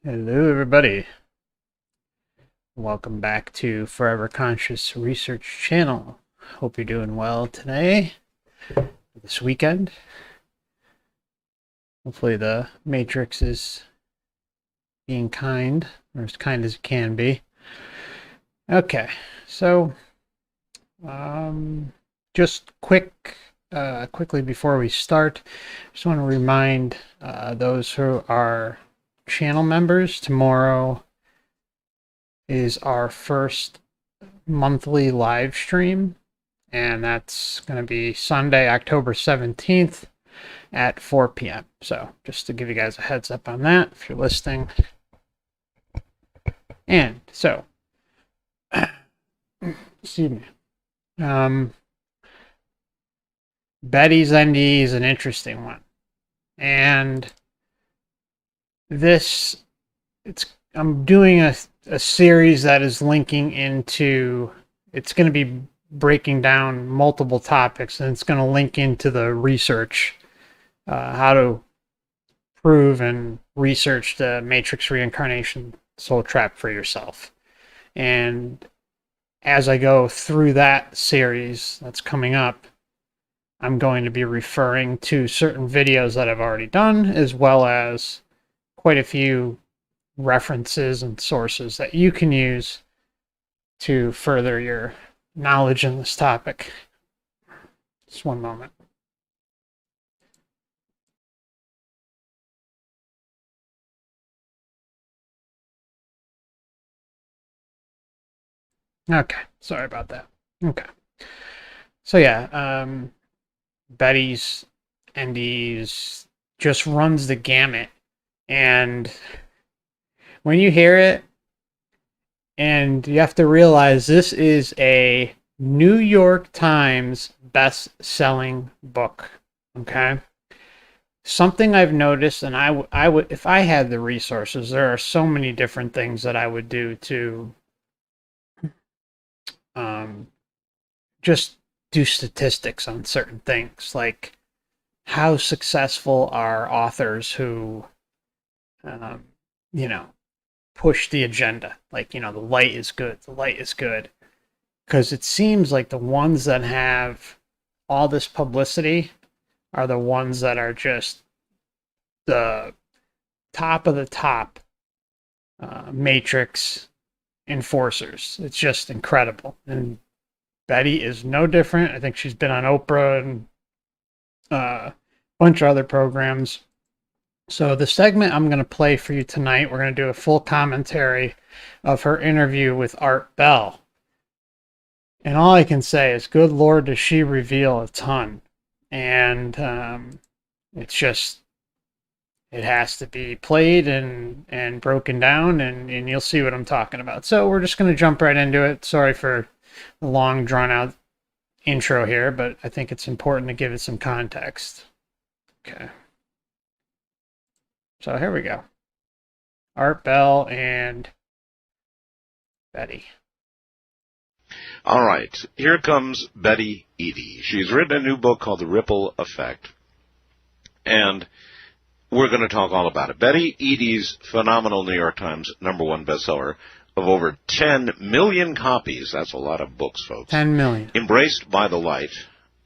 Hello everybody, welcome back to Forever Conscious Research Channel. Hope you're doing well today, this weekend. Hopefully the Matrix is being kind, or as kind as it can be. Okay, so just quickly before we start, just want to remind those who are channel members, tomorrow is our first monthly live stream, and that's going to be Sunday, October 17th at 4 p.m. So just to give you guys a heads up on that if you're listening. And so excuse me, Betty's NDE is an interesting one, and I'm doing a series that is linking into, it's going to be breaking down multiple topics, and it's going to link into the research, how to prove and research the Matrix Reincarnation soul trap for yourself. And as I go through that series that's coming up, I'm going to be referring to certain videos that I've already done, as well as quite a few references and sources that you can use to further your knowledge in this topic. Just one moment. Okay, sorry about that. Okay. So yeah, Betty's NDEs just runs the gamut. And when you hear it, and you have to realize this is a New York Times best-selling book, okay? Something I've noticed, and I would, if I had the resources, there are so many different things that I would do to just do statistics on certain things, like how successful are authors who push the agenda, like, the light is good, because it seems like the ones that have all this publicity are the ones that are just the top of the top Matrix enforcers. It's just incredible, and Betty is no different. I think she's been on Oprah and a bunch of other programs. So the segment I'm going to play for you tonight, we're going to do a full commentary of her interview with Art Bell. And all I can say is, good Lord, does she reveal a ton. And it's just, it has to be played and broken down, and you'll see what I'm talking about. So we're just going to jump right into it. Sorry for the long, drawn-out intro here, but I think it's important to give it some context. Okay. So here we go. Art Bell and Betty. All right, here comes Betty Eadie. She's written a new book called The Ripple Effect, and we're going to talk all about it. Betty Eadie's phenomenal New York Times #1 bestseller, of over 10 million copies, that's a lot of books, folks, 10 million, Embraced by the Light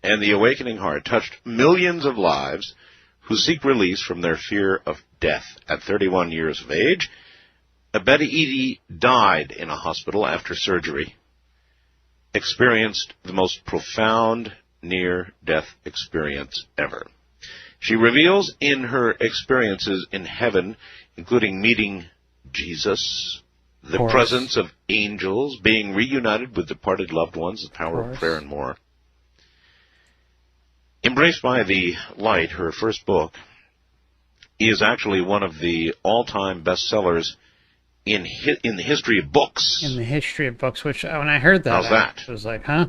and the Awakening Heart, touched millions of lives who seek release from their fear of death. At 31 years of age, Betty Eadie died in a hospital after surgery, experienced the most profound near-death experience ever. She reveals in her experiences in heaven, including meeting Jesus, the presence of angels, being reunited with departed loved ones, the power of prayer, and more. Embraced by the Light, her first book, is actually one of the all-time bestsellers in the history of books. In the history of books, which when I heard that, How's that? I was like, huh?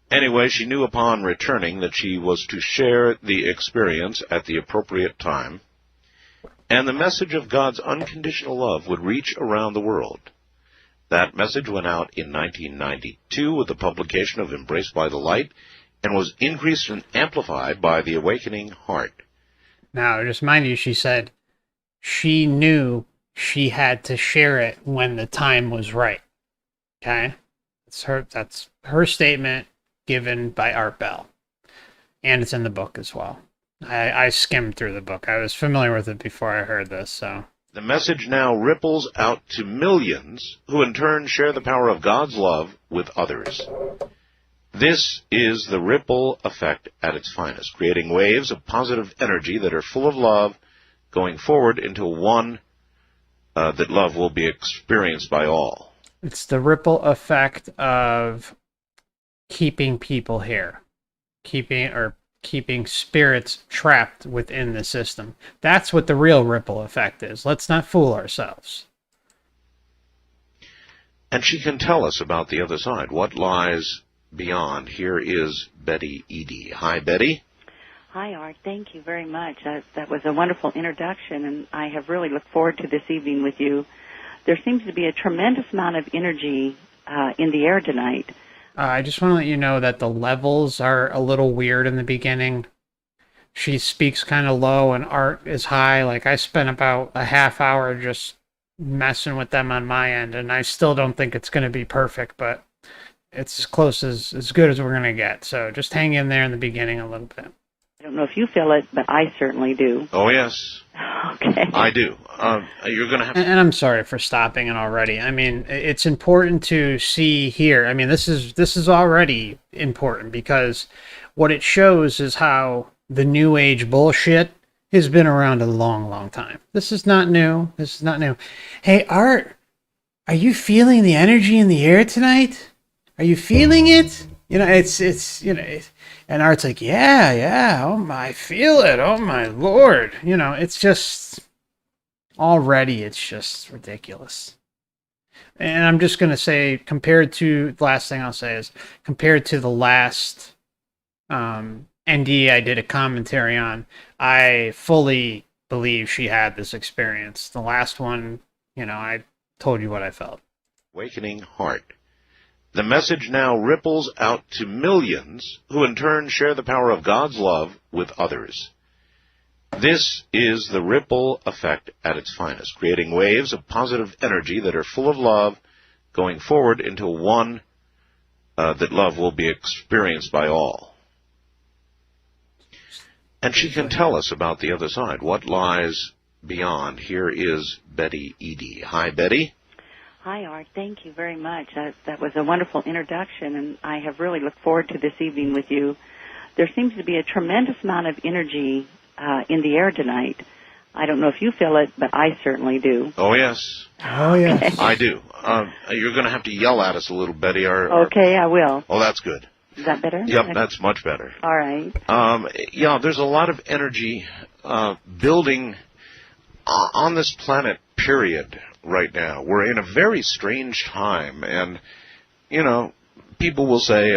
Anyway, she knew upon returning that she was to share the experience at the appropriate time, and the message of God's unconditional love would reach around the world. That message went out in 1992 with the publication of Embraced by the Light, and was increased and amplified by the Awakening Heart. Now, just mind you, she said she knew she had to share it when the time was right. Okay? That's her statement given by Art Bell. And it's in the book as well. I skimmed through the book. I was familiar with it before I heard this, so. The message now ripples out to millions, who in turn share the power of God's love with others. This is the ripple effect at its finest, creating waves of positive energy that are full of love, going forward into one that love will be experienced by all. It's the ripple effect of keeping people here, keeping spirits trapped within the system. That's what the real ripple effect is. Let's not fool ourselves. And she can tell us about the other side, what lies beyond. Here is Betty Eadie. Hi, Betty. Hi, Art. Thank you very much. That was a wonderful introduction, and I have really looked forward to this evening with you. There seems to be a tremendous amount of energy in the air tonight. I just want to let you know that the levels are a little weird in the beginning. She speaks kind of low and Art is high. Like, I spent about a half hour just messing with them on my end, and I still don't think it's going to be perfect, but it's as good as we're going to get. So just hang in there in the beginning a little bit. I don't know if you feel it, but I certainly do. Oh, yes. Okay. I do. You're going to have... And I'm sorry for stopping it already. I mean, it's important to see here. I mean, this is already important, because what it shows is how the New Age bullshit has been around a long, long time. This is not new. This is not new. Hey, Art, are you feeling the energy in the air tonight? Are you feeling it? You know, and Art's like, yeah, oh my, I feel it, oh my Lord. You know, it's just ridiculous. And I'm just going to say, the last thing I'll say is, compared to the last NDE I did a commentary on, I fully believe she had this experience. The last one, I told you what I felt. Awakening Heart. The message now ripples out to millions, who in turn share the power of God's love with others. This is the ripple effect at its finest, creating waves of positive energy that are full of love, going forward into one that love will be experienced by all. And she can tell us about the other side, what lies beyond. Here is Betty Eadie. Hi, Betty. Hi, Art. Thank you very much. That was a wonderful introduction, and I have really looked forward to this evening with you. There seems to be a tremendous amount of energy in the air tonight. I don't know if you feel it, but I certainly do. Oh, yes. Oh, yes. Okay. I do. You're going to have to yell at us a little, Betty. Okay, I will. Oh, that's good. Is that better? Yep, Okay. that's much better. All right. Yeah, there's a lot of energy building on this planet, period, right now. We're in a very strange time, and, people will say,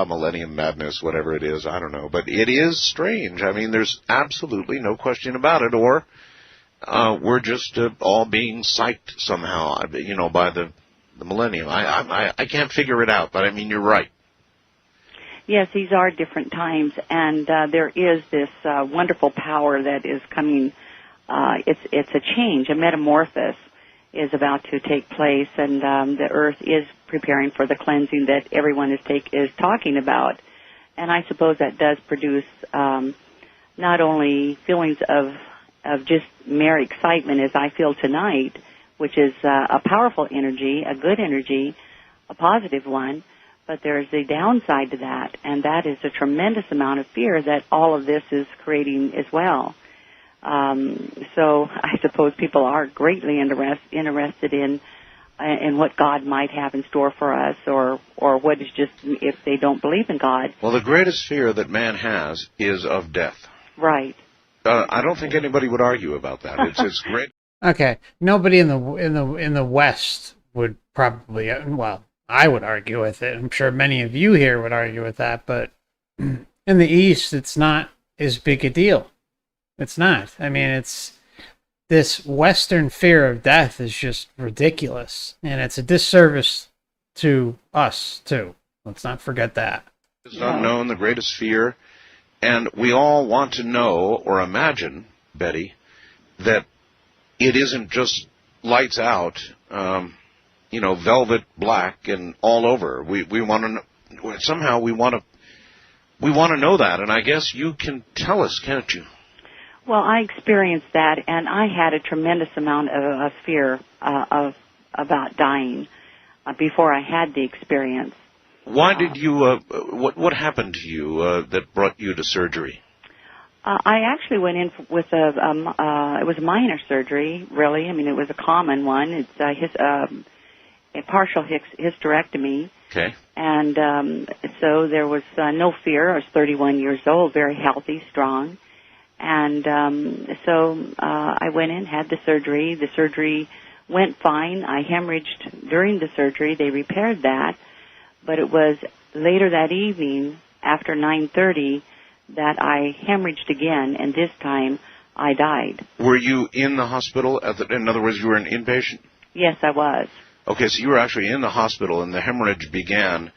millennium madness, whatever it is, I don't know, but it is strange. I mean, there's absolutely no question about it, or we're just all being psyched somehow, by the millennium. I can't figure it out, but I mean, you're right. Yes, these are different times, and there is this wonderful power that is coming. It's a change, a metamorphosis, is about to take place, and the earth is preparing for the cleansing that everyone is talking about. And I suppose that does produce not only feelings of just mere excitement as I feel tonight, which is a powerful energy, a good energy, a positive one, but there's a downside to that, and that is a tremendous amount of fear that all of this is creating as well. So I suppose people are greatly interested in what God might have in store for us, or what is just if they don't believe in God. Well, the greatest fear that man has is of death. Right. I don't think anybody would argue about that. It's great. Okay, nobody in the West would probably, well, I would argue with it. I'm sure many of you here would argue with that, but in the East, it's not as big a deal. It's not. I mean, it's this Western fear of death is just ridiculous, and it's a disservice to us too. Let's not forget that. It's unknown, the greatest fear, and we all want to know or imagine, Betty, that it isn't just lights out, velvet black and all over. We want to know, somehow we want to know that, and I guess you can tell us, can't you? Well, I experienced that, and I had a tremendous amount of fear about dying before I had the experience. Why did you? What happened to you that brought you to surgery? I actually went in with it was a minor surgery, really. I mean, it was a common one. It's a partial hysterectomy. Okay. And so there was no fear. I was 31 years old, very healthy, strong. And so I went in, had the surgery. The surgery went fine. I hemorrhaged during the surgery. They repaired that. But it was later that evening, after 9:30, that I hemorrhaged again, and this time I died. Were you in the hospital? In other words, you were an inpatient? Yes, I was. Okay, so you were actually in the hospital, and the hemorrhage began,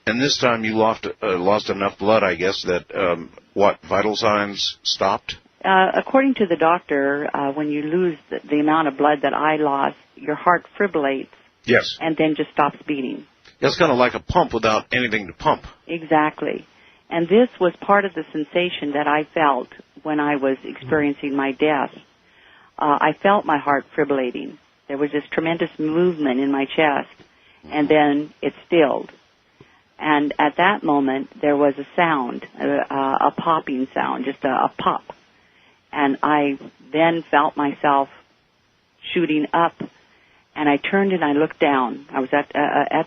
and this time you lost enough blood, I guess, that, vital signs stopped? According to the doctor, when you lose the amount of blood that I lost, your heart fibrillates. Yes. And then just stops beating. It's kind of like a pump without anything to pump. Exactly. And this was part of the sensation that I felt when I was experiencing my death. I felt my heart fibrillating. There was this tremendous movement in my chest, and then it stilled. And at that moment, there was a sound, a popping sound, just a pop. And I then felt myself shooting up, and I turned and I looked down. I was at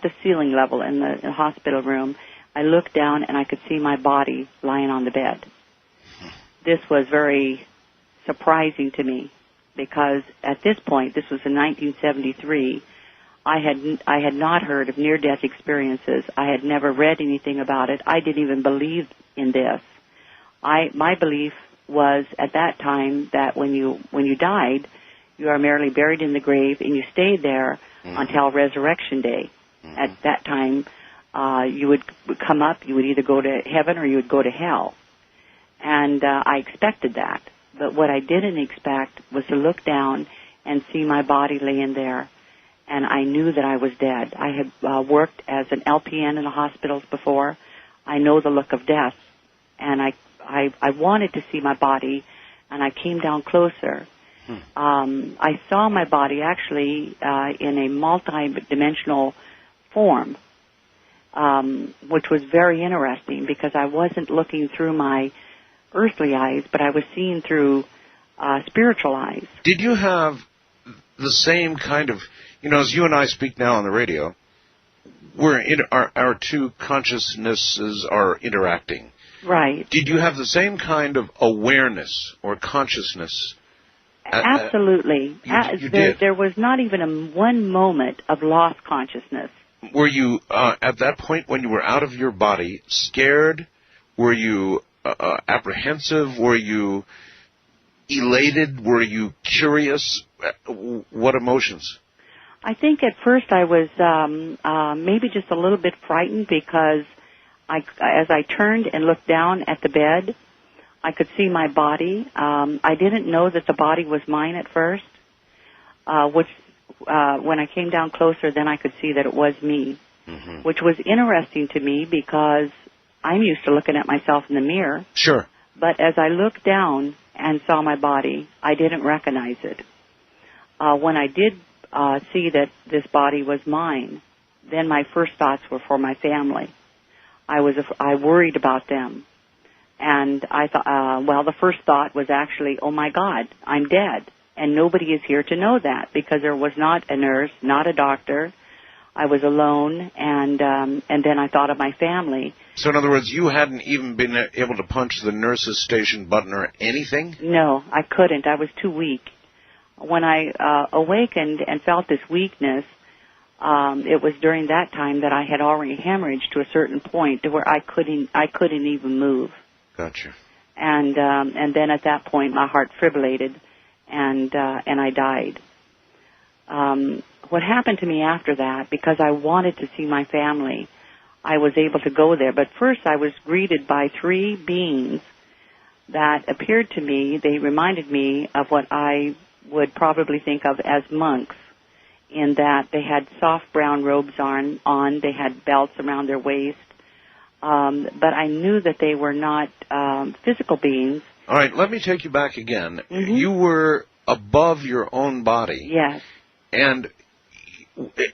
the ceiling level in the hospital room. I looked down, and I could see my body lying on the bed. This was very surprising to me, because at this point, this was in 1973, I had not heard of near-death experiences. I had never read anything about it. I didn't even believe in this. My belief was at that time that when you died, you are merely buried in the grave, and you stayed there until Resurrection Day. At that time, you would come up, you would either go to heaven or you would go to hell. And I expected that. But what I didn't expect was to look down and see my body laying there. And I knew that I was dead. I had worked as an LPN in the hospitals before. I know the look of death. And I wanted to see my body, and I came down closer. I saw my body actually in a multi-dimensional form, which was very interesting because I wasn't looking through my earthly eyes, but I was seeing through spiritual eyes. Did you have the same kind of, as you and I speak now on the radio, our two consciousnesses are interacting. Right. Did you have the same kind of awareness or consciousness? Absolutely. You did. There was not even one moment of lost consciousness. Were you, at that point when you were out of your body, scared? Were you apprehensive? Were you elated? Were you curious? What emotions? I think at first I was maybe just a little bit frightened because as I turned and looked down at the bed, I could see my body. I didn't know that the body was mine at first, which when I came down closer, then I could see that it was me, which was interesting to me because I'm used to looking at myself in the mirror. Sure. But as I looked down and saw my body, I didn't recognize it. When I did see that this body was mine, then my first thoughts were for my family. I worried about them. And I thought, well, the first thought was actually, oh my God, I'm dead. And nobody is here to know that because there was not a nurse, not a doctor. I was alone, and then I thought of my family. So in other words, you hadn't even been able to punch the nurse's station button or anything? No, I couldn't. I was too weak. When I awakened and felt this weakness, it was during that time that I had already hemorrhaged to a certain point to where I couldn't even move. Gotcha. And then at that point, my heart fibrillated, and I died. What happened to me after that, because I wanted to see my family, I was able to go there. But first I was greeted by 3 beings that appeared to me. They reminded me of what I would probably think of as monks, in that they had soft brown robes on, they had belts around their waist. But I knew that they were not physical beings. All right, let me take you back again. You were above your own body. Yes. And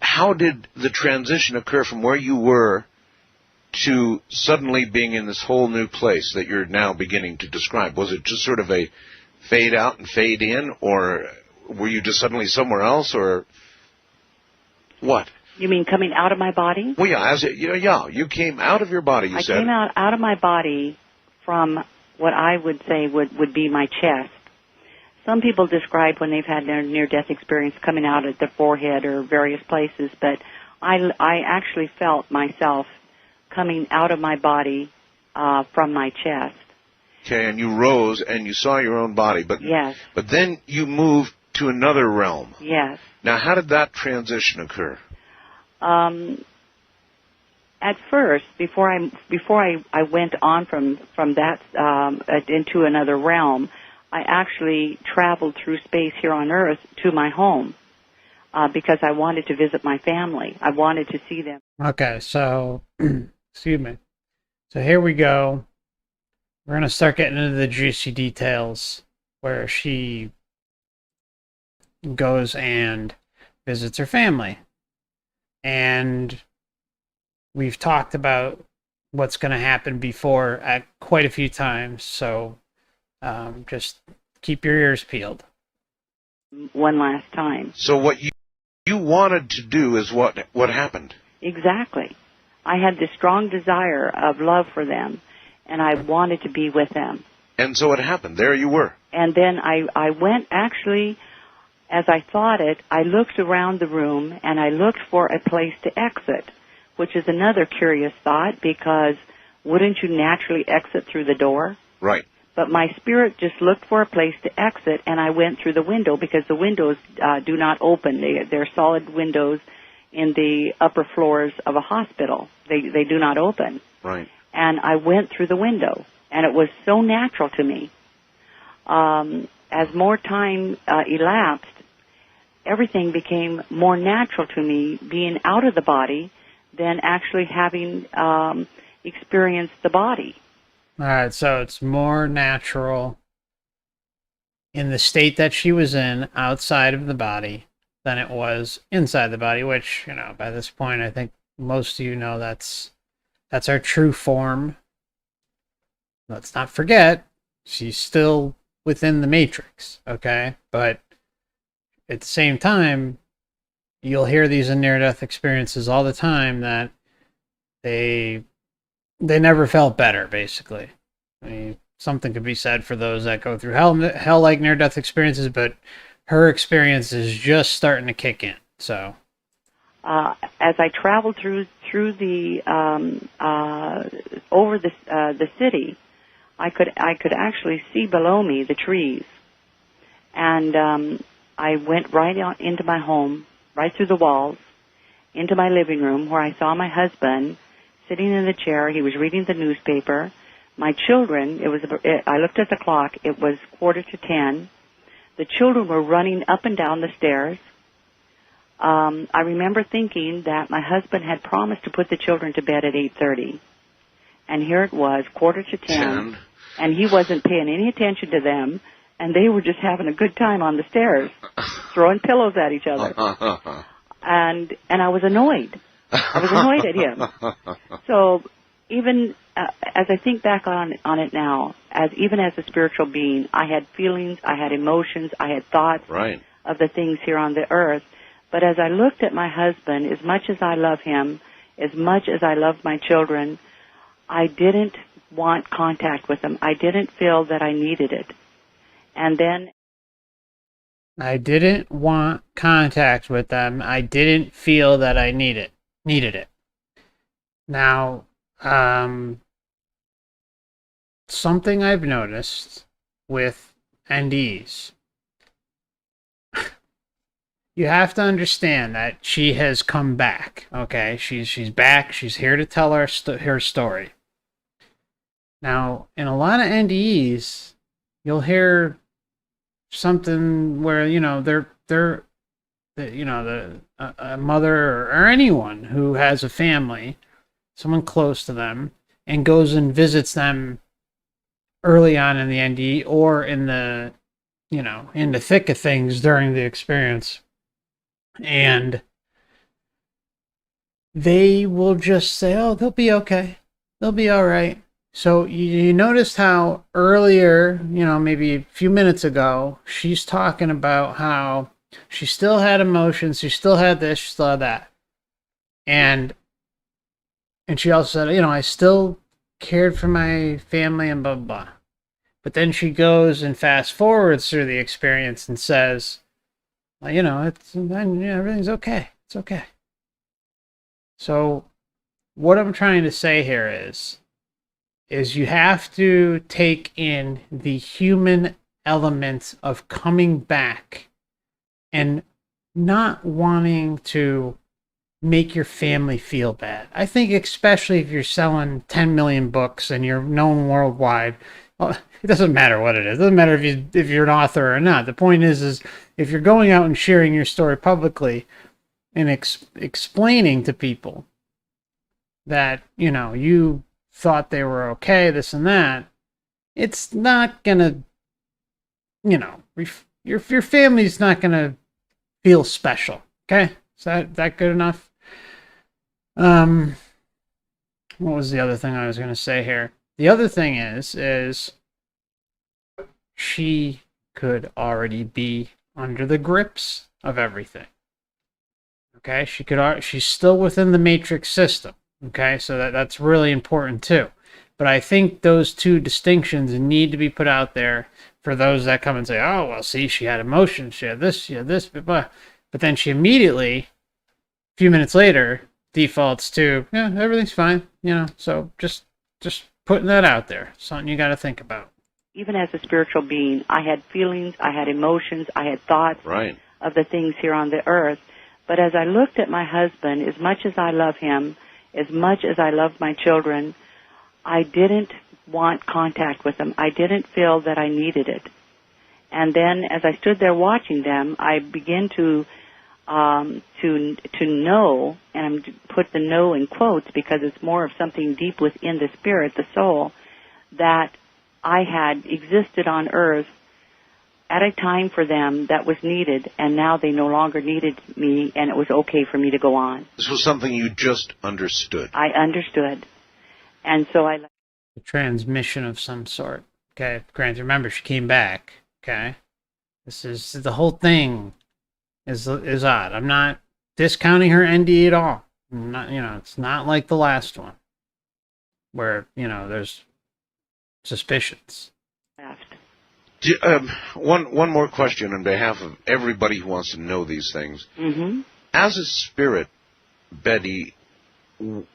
how did the transition occur from where you were to suddenly being in this whole new place that you're now beginning to describe? Was it just sort of a fade out and fade in, or were you just suddenly somewhere else, or what? You mean coming out of my body? Well, yeah, you came out of your body, I came out of my body from what I would say would be my chest. Some people describe when they've had their near-death experience coming out at the forehead or various places, but I actually felt myself coming out of my body from my chest. Okay, and you rose and you saw your own body, but yes. But then you moved to another realm. Yes. Now, how did that transition occur? At first, before I went on from that into another realm, I actually traveled through space here on Earth to my home because I wanted to visit my family. I wanted to see them. Okay, so, excuse me. So here we go. We're going to start getting into the juicy details where she goes and visits her family. And we've talked about what's going to happen before at quite a few times, so just keep your ears peeled. One last time. So what you wanted to do is what happened? Exactly. I had this strong desire of love for them, and I wanted to be with them. And so it happened. There you were. And then I went, actually, as I thought it, I looked around the room, and I looked for a place to exit, which is another curious thought, because wouldn't you naturally exit through the door? Right. But my spirit just looked for a place to exit, and I went through the window, because the windows do not open. They're solid windows in the upper floors of a hospital. They do not open. Right. And I went through the window, and it was so natural to me. As more time elapsed, everything became more natural to me, being out of the body than actually having experienced the body. All right, so it's more natural in the state that she was in outside of the body than it was inside the body, which, you know, by this point, I think most of you know that's our true form. Let's not forget, she's still within the matrix, okay? But at the same time, you'll hear these in near-death experiences all the time that they never felt better, basically. I mean, something could be said for those that go through hell-like near-death experiences, but her experience is just starting to kick in. So, as I traveled through the over the city, I could actually see below me the trees, and I went right out into my home, right through the walls, into my living room, where I saw my husband sitting in the chair. He was reading the newspaper. My children, I looked at the clock, it was 9:45. The children were running up and down the stairs. I remember thinking that my husband had promised to put the children to bed at 8:30. And here it was, 9:45, and he wasn't paying any attention to them, and they were just having a good time on the stairs, throwing pillows at each other. And I was annoyed. I was annoyed at him. So even as I think back on it now, even as a spiritual being, I had feelings, I had emotions, I had thoughts of the things here on the earth. But as I looked at my husband, as much as I love him, as much as I love my children, I didn't want contact with them. I didn't feel that I needed it. And then I didn't want contact with them. I didn't feel that I needed it. Now, something I've noticed with NDEs, you have to understand that she has come back. Okay, she's back. She's here to tell her story. Now, in a lot of NDEs, you'll hear something where they're a mother or anyone who has a family, someone close to them, and goes and visits them early on in the NDE or in the thick of things during the experience, and they will just say, "Oh, they'll be okay. They'll be all right." So you noticed how earlier, maybe a few minutes ago, she's talking about how she still had emotions, she still had this, she still had that. And she also said, I still cared for my family and blah, blah, blah. But then she goes and fast forwards through the experience and says, everything's okay. It's okay. So what I'm trying to say here is you have to take in the human element of coming back and not wanting to make your family feel bad. I think especially if you're selling 10 million books and you're known worldwide, well, it doesn't matter what it is. It doesn't matter if you're an author or not. The point is if you're going out and sharing your story publicly and explaining to people that, you thought they were okay, this and that, it's not gonna, your family's not gonna feel special. Okay, is that good enough? What was the other thing I was gonna say here? The other thing is she could already be under the grips of everything. Okay, she's still within the matrix system. Okay, so that's really important too. But I think those two distinctions need to be put out there for those that come and say, "Oh, well, see, she had emotions, she had this, but then she immediately, a few minutes later, defaults to, yeah, everything's fine, So just putting that out there, something you got to think about. Even as a spiritual being, I had feelings, I had emotions, I had thoughts of the things here on the earth. But as I looked at my husband, as much as I love him, as much as I love my children, I didn't want contact with them. I didn't feel that I needed it. And then as I stood there watching them, I began to know, and I'm put the know in quotes because it's more of something deep within the spirit, the soul, that I had existed on earth at a time for them that was needed, and now they no longer needed me, and it was okay for me to go on. This was something you just understood. I understood. And so I... A transmission of some sort. Okay, granted, remember, she came back. Okay? The whole thing is odd. I'm not discounting her NDE at all. I'm not, it's not like the last one where, there's suspicions. One more question on behalf of everybody who wants to know these things. Mm-hmm. As a spirit, Betty,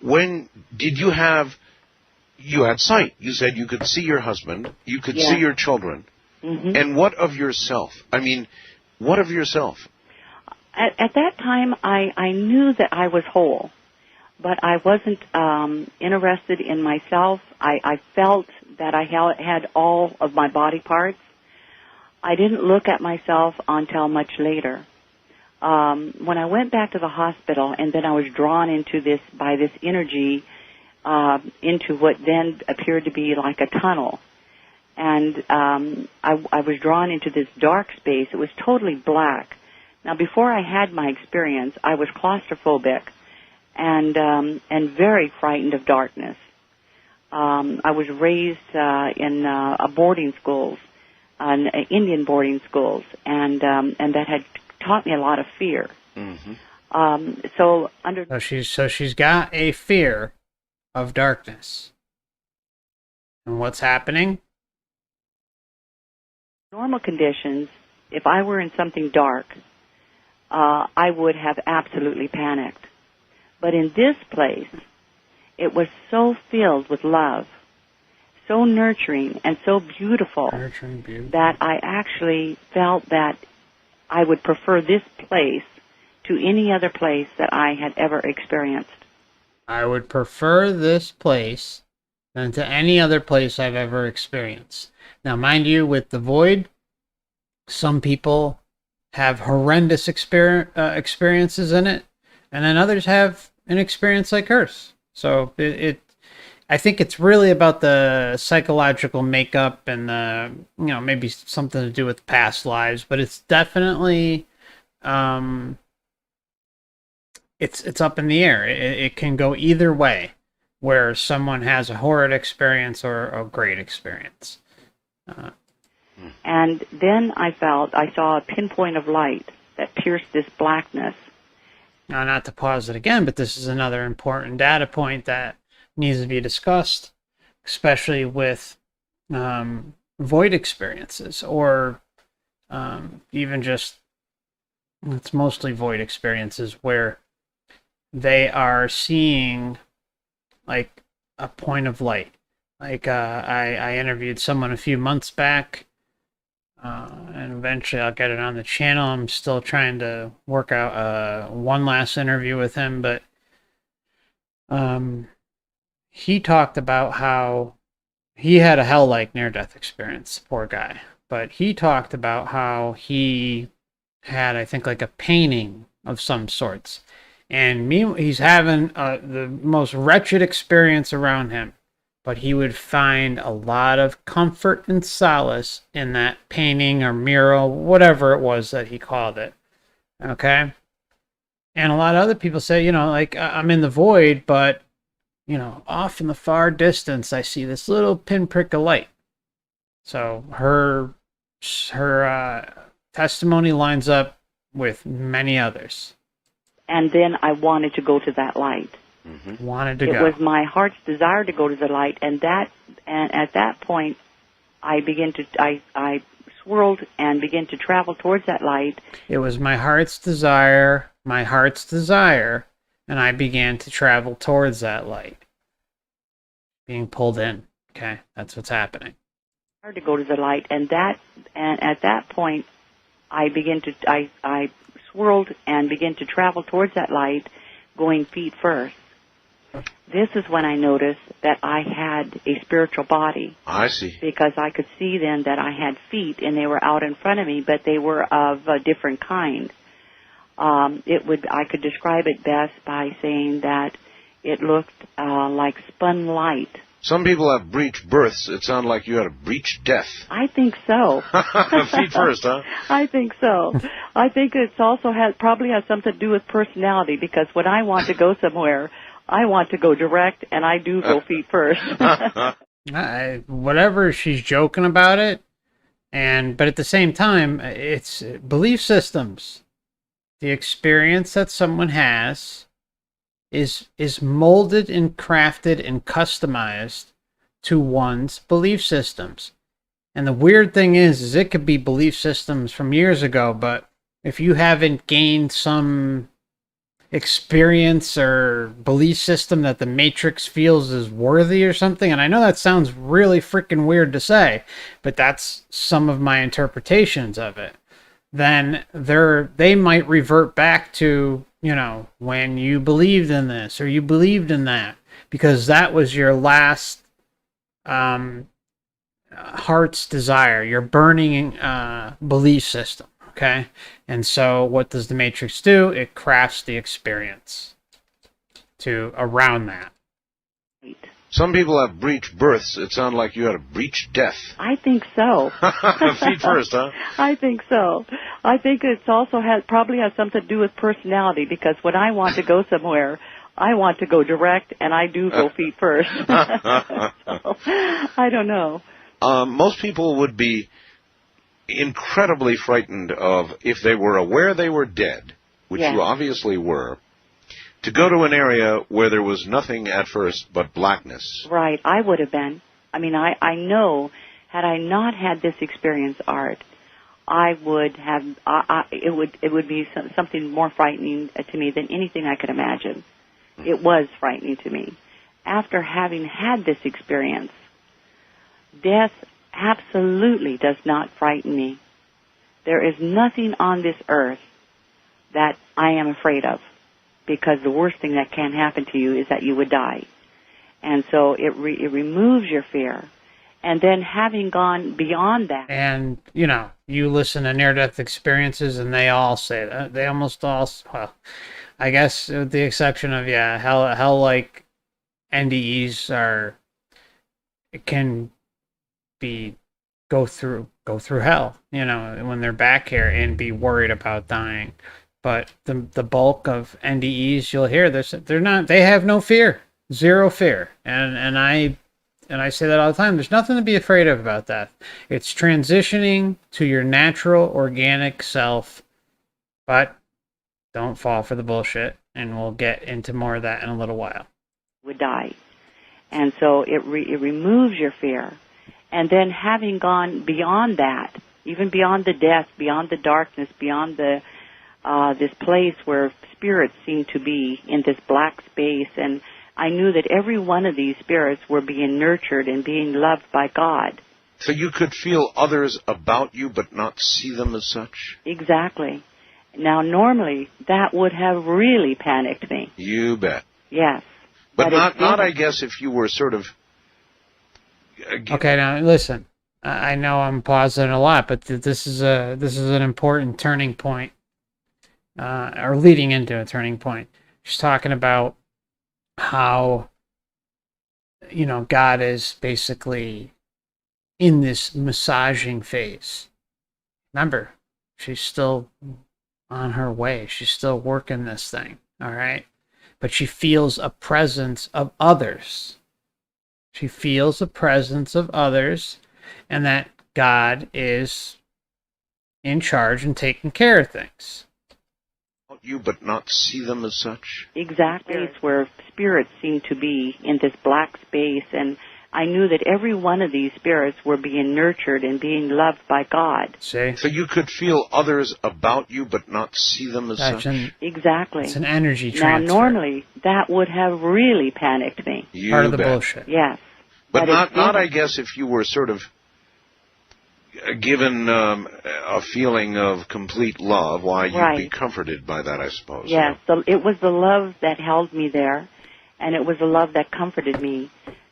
when did you had sight? You said you could see your husband, you could see your children. Mm-hmm. And what of yourself? I mean, what of yourself? At that time, I knew that I was whole, but I wasn't interested in myself. I felt that I had all of my body parts. I didn't look at myself until much later. When I went back to the hospital, and then I was drawn into this by this energy, into what then appeared to be like a tunnel. And I was drawn into this dark space. It was totally black. Now, before I had my experience, I was claustrophobic and very frightened of darkness. I was raised in a boarding schools, Indian boarding schools, and that had taught me a lot of fear. Mm-hmm. So she's got a fear of darkness. And what's happening? Normal conditions, if I were in something dark, I would have absolutely panicked. But in this place, it was so filled with love, so nurturing and so beautiful, that I actually felt that I would prefer this place to any other place that I had ever experienced. I would prefer this place than to any other place I've ever experienced. Now, mind you, with the void, some people have horrendous experiences in it, and then others have an experience like hers. So I think it's really about the psychological makeup and the, maybe something to do with past lives, but it's definitely, it's up in the air. It can go either way, where someone has a horrid experience or a great experience. And then I saw a pinpoint of light that pierced this blackness. Now, not to pause it again, but this is another important data point that needs to be discussed, especially with void experiences, or even just, it's mostly void experiences where they are seeing like a point of light. Like I interviewed someone a few months back, and eventually I'll get it on the channel. I'm still trying to work out one last interview with him, but he talked about how he had a hell-like near-death experience, poor guy. But he talked about how he had, I think, like a painting of some sorts. And he's having the most wretched experience around him. But he would find a lot of comfort and solace in that painting or mural, whatever it was that he called it. Okay? And a lot of other people say, like, I'm in the void, but, off in the far distance, I see this little pinprick of light. So her testimony lines up with many others. And then I wanted to go to that light. Mm-hmm. Wanted to go. It was my heart's desire to go to the light, and at that point, I swirled and began to travel towards that light. It was my heart's desire, and I began to travel towards that light. Being pulled in. Okay, that's what's happening. To go to the light, and at that point, I swirled and began to travel towards that light, going feet first. This is when I noticed that I had a spiritual body. I see. Because I could see then that I had feet, and they were out in front of me, but they were of a different kind. I could describe it best by saying that it looked like spun light. Some people have breached births. It sounded like you had a breached death. I think so. Feet first, huh? I think so. I think it also probably has something to do with personality, because when I want to go somewhere, I want to go direct, and I do go feet first. Whatever, she's joking about it, but at the same time, it's belief systems. The experience that someone has is molded and crafted and customized to one's belief systems. And the weird thing is it could be belief systems from years ago, but if you haven't gained some experience or belief system that the Matrix feels is worthy or something, and I know that sounds really freaking weird to say, but that's some of my interpretations of it, then they might revert back to, when you believed in this or you believed in that, because that was your last heart's desire, your burning belief system. Okay? And so what does the Matrix do? It crafts the experience to around that. Some people have breached births. It sounded like you had a breached death. I think so. Feet first, huh? I think so. I think it's also probably has something to do with personality, because when I want to go somewhere, I want to go direct, and I do go feet first. So, I don't know. Most people would be incredibly frightened of, if they were aware they were dead, which Yes. you obviously were, to go to an area where there was nothing at first but blackness. Right, I would have been. I mean, I know, had I not had this experience, Art, I would have, it would be something more frightening to me than anything I could imagine. It was frightening to me. After having had this experience, death absolutely does not frighten me. There is nothing on this earth that I am afraid of, because the worst thing that can happen to you is that you would die. And so it removes your fear. And then having gone beyond that. And, you know, you listen to near-death experiences, and they all say that. They almost all, well, I guess with the exception of, yeah, how like NDEs are, it can be, go through hell, you know, when they're back here and be worried about dying. But the bulk of NDEs you'll hear, they have no fear, zero fear. And I say that all the time. There's nothing to be afraid of about that. It's transitioning to your natural, organic self. But don't fall for the bullshit, and we'll get into more of that in a little while. Would die. And so it removes your fear. And then having gone beyond that, even beyond the death, beyond the darkness, beyond the this place where spirits seem to be in this black space, and I knew that every one of these spirits were being nurtured and being loved by God. So you could feel others about you but not see them as such? Exactly. Now, normally, that would have really panicked me. You bet. Yes. But not, I guess, if you were sort of... Okay, now, listen. I know I'm pausing a lot, but this is an important turning point, or leading into a turning point. She's talking about how, you know, God is basically in this massaging phase. Remember, she's still on her way. She's still working this thing, all right? But she feels a presence of others. She feels a presence of others, and that God is in charge and taking care of things. You but not see them as such? Exactly. It's where spirits seem to be in this black space, and I knew that every one of these spirits were being nurtured and being loved by God. See? So you could feel others about you but not see them as such? Exactly. It's an energy transfer. Now, normally, that would have really panicked me. You Part of the bet. bullshit. Yes. But not, I guess, if you were sort of given a feeling of complete love, why you'd be comforted by that, I suppose. Yes, it was the love that held me there, and it was the love that comforted me,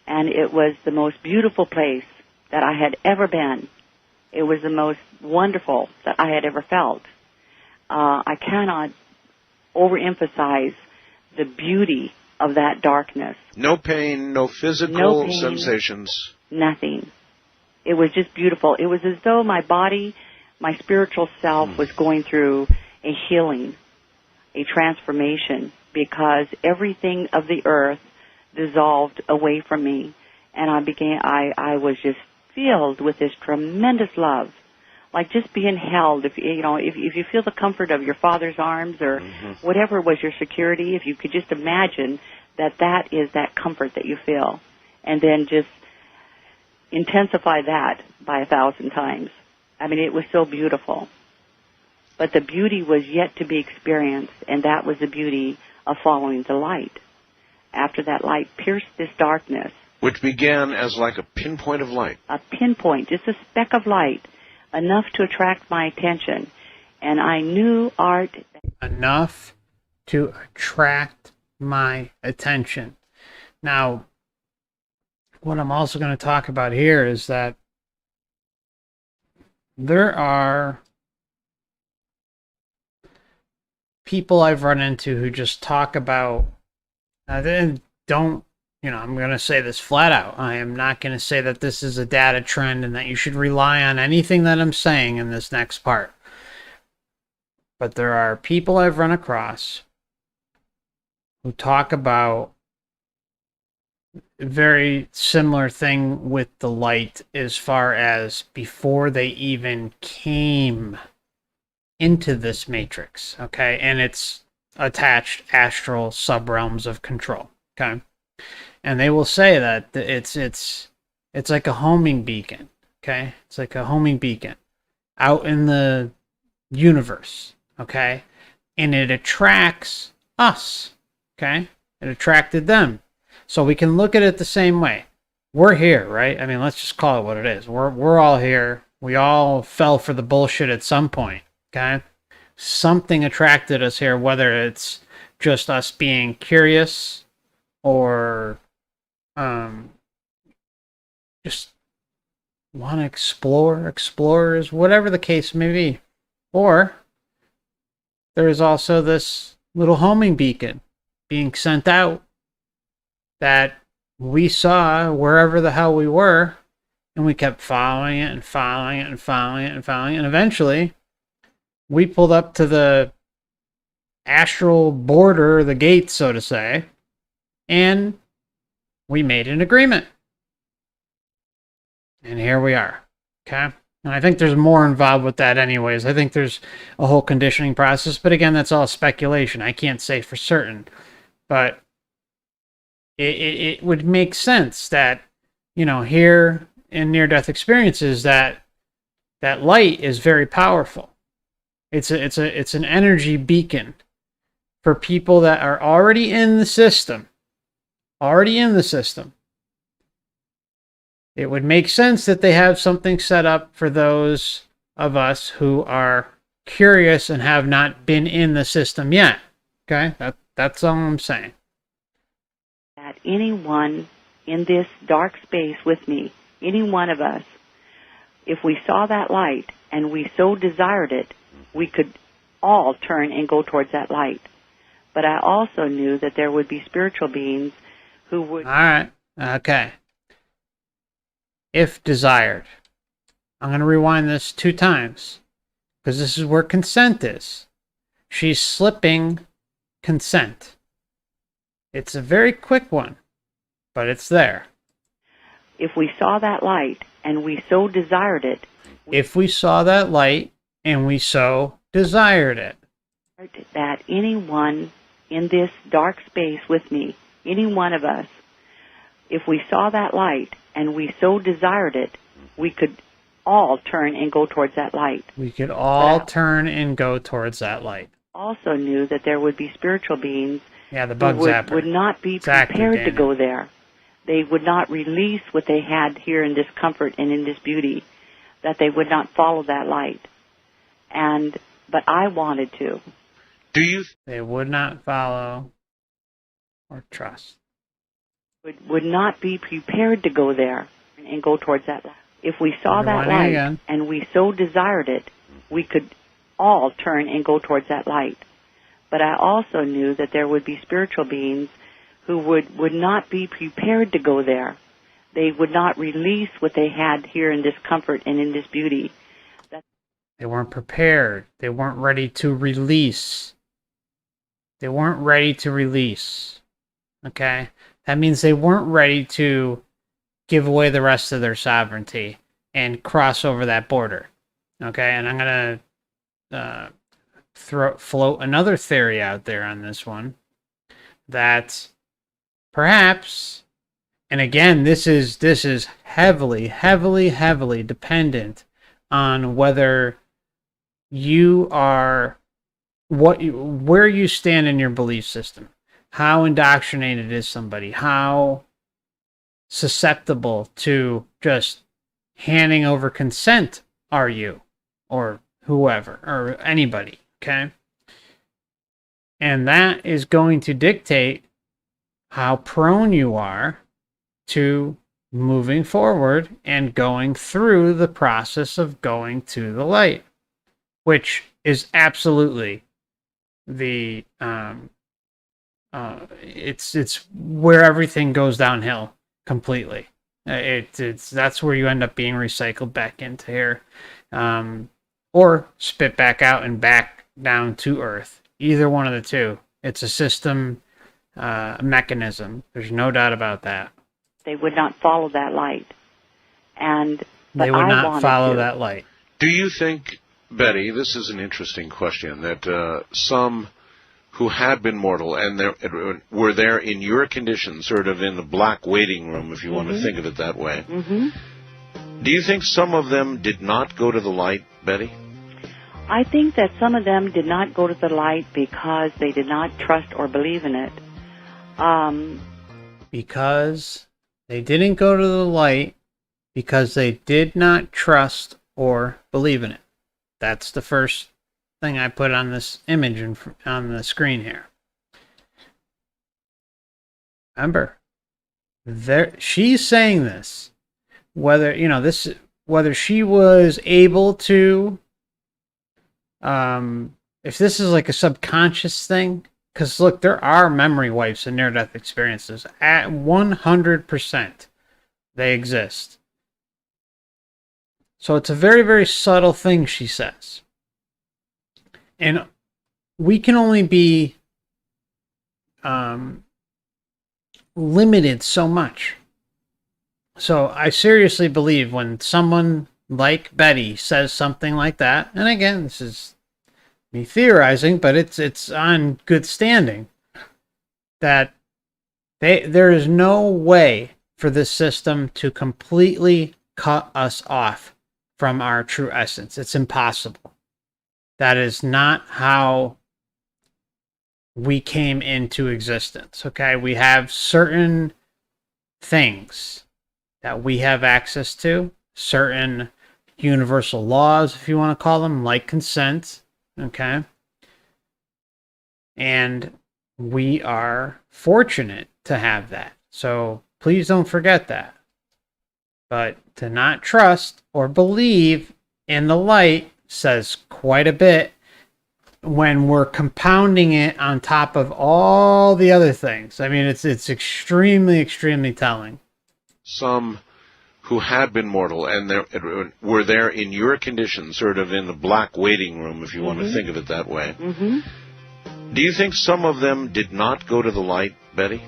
and it was the most beautiful place that I had ever been. It was the most wonderful that I had ever felt. I cannot overemphasize the beauty of that darkness. No pain, no physical sensations. Nothing. It was just beautiful. It was as though my body, my spiritual self, was going through a healing, a transformation, because everything of the earth dissolved away from me, and I was just filled with this tremendous love, like just being held. If you feel the comfort of your father's arms, or whatever was your security, if you could just imagine that is that comfort that you feel, and then just intensify that by 1,000 times. I mean, it was so beautiful. But the beauty was yet to be experienced, and that was the beauty of following the light. After that light pierced this darkness. Which began as like a pinpoint of light. A pinpoint, just a speck of light, enough to attract my attention. And I knew Art... Enough to attract my attention. Now, what I'm also going to talk about here is that there are people I've run into who just talk about, they don't, I'm going to say this flat out. I am not going to say that this is a data trend and that you should rely on anything that I'm saying in this next part. But there are people I've run across who talk about a very similar thing with the light as far as before they even came into this matrix, okay? And it's attached astral subrealms of control, okay? And they will say that it's like a homing beacon, okay? It's like a homing beacon out in the universe, okay? And it attracts us, okay? It attracted them. So we can look at it the same way. We're here, right? I mean, let's just call it what it is. We're all here. We all fell for the bullshit at some point, okay? Something attracted us here, whether it's just us being curious or just want to explore, explorers, whatever the case may be. Or there is also this little homing beacon being sent out that we saw wherever the hell we were, and we kept following it and following it and following it and following it, and eventually we pulled up to the astral border, the gate, so to say, and we made an agreement. And here we are, okay? And I think there's more involved with that anyways. I think there's a whole conditioning process, but again, that's all speculation. I can't say for certain, but it would make sense that, here in near-death experiences, that light is very powerful. It's an energy beacon for people that are already in the system. It would make sense that they have something set up for those of us who are curious and have not been in the system yet. Okay? That's all I'm saying. That anyone in this dark space with me, any one of us, if we saw that light and we so desired it, we could all turn and go towards that light. But I also knew that there would be spiritual beings who would... All right. Okay. If desired. I'm going to rewind this 2 times because this is where consent is. She's slipping consent. It's a very quick one, but it's there. If we saw that light and we so desired it... If we saw that light and we so desired it. That anyone in this dark space with me, any one of us, if we saw that light and we so desired it, we could all turn and go towards that light. We could all turn and go towards that light. Also knew that there would be spiritual beings the bug zapper. Would not be prepared to go there. They would not release what they had here in this comfort and in this beauty, that they would not follow that light. But I wanted to. They would not follow or trust. Would not be prepared to go there and go towards that light. If we saw that light and we so desired it, we could all turn and go towards that light. But I also knew that there would be spiritual beings who would not be prepared to go there. They would not release what they had here in this comfort and in this beauty. They weren't prepared. They weren't ready to release. They weren't ready to release. Okay? That means they weren't ready to give away the rest of their sovereignty and cross over that border. Okay? And I'm going to float another theory out there on this one, that perhaps, and again, this is heavily dependent on whether you are where you stand in your belief system, how indoctrinated is somebody, how susceptible to just handing over consent are you, or whoever, or anybody. Okay? And that is going to dictate how prone you are to moving forward and going through the process of going to the light, which is absolutely the it's where everything goes downhill completely. It's that's where you end up being recycled back into here, or spit back out and back down to Earth. Either one of the two. It's a system mechanism. There's no doubt about that. They would not follow that light, but they would I not wanted follow to. that light. Do you think, Betty, this is an interesting question, that some who had been mortal and were there in your condition, sort of in the black waiting room, if you want to think of it that way, do you think some of them did not go to the light, Betty? I think that some of them did not go to the light because they did not trust or believe in it. Because they didn't go to the light because they did not trust or believe in it. That's the first thing I put on this image on the screen here. Remember, she's saying this, whether she was able to, if this is like a subconscious thing, because look, there are memory wipes and near-death experiences at 100%. They exist. So it's a very, very subtle thing, she says. And we can only be limited so much. So I seriously believe when someone like Betty says something like that, and again, this is me theorizing, but it's on good standing, that there is no way for this system to completely cut us off from our true essence. It's impossible. That is not how we came into existence, okay? We have certain things that we have access to, certain universal laws, if you want to call them, like consent, okay? And we are fortunate to have that. So please don't forget that. But to not trust or believe in the light says quite a bit when we're compounding it on top of all the other things. I mean, it's extremely, extremely telling. Some who had been mortal and were there in your condition, sort of in the black waiting room, if you want to think of it that way. Do you think some of them did not go to the light, Betty?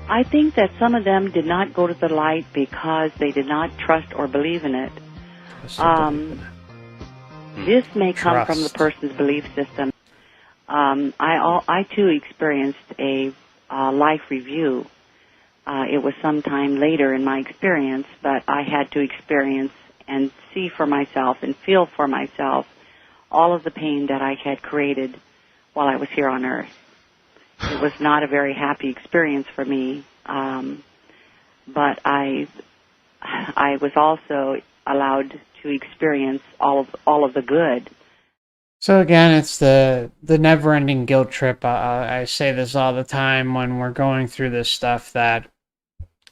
I think that some of them did not go to the light because they did not trust or believe in it. This may come from the person's belief system. I too experienced a life review. It was sometime later in my experience, but I had to experience and see for myself and feel for myself all of the pain that I had created while I was here on Earth. It was not a very happy experience for me, but I was also allowed to experience all of the good. So again, it's the never-ending guilt trip. I say this all the time when we're going through this stuff, that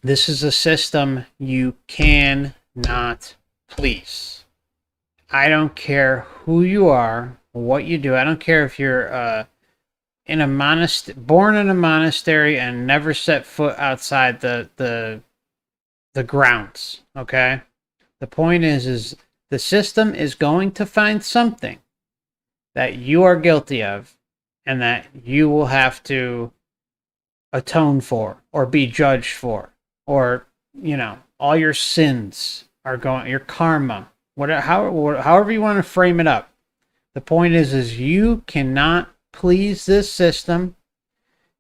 this is a system you cannot please. I don't care who you are, what you do. I don't care if you're born in a monastery and never set foot outside the grounds. Okay, the point is the system is going to find something that you are guilty of, and that you will have to atone for, or be judged for, or all your sins are going, your karma, whatever, however you want to frame it up. The point is you cannot please this system.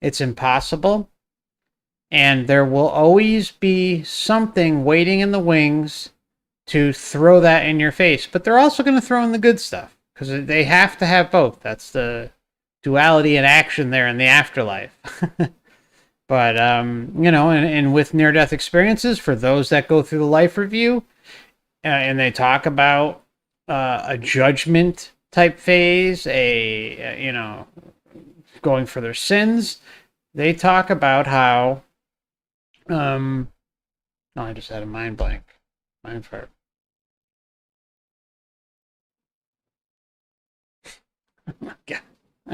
It's impossible. And there will always be something waiting in the wings to throw that in your face. But they're also going to throw in the good stuff, because they have to have both. That's the duality in action there in the afterlife. But, and with near-death experiences, for those that go through the life review, and they talk about a judgment type phase, going for their sins, they talk about how, I just had a mind blank. Mind fart. Oh my God.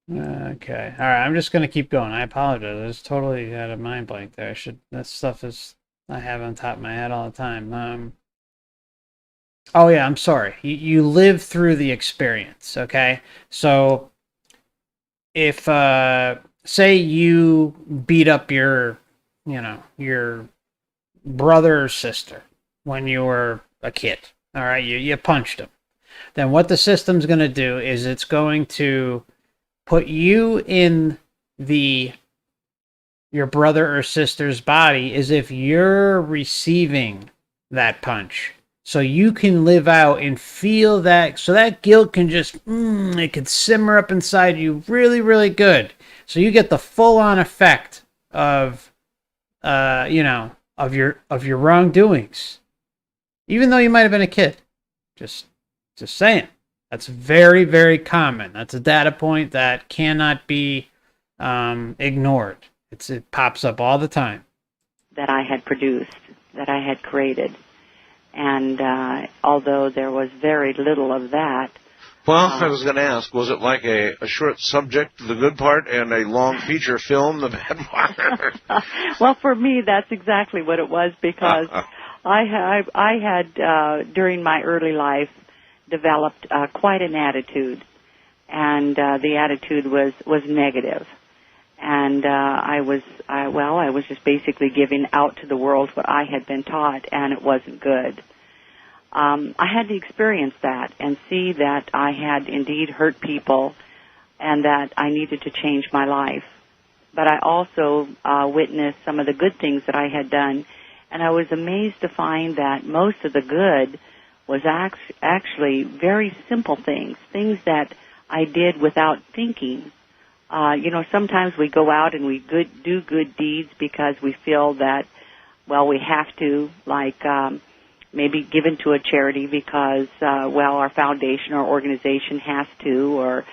Okay. All right. I'm just going to keep going. I apologize. I just totally had a mind blank there. That stuff is, I have on top of my head all the time. Oh, yeah. I'm sorry. You live through the experience. Okay. So if, say you beat up your brother or sister when you were a kid, all right, you punched him, then what the system's going to do is it's going to put you in your brother or sister's body as if you're receiving that punch. So you can live out and feel that, so that guilt can just, it can simmer up inside you really, really good. So you get the full-on effect of, of your wrongdoings, even though you might have been a kid. Just saying. That's very, very common. That's a data point that cannot be ignored. It pops up all the time. That I had produced, that I had created. And although there was very little of that. Well, I was going to ask, was it like a short subject, the good part, and a long feature film, the bad part? Well, for me, that's exactly what it was, because I had, during my early life, developed quite an attitude, and the attitude was negative. And I was just basically giving out to the world what I had been taught, and it wasn't good. I had to experience that and see that I had indeed hurt people and that I needed to change my life. But I also witnessed some of the good things that I had done, and I was amazed to find that most of the good was actually very simple things that I did without thinking. Sometimes we go out and we do good deeds because we feel that, well, we have to, like maybe give into a charity because, our foundation or organization has to, or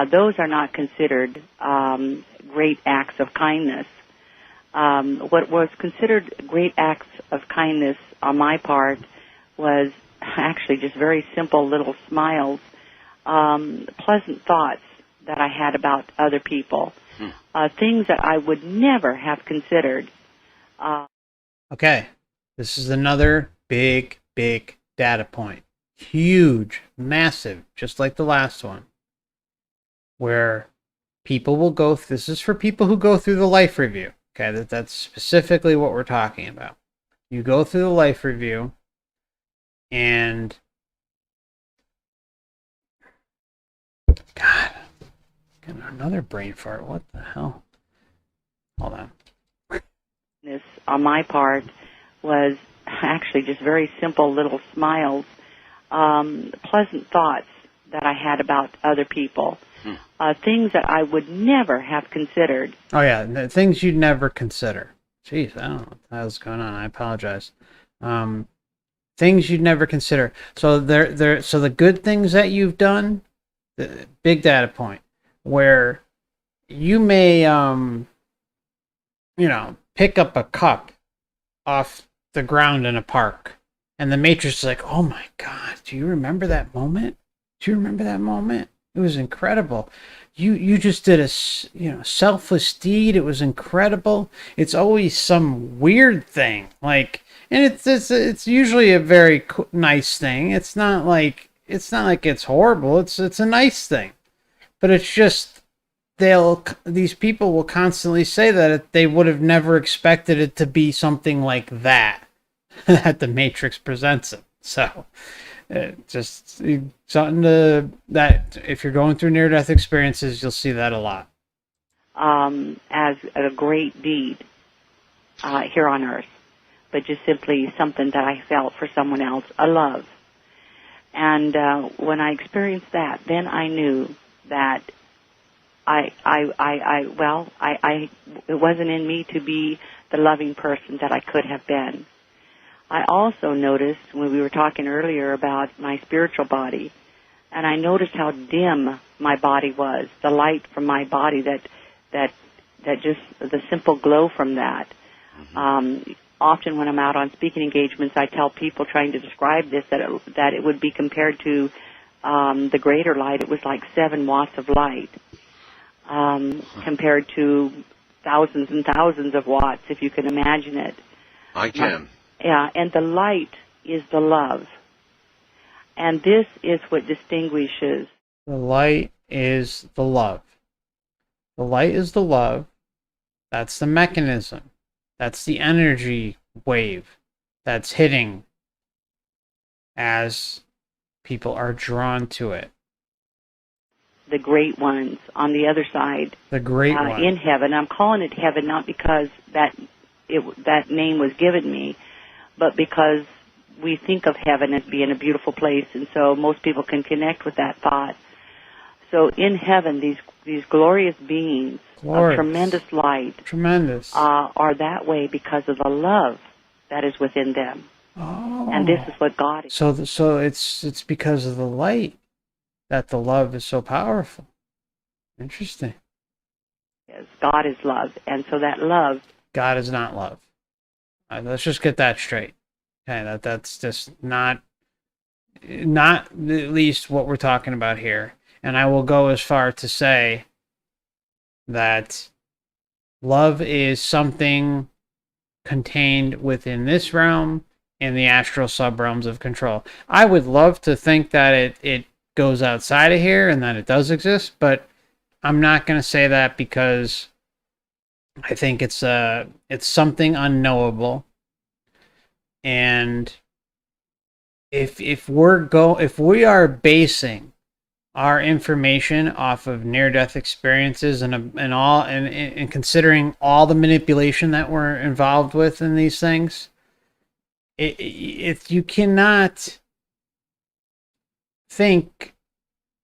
those are not considered great acts of kindness. What was considered great acts of kindness on my part was actually just very simple little smiles, pleasant thoughts that I had about other people, things that I would never have considered. Okay, this is another big data point. Huge, massive, just like the last one, where people will go, this is for people who go through the life review. Okay, that's specifically what we're talking about. You go through the life review, and God, another brain fart. What the hell? Hold on. This, on my part, was actually just very simple little smiles, pleasant thoughts that I had about other people, things that I would never have considered. Oh, yeah, the things you'd never consider. Jeez, I don't know what the hell's going on. I apologize. Things you'd never consider. So so the good things that you've done, the big data point, where you may, pick up a cup off the ground in a park, and the Matrix is like, oh my God, do you remember that moment? Do you remember that moment? It was incredible. You just did a selfless deed. It was incredible. It's always some weird thing, like, and it's usually a very nice thing. It's not like it's horrible. It's a nice thing, but it's just these people will constantly say that they would have never expected it to be something like that that the Matrix presents it. So just something that if you're going through near-death experiences, you'll see that a lot. As a great deed here on Earth, but just simply something that I felt for someone else, a love. And when I experienced that, then I knew that it wasn't in me to be the loving person that I could have been. I also noticed when we were talking earlier about my spiritual body, and I noticed how dim my body was, the light from my body, that just the simple glow from that. Often when I'm out on speaking engagements, I tell people trying to describe this that it would be compared to the greater light, it was like 7 watts of light, compared to thousands and thousands of watts, if you can imagine it. I can. Yeah, and the light is the love. And this is what distinguishes. The light is the love. The light is the love. That's the mechanism. That's the energy wave that's hitting as people are drawn to it. The great ones on the other side. The great one. In heaven. I'm calling it heaven not because that name was given me, but because we think of heaven as being a beautiful place, and so most people can connect with that thought. So in heaven, these glorious beings of tremendous light are that way because of the love that is within them. Oh. And this is what God is. So it's because of the light that the love is so powerful. Interesting. Yes, God is love, and so that love. God is not love. Let's just get that straight. Okay, that's just not at least what we're talking about here. And I will go as far to say that love is something contained within this realm in the astral subrealms of control. I would love to think that it goes outside of here and that it does exist, but I'm not going to say that because I think it's something unknowable. And if we are basing our information off of near-death experiences and considering all the manipulation that we're involved with in these things, you cannot think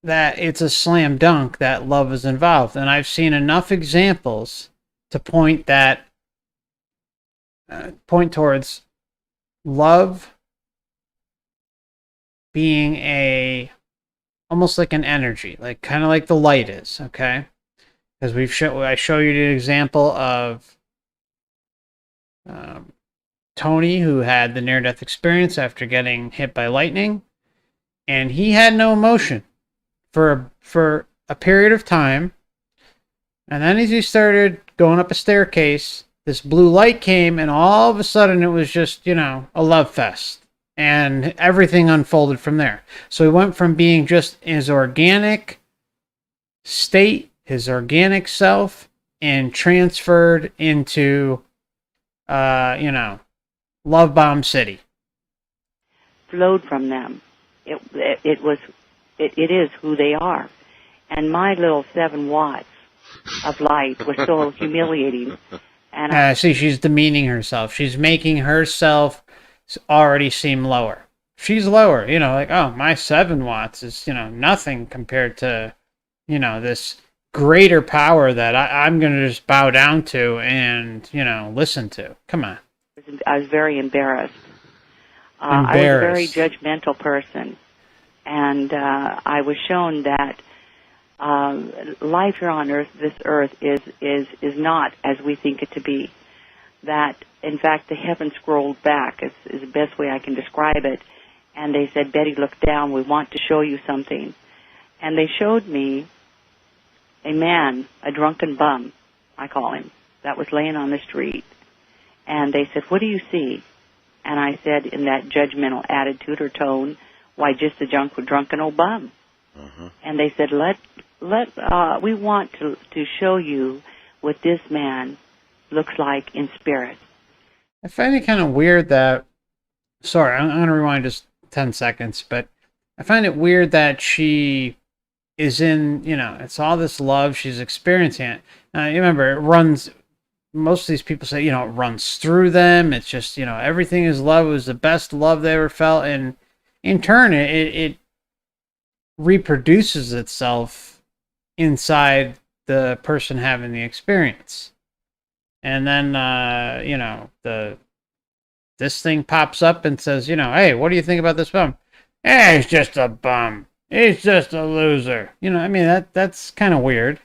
that it's a slam dunk that love is involved. And I've seen enough examples to point towards love being almost like an energy, like kind of like the light is, okay? Because I show you the example of Tony, who had the near-death experience after getting hit by lightning, and he had no emotion for a period of time, and then as he started going up a staircase, this blue light came, and all of a sudden it was just, a love fest. And everything unfolded from there. So he went from being just his organic state, his organic self, and transferred into, Love Bomb City. Flowed from them. It is who they are. And my little 7 watts of light was so humiliating. And see, she's demeaning herself. She's making herself already seem lower. She's lower, like, oh, my 7 watts is, nothing compared to, this greater power that I'm going to just bow down to and, listen to. Come on. I was very embarrassed. I was a very judgmental person. And I was shown that life here on Earth, this Earth, is not as we think it to be. That, in fact, the heavens scrolled back is the best way I can describe it. And they said, Betty, look down. We want to show you something. And they showed me a man, a drunken bum, I call him, that was laying on the street. And they said, what do you see? And I said, in that judgmental attitude or tone, why, just a drunken old bum. Uh-huh. And they said, we want to show you what this man looks like in spirit. I find it kind of weird that, sorry, I'm going to rewind just 10 seconds, but I find it weird that she is in, it's all this love, she's experiencing it. Now, you remember, it runs, most of these people say, it runs through them, it's just, everything is love, it was the best love they ever felt, and in turn, it reproduces itself inside the person having the experience. And then, this thing pops up and says, hey, what do you think about this bum? Hey, he's just a bum. He's just a loser. That's kind of weird.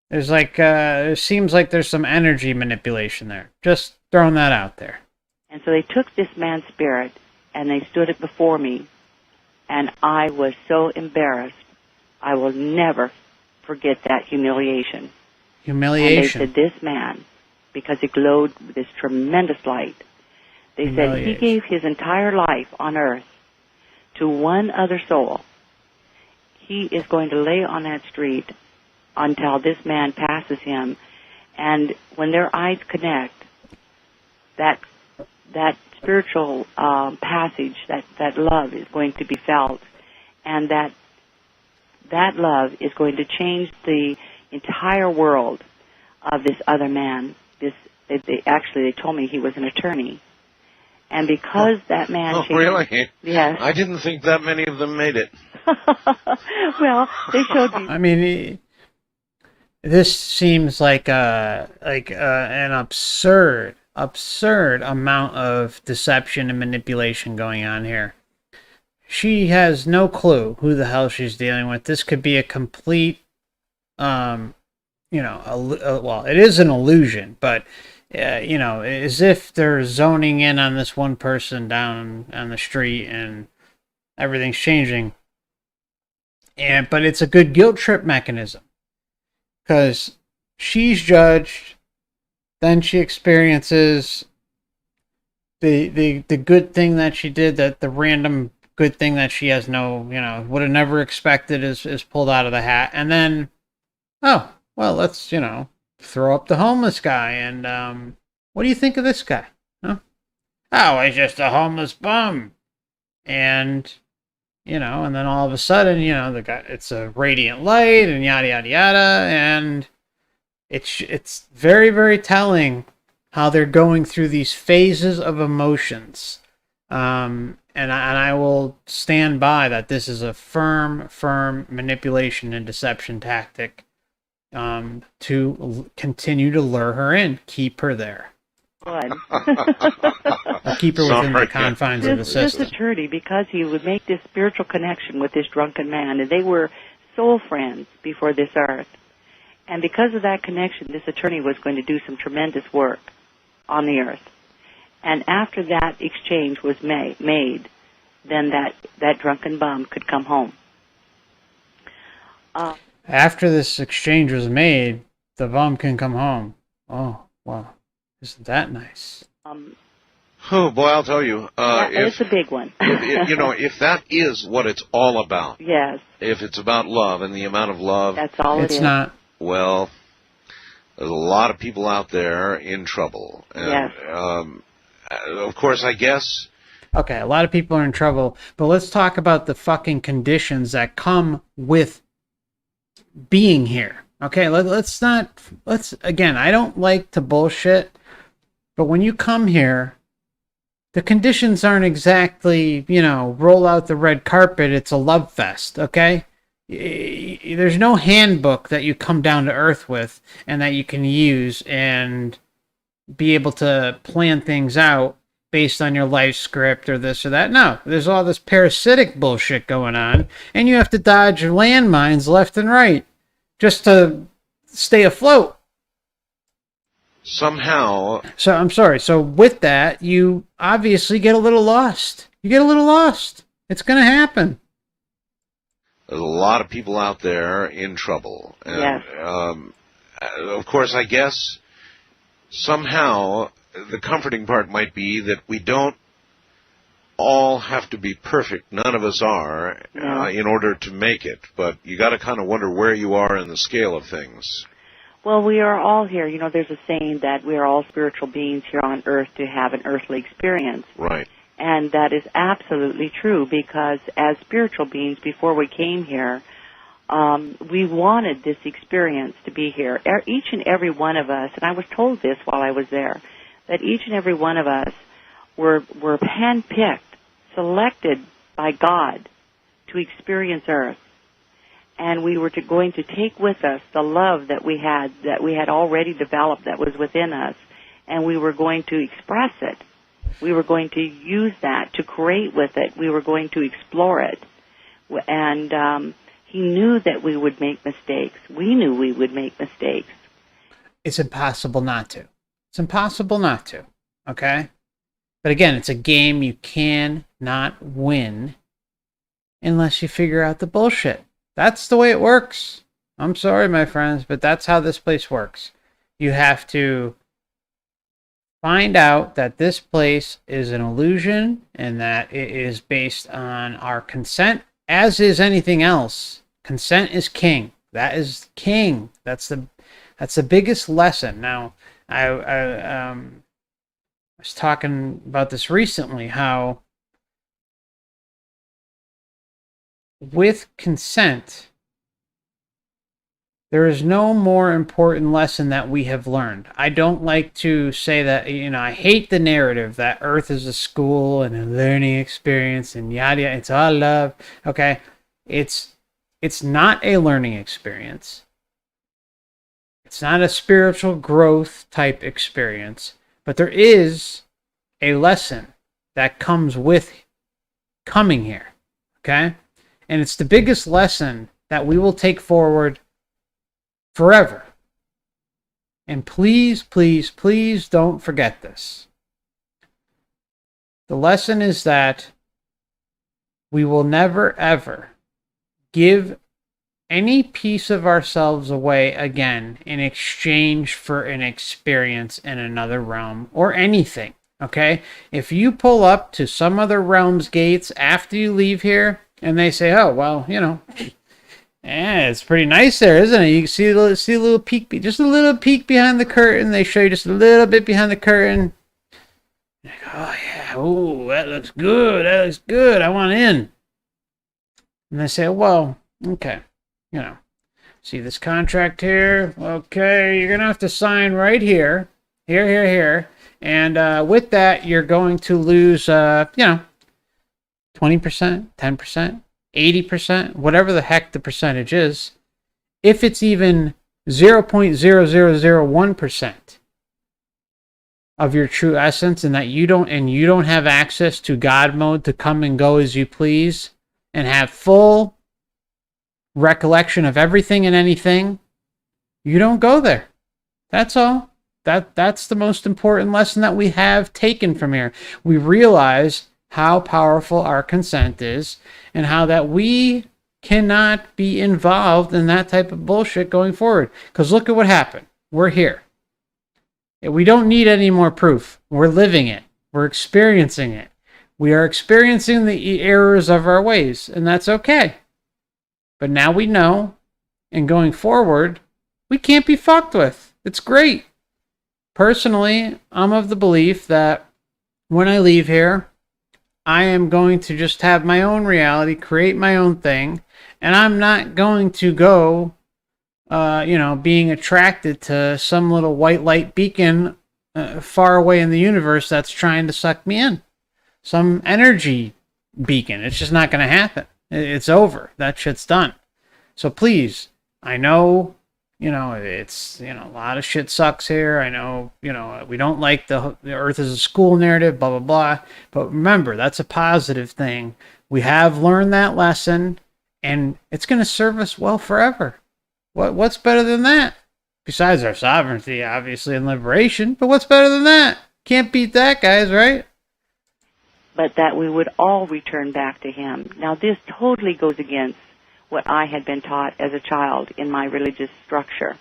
There's it seems like there's some energy manipulation there. Just throwing that out there. And so they took this man's spirit and they stood it before me. And I was so embarrassed. I will never forget that humiliation. Humiliation. And they said, this man, because he glowed with this tremendous light, they said he gave his entire life on earth to one other soul. He is going to lay on that street until this man passes him. And when their eyes connect, that spiritual passage, that love is going to be felt. And that love is going to change the entire world of this other man. They told me he was an attorney. And because that man changed... really? Yes. I didn't think that many of them made it. Well, they showed me... I mean, this seems like an absurd amount of deception and manipulation going on here. She has no clue who the hell she's dealing with. This could be a complete, well, it is an illusion, but... as if they're zoning in on this one person down on the street and everything's changing. But it's a good guilt trip mechanism. Because she's judged, then she experiences the good thing that she did, that the random good thing that she has would have never expected is pulled out of the hat. And then, oh, well, let's, throw up the homeless guy, and what do you think of this guy? Huh? Oh, he's just a homeless bum. And, and then all of a sudden, the guy, it's a radiant light, and yada, yada, yada, and it's very, very telling how they're going through these phases of emotions. And I will stand by that this is a firm manipulation and deception tactic to continue to lure her in, keep her there. Good. Keep her within the confines of the system. This attorney, because he would make this spiritual connection with this drunken man, and they were soul friends before this earth. And because of that connection, this attorney was going to do some tremendous work on the earth. And after that exchange was made, then that drunken bum could come home. After this exchange was made, the bum can come home. Oh, wow. Isn't that nice? Oh, boy, I'll tell you. It's a big one. if that is what it's all about. Yes. If it's about love and the amount of love. That's all it is. It's not. Well, there's a lot of people out there in trouble. And, yes. Of course, I guess. Okay, a lot of people are in trouble, but let's talk about the fucking conditions that come with being here. Okay, again, I don't like to bullshit, but when you come here, the conditions aren't exactly, roll out the red carpet, it's a love fest, okay? There's no handbook that you come down to earth with and that you can use and be able to plan things out based on your life script or this or that. No, there's all this parasitic bullshit going on, and you have to dodge landmines left and right just to stay afloat. Somehow. So, I'm sorry. So, with that, you obviously get a little lost. It's going to happen. There's a lot of people out there in trouble. And, yes. Of course, I guess somehow the comforting part might be that we don't all have to be perfect. None of us are in order to make it. But you got to kind of wonder where you are in the scale of things. Well, we are all here. There's a saying that we are all spiritual beings here on earth to have an earthly experience. Right. And that is absolutely true, because as spiritual beings, before we came here, we wanted this experience to be here. Each and every one of us, and I was told this while I was there, that each and every one of us were handpicked, selected by God to experience earth. And we were going to take with us the love that we had already developed, that was within us, and we were going to express it. We were going to use that to create with it. We were going to explore it. And he knew that we would make mistakes. We knew we would make mistakes. It's impossible not to. Okay? But again, it's a game you cannot win unless you figure out the bullshit. That's the way it works. I'm sorry, my friends, but that's how this place works. You have to find out that this place is an illusion and that it is based on our consent, as is anything else. Consent is king. That is king. That's the biggest lesson. Now, I was talking about this recently, how with consent, there is no more important lesson that we have learned. I don't like to say that, I hate the narrative that Earth is a school and a learning experience and yada yada. It's all love. Okay. It's not a learning experience. It's not a spiritual growth type experience, but there is a lesson that comes with coming here. Okay. And it's the biggest lesson that we will take forward forever. And please, please, please don't forget this. The lesson is that we will never, ever give any piece of ourselves away again in exchange for an experience in another realm or anything. Okay? If you pull up to some other realm's gates after you leave here and they say, oh, well, yeah, it's pretty nice there, isn't it? You can see a little peek, just a little peek behind the curtain. They show you just a little bit behind the curtain. You're like, oh yeah, oh, that looks good. That looks good. I want in. And they say, well, okay, see this contract here? Okay, you're gonna have to sign right here, here, and with that, you're going to lose, 20%, 10%. 80%, whatever the heck the percentage is, if it's even 0.0001% of your true essence, and that you don't have access to God mode to come and go as you please and have full recollection of everything and anything, you don't go there. That's all. That's the most important lesson that we have taken from here. We realize how powerful our consent is and how that we cannot be involved in that type of bullshit going forward. Because look at what happened. We're here. We don't need any more proof. We're living it. We're experiencing it. We are experiencing the errors of our ways, and that's okay. But now we know, and going forward, we can't be fucked with. It's great. Personally, I'm of the belief that when I leave here, I am going to just have my own reality, create my own thing, and I'm not going to go, being attracted to some little white light beacon far away in the universe that's trying to suck me in. Some energy beacon. It's just not going to happen. It's over. That shit's done. So please, I know, it's, a lot of shit sucks here. I know, we don't like the Earth as a school narrative, blah, blah, blah. But remember, that's a positive thing. We have learned that lesson, and it's going to serve us well forever. What's better than that? Besides our sovereignty, obviously, and liberation. But what's better than that? Can't beat that, guys, right? But that we would all return back to him. Now, this totally goes against what I had been taught as a child in my religious structure.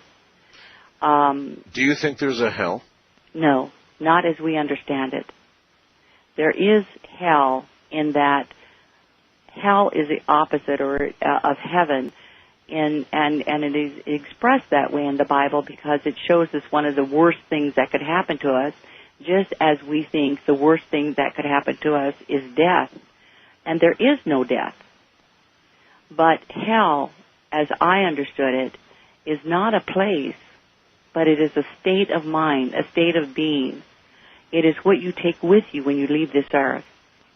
Do you think there's a hell? No, not as we understand it. There is hell in that hell is the opposite of heaven, and it is expressed that way in the Bible because it shows us one of the worst things that could happen to us, just as we think the worst thing that could happen to us is death. And there is no death. But hell, as I understood it, is not a place, but it is a state of mind, a state of being. It is what you take with you when you leave this earth,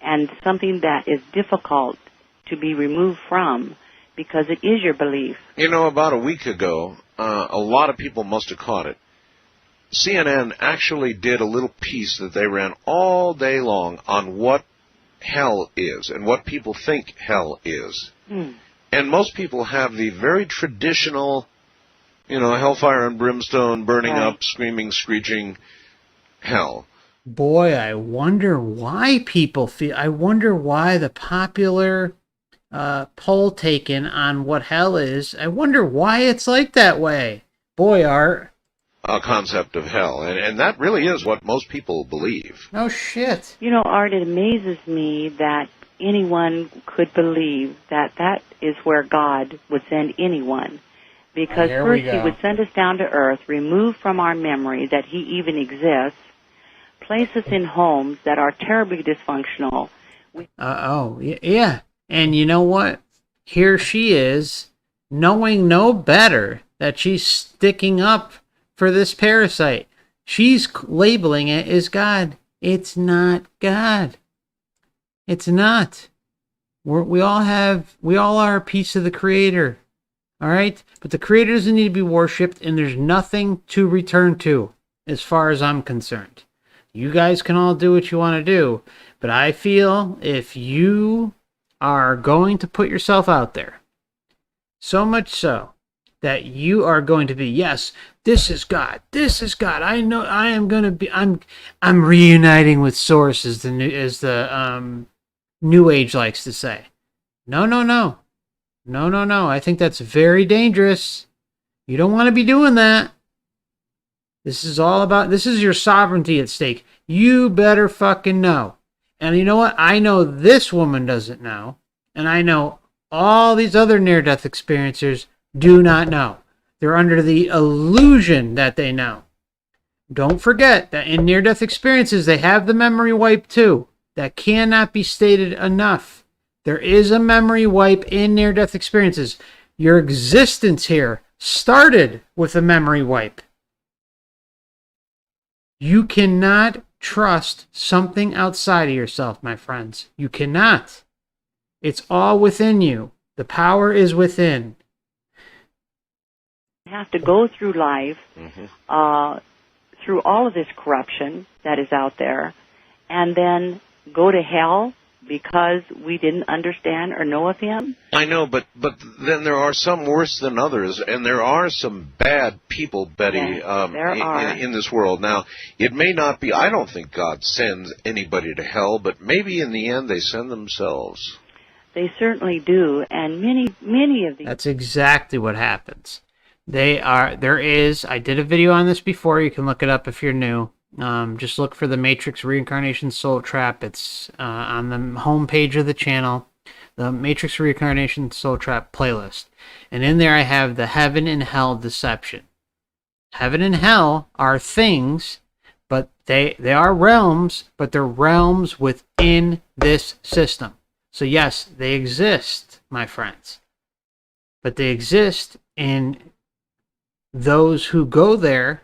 and something that is difficult to be removed from because it is your belief. About a week ago, a lot of people must have caught it. CNN actually did a little piece that they ran all day long on what hell is and what people think hell is. And most people have the very traditional, hellfire and brimstone, burning up, screaming, screeching hell. Boy, I wonder why people feel... I wonder why the popular poll taken on what hell is. I wonder why it's like that way. Boy, Art. Concept of hell. And that really is what most people believe. No shit. You know, Art, it amazes me that anyone could believe that that is where God would send anyone. Because first he would send us down to earth, remove from our memory that he even exists, place us in homes that are terribly dysfunctional. Yeah. And you know what? Here she is, knowing no better, that she's sticking up for this parasite. She's labeling it as God. It's not God. It's not. We all are a piece of the Creator. All right? But the Creator doesn't need to be worshipped, and there's nothing to return to, as far as I'm concerned. You guys can all do what you want to do, but I feel if you are going to put yourself out there, so much so that you are going to be, yes, this is God. This is God. I know I am going to be. I'm reuniting with Source, as the New Age likes to say. No. I think that's very dangerous. You don't want to be doing that. This is your sovereignty at stake. You better fucking know. And you know what? I know this woman doesn't know. And I know all these other near-death experiencers do not know. They're under the illusion that they know. Don't forget that in near-death experiences, they have the memory wipe too. That cannot be stated enough. There is a memory wipe in near-death experiences. Your existence here started with a memory wipe. You cannot trust something outside of yourself, my friends. You cannot. It's all within you. The power is within. You have to go through life, through all of this corruption that is out there, and then go to hell because we didn't understand or know of him? I know, but then there are some worse than others, and there are some bad people, Betty, in this world. Now, it may not be, I don't think God sends anybody to hell, but maybe in the end they send themselves. They certainly do, and many of these... That's exactly what happens. I did a video on this before, you can look it up if you're new. Just look for the Matrix Reincarnation Soul Trap. It's on the home page of the channel, the Matrix Reincarnation Soul Trap playlist. And in there I have the heaven and hell deception. Heaven and hell are things, but they are realms, but they're realms within this system. So yes, they exist, my friends. But they exist in those who go there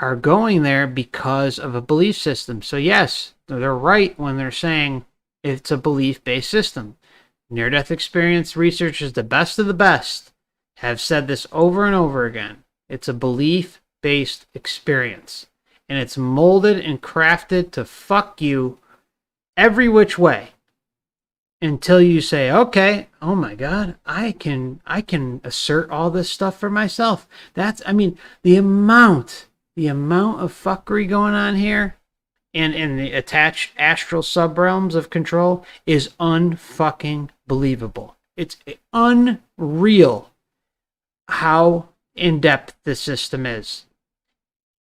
are going there because of a belief system. So yes, they're right when they're saying it's a belief-based system. Near-death experience researchers, the best of the best, have said this over and over again. It's a belief-based experience. And it's molded and crafted to fuck you every which way. Until you say, okay, oh my God, I can assert all this stuff for myself. The amount of fuckery going on here in the attached astral subrealms of control is unfucking believable. It's unreal how in-depth this system is.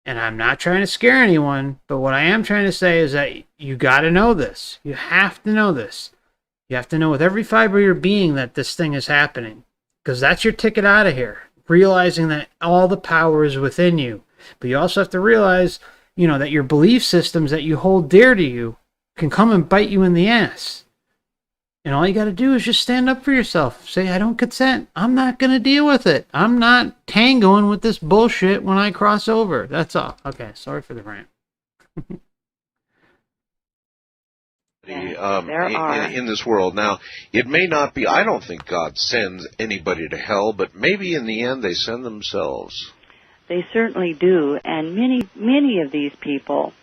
And I'm not trying to scare anyone, but what I am trying to say is that you got to know this. You have to know this. You have to know with every fiber of your being that this thing is happening. Because that's your ticket out of here. Realizing that all the power is within you. But you also have to realize, that your belief systems that you hold dear to you can come and bite you in the ass. And all you got to do is just stand up for yourself. Say, I don't consent. I'm not going to deal with it. I'm not tangoing with this bullshit when I cross over. That's all. Okay, sorry for the rant. In this world. Now, it may not be, I don't think God sends anybody to hell, but maybe in the end they send themselves. They certainly do, and many of these people,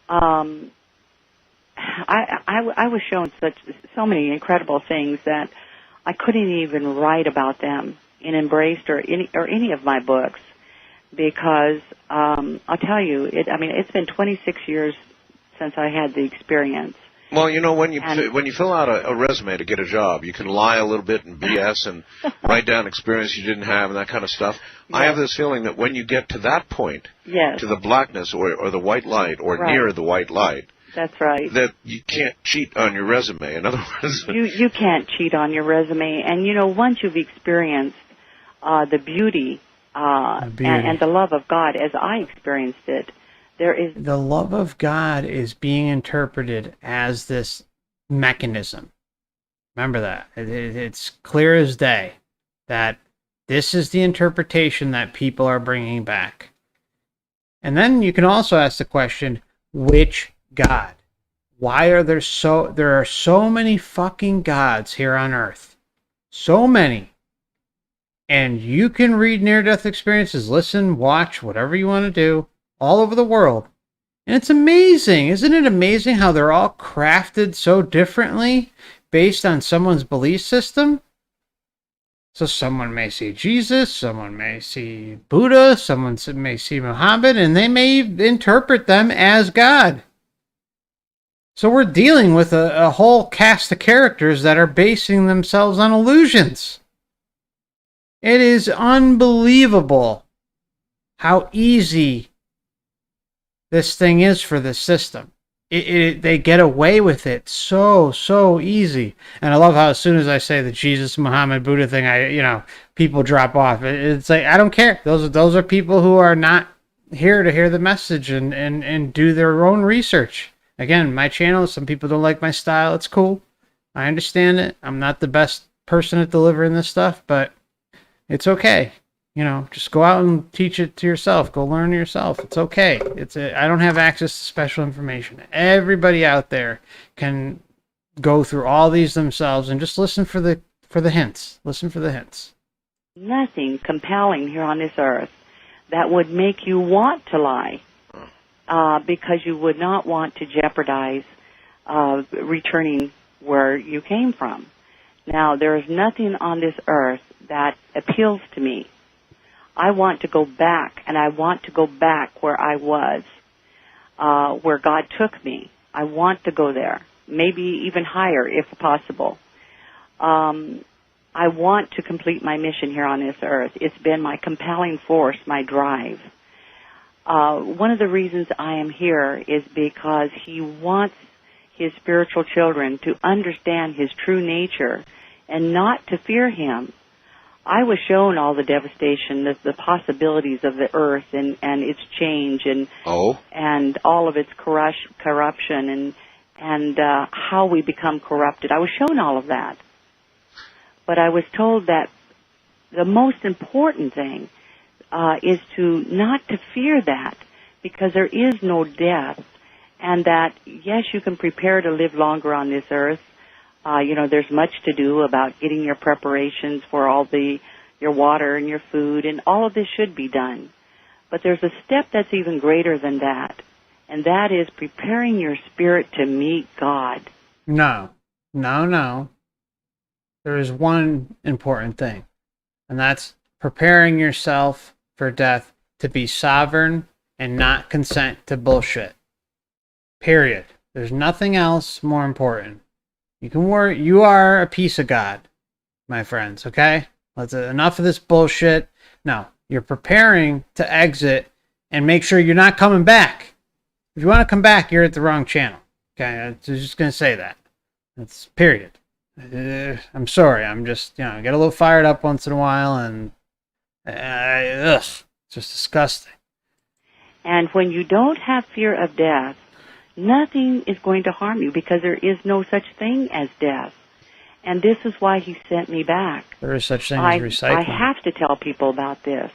I was shown so many incredible things that I couldn't even write about them in Embraced or any of my books, because I'll tell you, it's been 26 years since I had the experience. Well, you know, when you fill out a resume to get a job, you can lie a little bit and BS and write down experience you didn't have and that kind of stuff. Yes. I have this feeling that when you get to that point, yes, to the blackness or the white light or right, near the white light, that's right, that you can't cheat on your resume. In other words, you can't cheat on your resume. And, you know, once you've experienced the beauty, and the love of God as I experienced it, there is... The love of God is being interpreted as this mechanism. Remember that. It's clear as day that this is the interpretation that people are bringing back. And then you can also ask the question, which God? Why are there are so many fucking gods here on Earth? So many. And you can read near-death experiences, listen, watch, whatever you want to do, all over the world. And it's amazing. Isn't it amazing how they're all crafted so differently based on someone's belief system? So someone may see Jesus, someone may see Buddha, someone may see Muhammad, and they may interpret them as God. So we're dealing with a whole cast of characters that are basing themselves on illusions. It is unbelievable how easy this thing is for the system. They get away with it so easy. And I love how as soon as I say the Jesus, Muhammad, Buddha thing, people drop off. It's like, I don't care. Those are people who are not here to hear the message and do their own research. Again, my channel, some people don't like my style. It's cool. I understand it. I'm not the best person at delivering this stuff, but it's okay. Just go out and teach it to yourself. Go learn yourself. It's okay. I don't have access to special information. Everybody out there can go through all these themselves and just listen for the hints. Listen for the hints. Nothing compelling here on this earth that would make you want to lie, because you would not want to jeopardize returning where you came from. Now, there is nothing on this earth that appeals to me. I want to go back, and I want to go back where I was, where God took me. I want to go there, maybe even higher if possible. I want to complete my mission here on this earth. It's been my compelling force, my drive. One of the reasons I am here is because He wants His spiritual children to understand His true nature and not to fear Him. I was shown all the devastation, the possibilities of the earth and its change and all of its corruption and how we become corrupted. I was shown all of that. But I was told that the most important thing is not to fear that, because there is no death, and that, yes, you can prepare to live longer on this earth. There's much to do about getting your preparations for your water and your food, and all of this should be done. But there's a step that's even greater than that, and that is preparing your spirit to meet God. No. There is one important thing, and that's preparing yourself for death to be sovereign and not consent to bullshit. Period. There's nothing else more important. You are a piece of God, my friends, okay? Enough of this bullshit. No, you're preparing to exit and make sure you're not coming back. If you want to come back, you're at the wrong channel. Okay, I'm just going to say that. That's period. I'm sorry. I'm just, I get a little fired up once in a while, and it's just disgusting. And when you don't have fear of death, nothing is going to harm you, because there is no such thing as death. And this is why He sent me back. There is such thing as recycling. I have to tell people about this.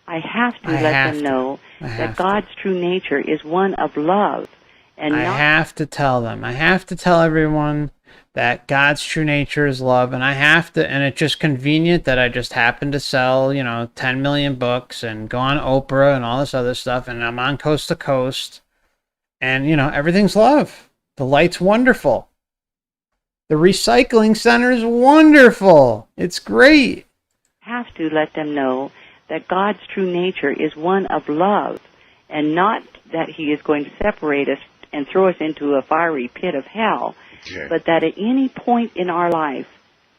I have to let them know that God's true nature is one of love. And I have to tell them. I have to tell everyone that God's true nature is love, and and it's just convenient that I just happen to sell, 10 million books and go on Oprah and all this other stuff, and I'm on Coast to Coast, and, everything's love. The light's wonderful. The recycling center is wonderful. It's great. Have to let them know that God's true nature is one of love, and not that He is going to separate us and throw us into a fiery pit of hell, Okay. but that at any point in our life,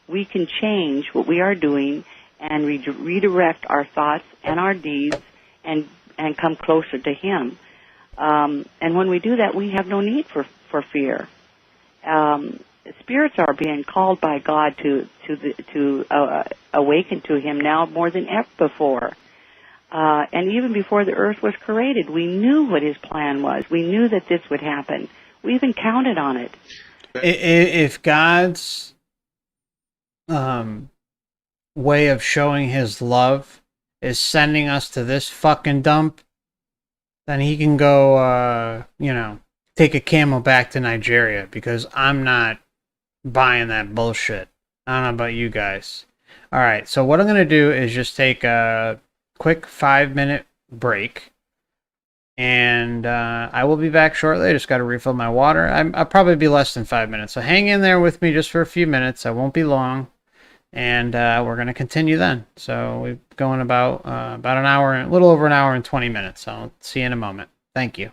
we can change what we are doing and redirect our thoughts and our deeds and come closer to Him. And when we do that, we have no need for fear. Spirits are being called by God to awaken to Him now more than ever before. And even before the earth was created, we knew what His plan was. We knew that this would happen. We even counted on it. If God's way of showing His love is sending us to this fucking dump, then He can go, take a camel back to Nigeria, because I'm not buying that bullshit. I don't know about you guys. All right, so what I'm going to do is just take a quick 5-minute break, and I will be back shortly. I just got to refill my water. I'll probably be less than 5 minutes, so hang in there with me just for a few minutes. I won't be long, and we're going to continue then. So we're going about an hour, a little over an hour and 20 minutes. I'll see you in a moment. Thank you.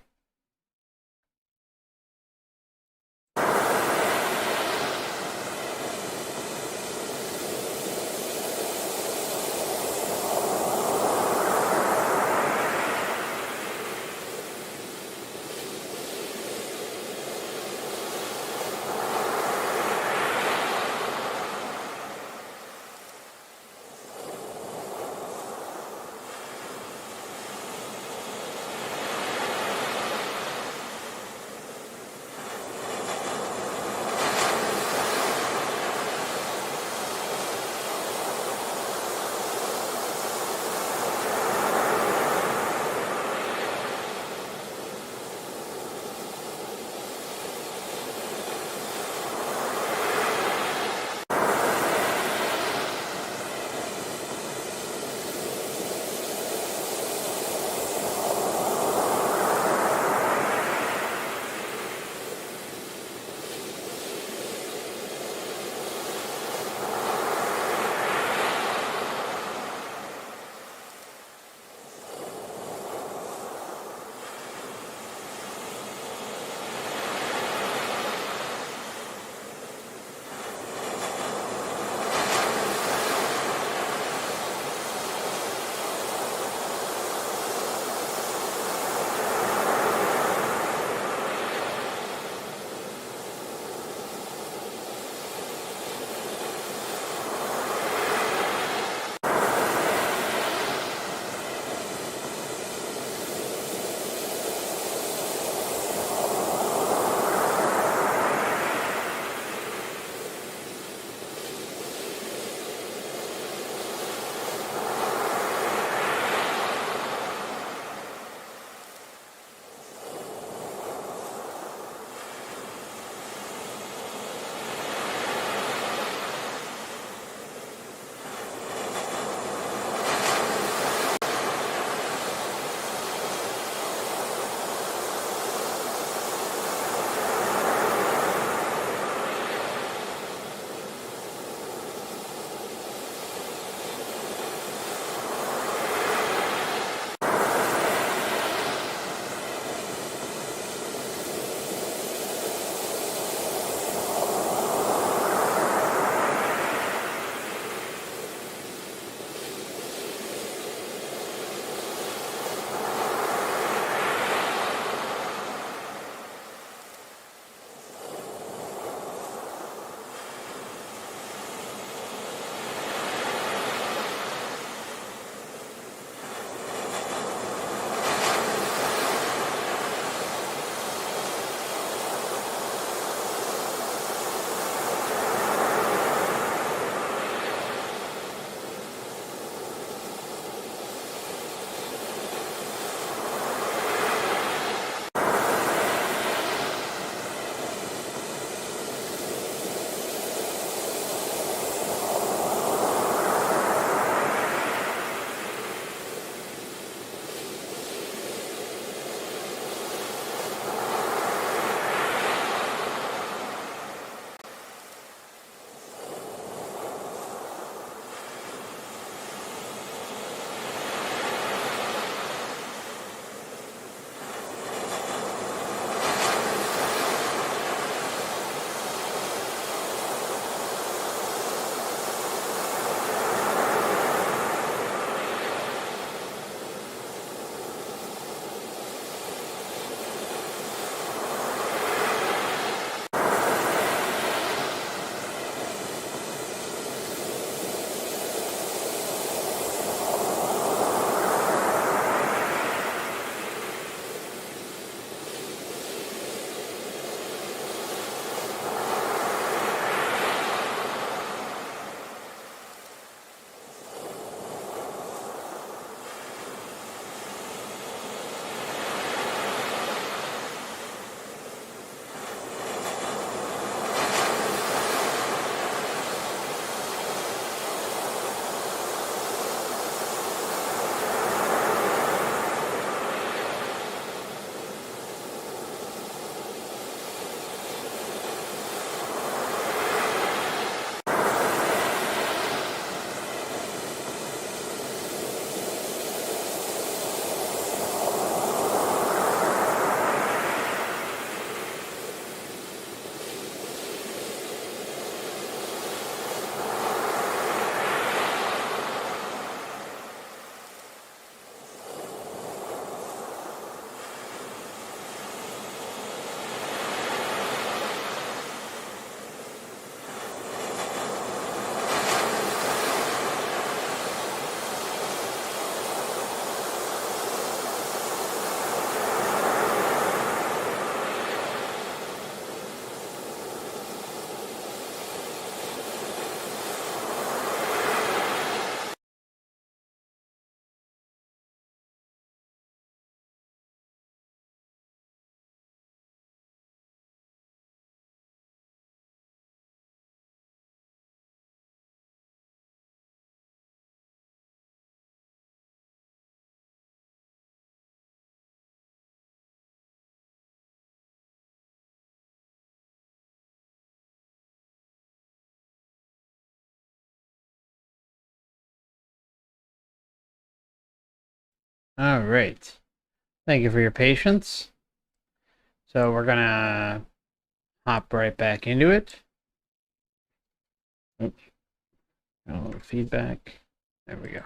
All right. Thank you for your patience. So we're gonna hop right back into it. Oops. A little feedback. There we go.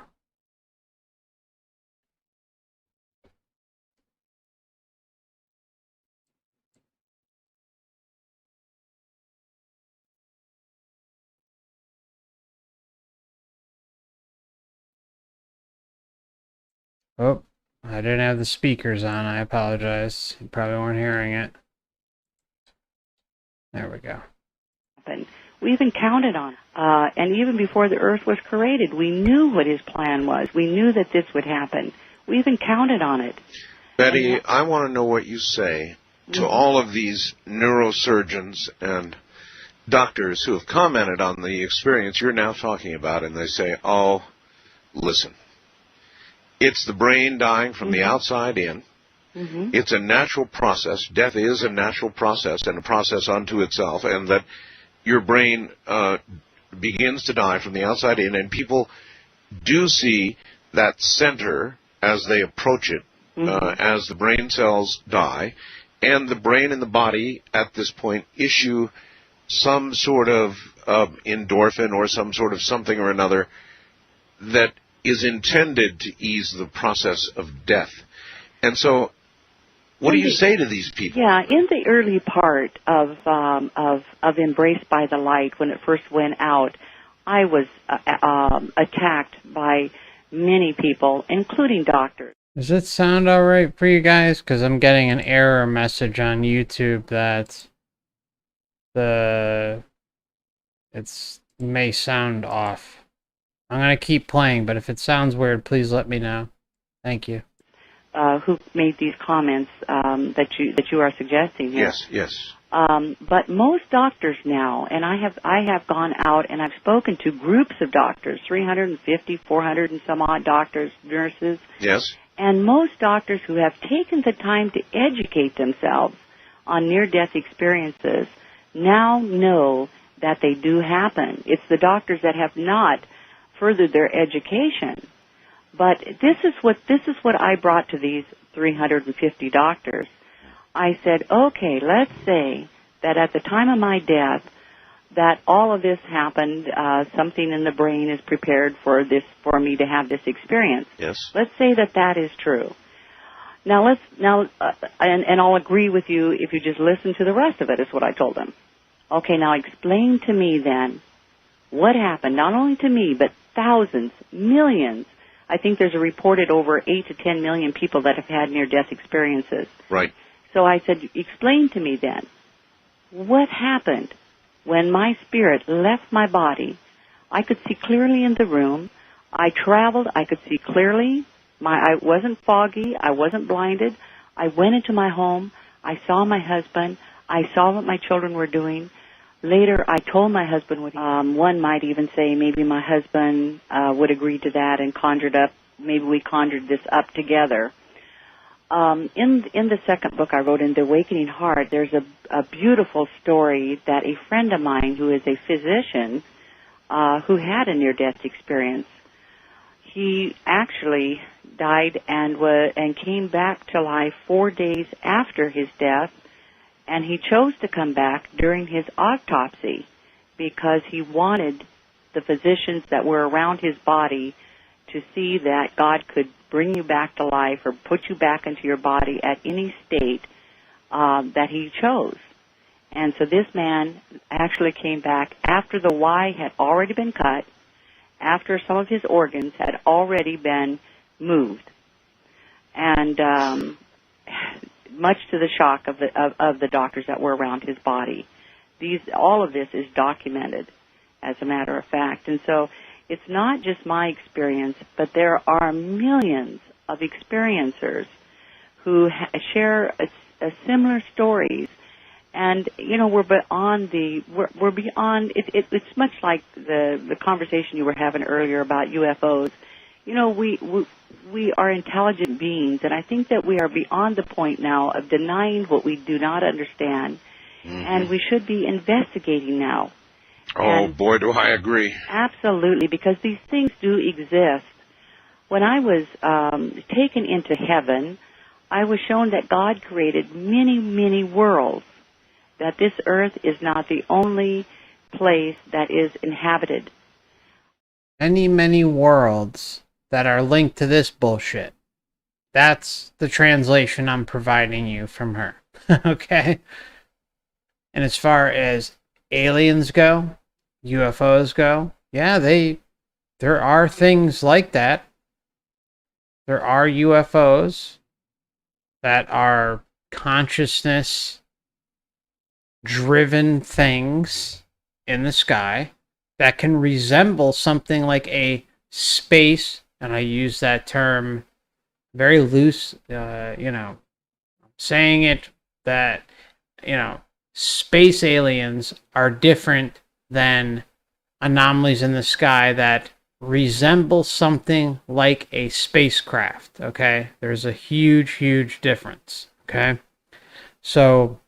Oh, I didn't have the speakers on. I apologize. You probably weren't hearing it. There we go. We even counted on it. And even before the earth was created, we knew what his plan was. We knew that this would happen. We even counted on it. Betty, I want to know what you say to all of these neurosurgeons and doctors who have commented on the experience you're now talking about, and they say, oh, listen, it's the brain dying from the outside in. It's a natural process. Death is a natural process and a process unto itself, and that your brain begins to die from the outside in, and people do see that center as they approach it, as the brain cells die, and the brain and the body at this point issue some sort of endorphin or some sort of something or another that is intended to ease the process of death. And so, what do you say to these people? Yeah, in the early part of Embraced by the Light, when it first went out, I was attacked by many people, including doctors. Does it sound all right for you guys? Because I'm getting an error message on YouTube that it may sound off. I'm going to keep playing, but if it sounds weird, please let me know. Thank you. Who made these comments that you are suggesting here? Yes. But most doctors now, and I have gone out and I've spoken to groups of doctors, 350, 400 and some odd doctors, nurses. Yes. And most doctors who have taken the time to educate themselves on near-death experiences now know that they do happen. It's the doctors that have not furthered their education. But this is what I brought to these 350 doctors. I said, okay, let's say that at the time of my death, that all of this happened, something in the brain is prepared for me to have this experience. Yes. Let's say that is true. Now and I'll agree with you if you just listen to the rest of it, is what I told them. Okay, now explain to me then what happened, not only to me, but thousands, millions. I think there's a reported over 8 to 10 million people that have had near-death experiences. Right. So I said, explain to me then, what happened when my spirit left my body? I could see clearly in the room. I traveled. I could see clearly. I wasn't foggy. I wasn't blinded. I went into my home. I saw my husband. I saw what my children were doing. Later, I told my husband what one might even say maybe my husband would agree to that and maybe we conjured this up together. In the second book I wrote, in The Awakening Heart, there's a beautiful story that a friend of mine who is a physician who had a near-death experience, he actually died and came back to life 4 days after his death. And he chose to come back during his autopsy because he wanted the physicians that were around his body to see that God could bring you back to life or put you back into your body at any state that he chose. And so this man actually came back after the Y had already been cut, after some of his organs had already been moved. And much to the shock of the doctors that were around his body. All of this is documented, as a matter of fact. And so it's not just my experience, but there are millions of experiencers who share similar stories. And, we're beyond it's much like the conversation you were having earlier about UFOs. We are intelligent beings, and I think that we are beyond the point now of denying what we do not understand, and we should be investigating now. Oh, boy, do I agree. Absolutely, because these things do exist. when I was taken into heaven, I was shown that God created many, many worlds, that this earth is not the only place that is inhabited. Many, many worlds that are linked to this bullshit. That's the translation I'm providing you from her. Okay? And as far as aliens go, UFOs go, yeah, there are things like that. There are UFOs that are consciousness driven things in the sky that can resemble something like a space, and I use that term very loose, saying it that, space aliens are different than anomalies in the sky that resemble something like a spacecraft, okay? There's a huge, huge difference, okay? So,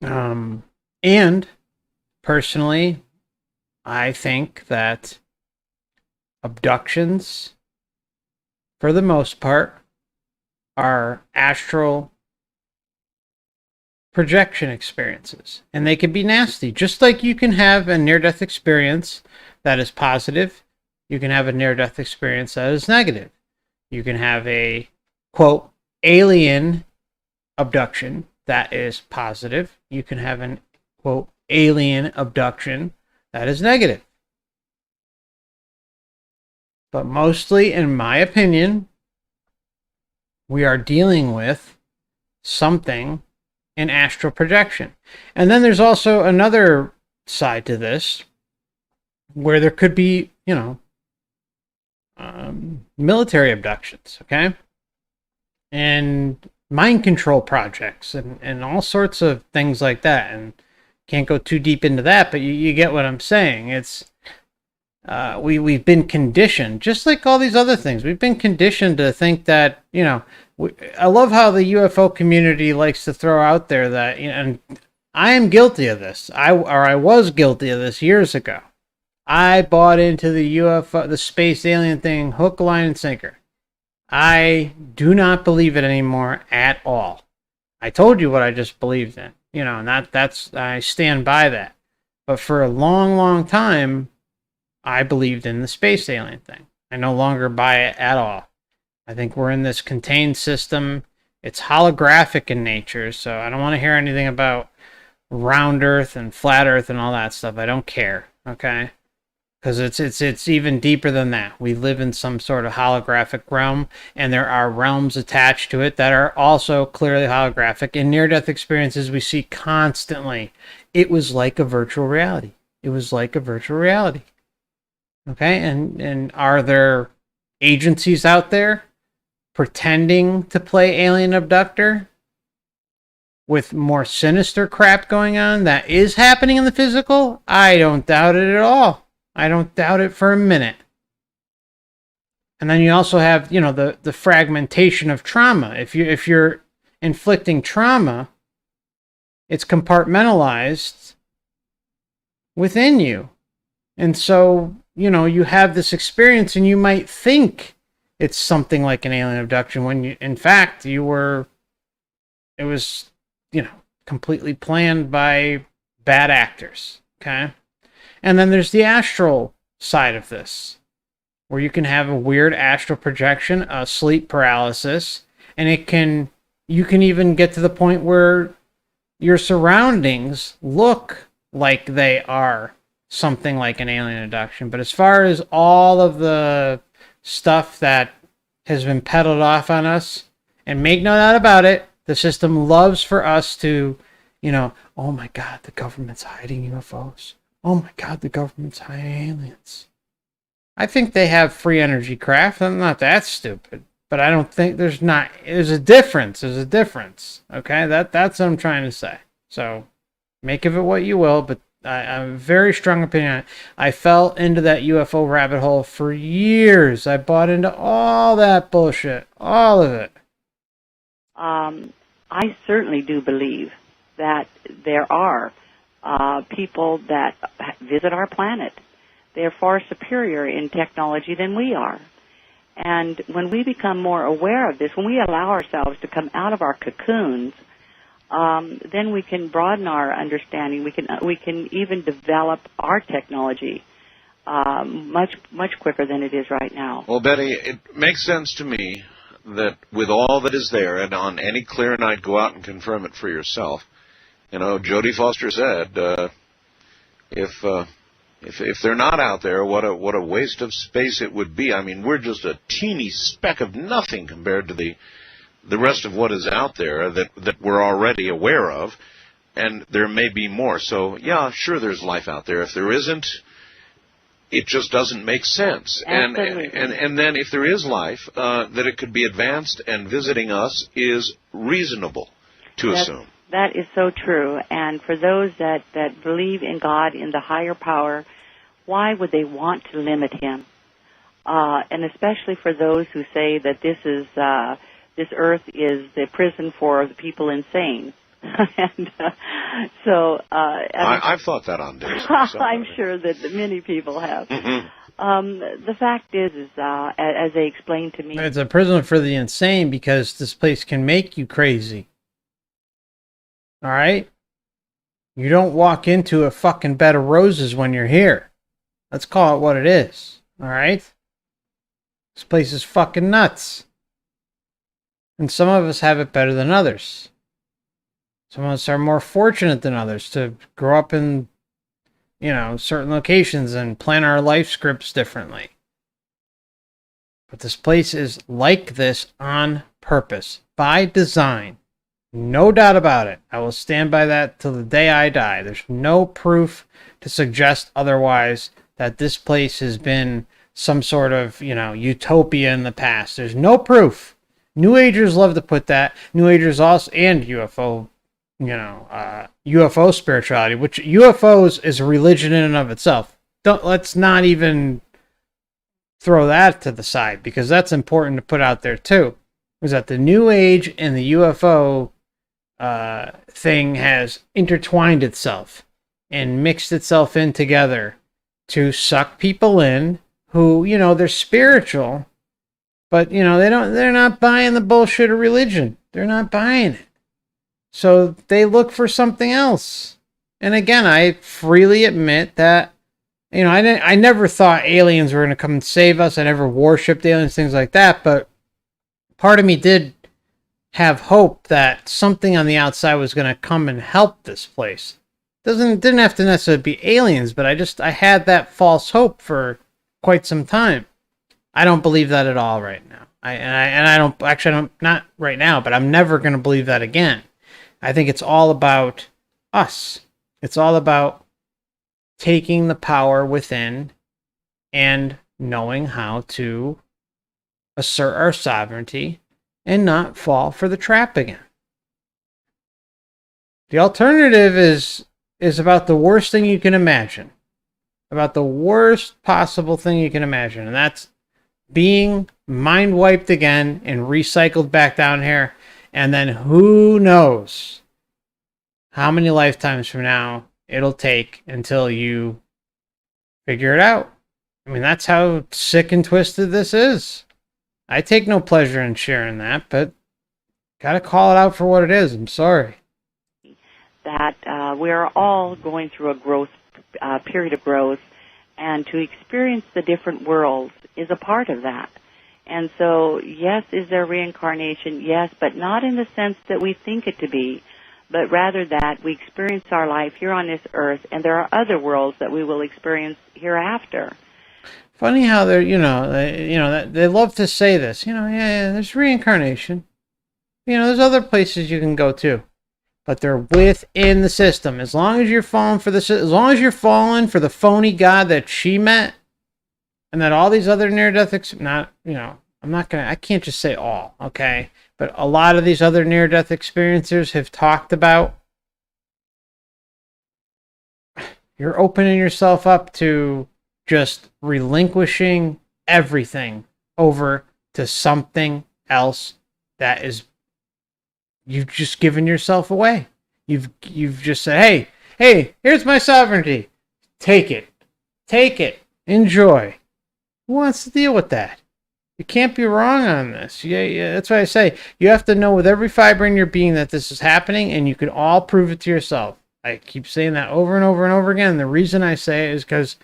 and personally, I think that abductions, for the most part, are astral projection experiences. And they can be nasty. Just like you can have a near-death experience that is positive, you can have a near-death experience that is negative. You can have a, quote, alien abduction that is positive. You can have an, quote, alien abduction that is negative. But mostly, in my opinion, we are dealing with something in astral projection. And then there's also another side to this where there could be, military abductions, okay? And mind control projects and all sorts of things like that. And can't go too deep into that, but you get what I'm saying. It's we've been conditioned, just like all these other things. We've been conditioned to think that, I love how the UFO community likes to throw out there that, and I am guilty of this. I was guilty of this years ago. I bought into the UFO, the space alien thing, hook, line, and sinker. I do not believe it anymore at all. I told you what I just believed in, and that's I stand by that. But for a long, long time, I believed in the space alien thing. I no longer buy it at all. I think we're in this contained system. It's holographic in nature, so I don't want to hear anything about round Earth and flat Earth and all that stuff. I don't care, okay? Because it's even deeper than that. We live in some sort of holographic realm, and there are realms attached to it that are also clearly holographic. In near-death experiences, we see constantly. It was like a virtual reality. It was like a virtual reality. Okay, and are there agencies out there pretending to play alien abductor with more sinister crap going on that is happening in the physical? I don't doubt it at all. I don't doubt it for a minute. And then you also have, the fragmentation of trauma. If you're inflicting trauma, it's compartmentalized within you. And so, you have this experience and you might think it's something like an alien abduction when in fact, it was, completely planned by bad actors. Okay. And then there's the astral side of this, where you can have a weird astral projection, a sleep paralysis, and you can even get to the point where your surroundings look like they are something like an alien abduction. But as far as all of the stuff that has been peddled off on us, and make no doubt about it, the system loves for us to, oh my God, the government's hiding UFOs. Oh my God, the government's hiding aliens. I think they have free energy craft. I'm not that stupid. But I don't think there's a difference. There's a difference. Okay? That's what I'm trying to say. So make of it what you will, but I have a very strong opinion on it. I fell into that UFO rabbit hole for years. I bought into all that bullshit. All of it. I certainly do believe that there are people that visit our planet, They're far superior in technology than we are. And when we become more aware of this, when we allow ourselves to come out of our cocoons, then we can broaden our understanding. We can even develop our technology much quicker than it is right now. Well, Betty, it makes sense to me that with all that is there, and on any clear night, go out and confirm it for yourself. You know, Jodie Foster said, if they're not out there, what a waste of space it would be. I mean, we're just a teeny speck of nothing compared to the rest of what is out there that we're already aware of, and there may be more. So, yeah, sure, there's life out there. If there isn't, it just doesn't make sense. And then if there is life, that it could be advanced and visiting us is reasonable to assume. That is so true. And for those that believe in God, in the higher power, why would they want to limit him? And especially for those who say that this earth is the prison for the people insane. And I've thought that on days. I'm sure that many people have. Mm-hmm. The fact is as they explained to me, it's a prison for the insane because this place can make you crazy. All right? You don't walk into a fucking bed of roses when you're here. Let's call it what it is. All right? This place is fucking nuts. And some of us have it better than others. Some of us are more fortunate than others to grow up in, certain locations and plan our life scripts differently. But this place is like this on purpose, by design. No doubt about it. I will stand by that till the day I die. There's no proof to suggest otherwise that this place has been some sort of, utopia in the past. There's no proof. New Agers love to put that. New Agers also, and UFO, UFO spirituality, which UFOs is a religion in and of itself. Let's not even throw that to the side, because that's important to put out there too. Is that the New Age and the UFO thing has intertwined itself and mixed itself in together to suck people in who, they're spiritual, but they're not buying the bullshit of religion. They're not buying it. So they look for something else. And again, I freely admit that, I never thought aliens were going to come and save us. I never worshipped aliens, things like that. But part of me did have hope that something on the outside was going to come and help this place. Didn't have to necessarily be aliens, but I had that false hope for quite some time. I don't believe that at all right now. I don't not right now, but I'm never going to believe that again. I think it's all about us. It's all about taking the power within and knowing how to assert our sovereignty and not fall for the trap again. The alternative is about the worst thing you can imagine. About the worst possible thing you can imagine. And that's being mind wiped again and recycled back down here. And then who knows how many lifetimes from now it'll take until you figure it out. I mean, that's how sick and twisted this is. I take no pleasure in sharing that, but gotta call it out for what it is. I'm sorry. That we're all going through a period of growth, and to experience the different worlds is a part of that. And so, yes, is there reincarnation? Yes, but not in the sense that we think it to be, but rather that we experience our life here on this earth, and there are other worlds that we will experience hereafter. Funny how they love to say this. Yeah, there's reincarnation. There's other places you can go to, but they're within the system. As long as you're falling for the phony god that she met, and that all these other near-death I can't just say all, okay? But a lot of these other near-death experiencers have talked about, you're opening yourself up to just relinquishing everything over to something else that is, you've just given yourself away. You've just said, hey, here's my sovereignty. Take it. Enjoy. Who wants to deal with that? You can't be wrong on this. Yeah, that's why I say you have to know with every fiber in your being that this is happening, and you can all prove it to yourself. I keep saying that over and over and over again. The reason I say it is because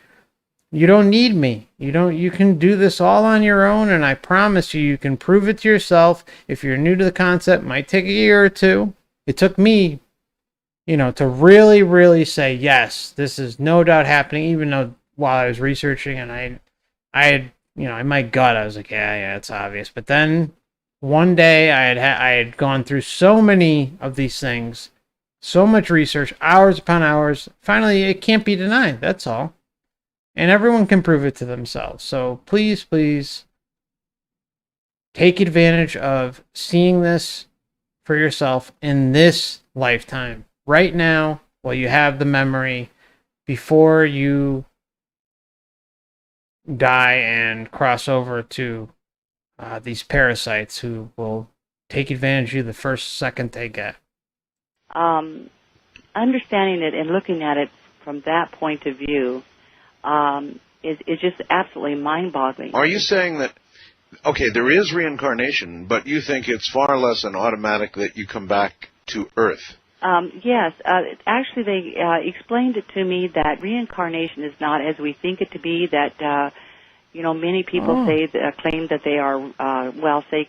you don't need me. You can do this all on your own, and I promise you can prove it to yourself. If you're new to the concept, it might take a year or two. It took me, to really, really say, yes, this is no doubt happening, even though while I was researching and I had, in my gut, I was like, yeah, it's obvious. But then one day I had gone through so many of these things, so much research, hours upon hours. Finally, it can't be denied. That's all. And everyone can prove it to themselves. So please, please take advantage of seeing this for yourself in this lifetime. Right now, while you have the memory, before you die and cross over to these parasites who will take advantage of you the first second they get. Understanding it and looking at it from that point of view is just absolutely mind-boggling. Are you saying that, okay, there is reincarnation, but you think it's far less an automatic that you come back to Earth? Yes. Actually, they explained it to me that reincarnation is not as we think it to be, that, many people claim that they are, say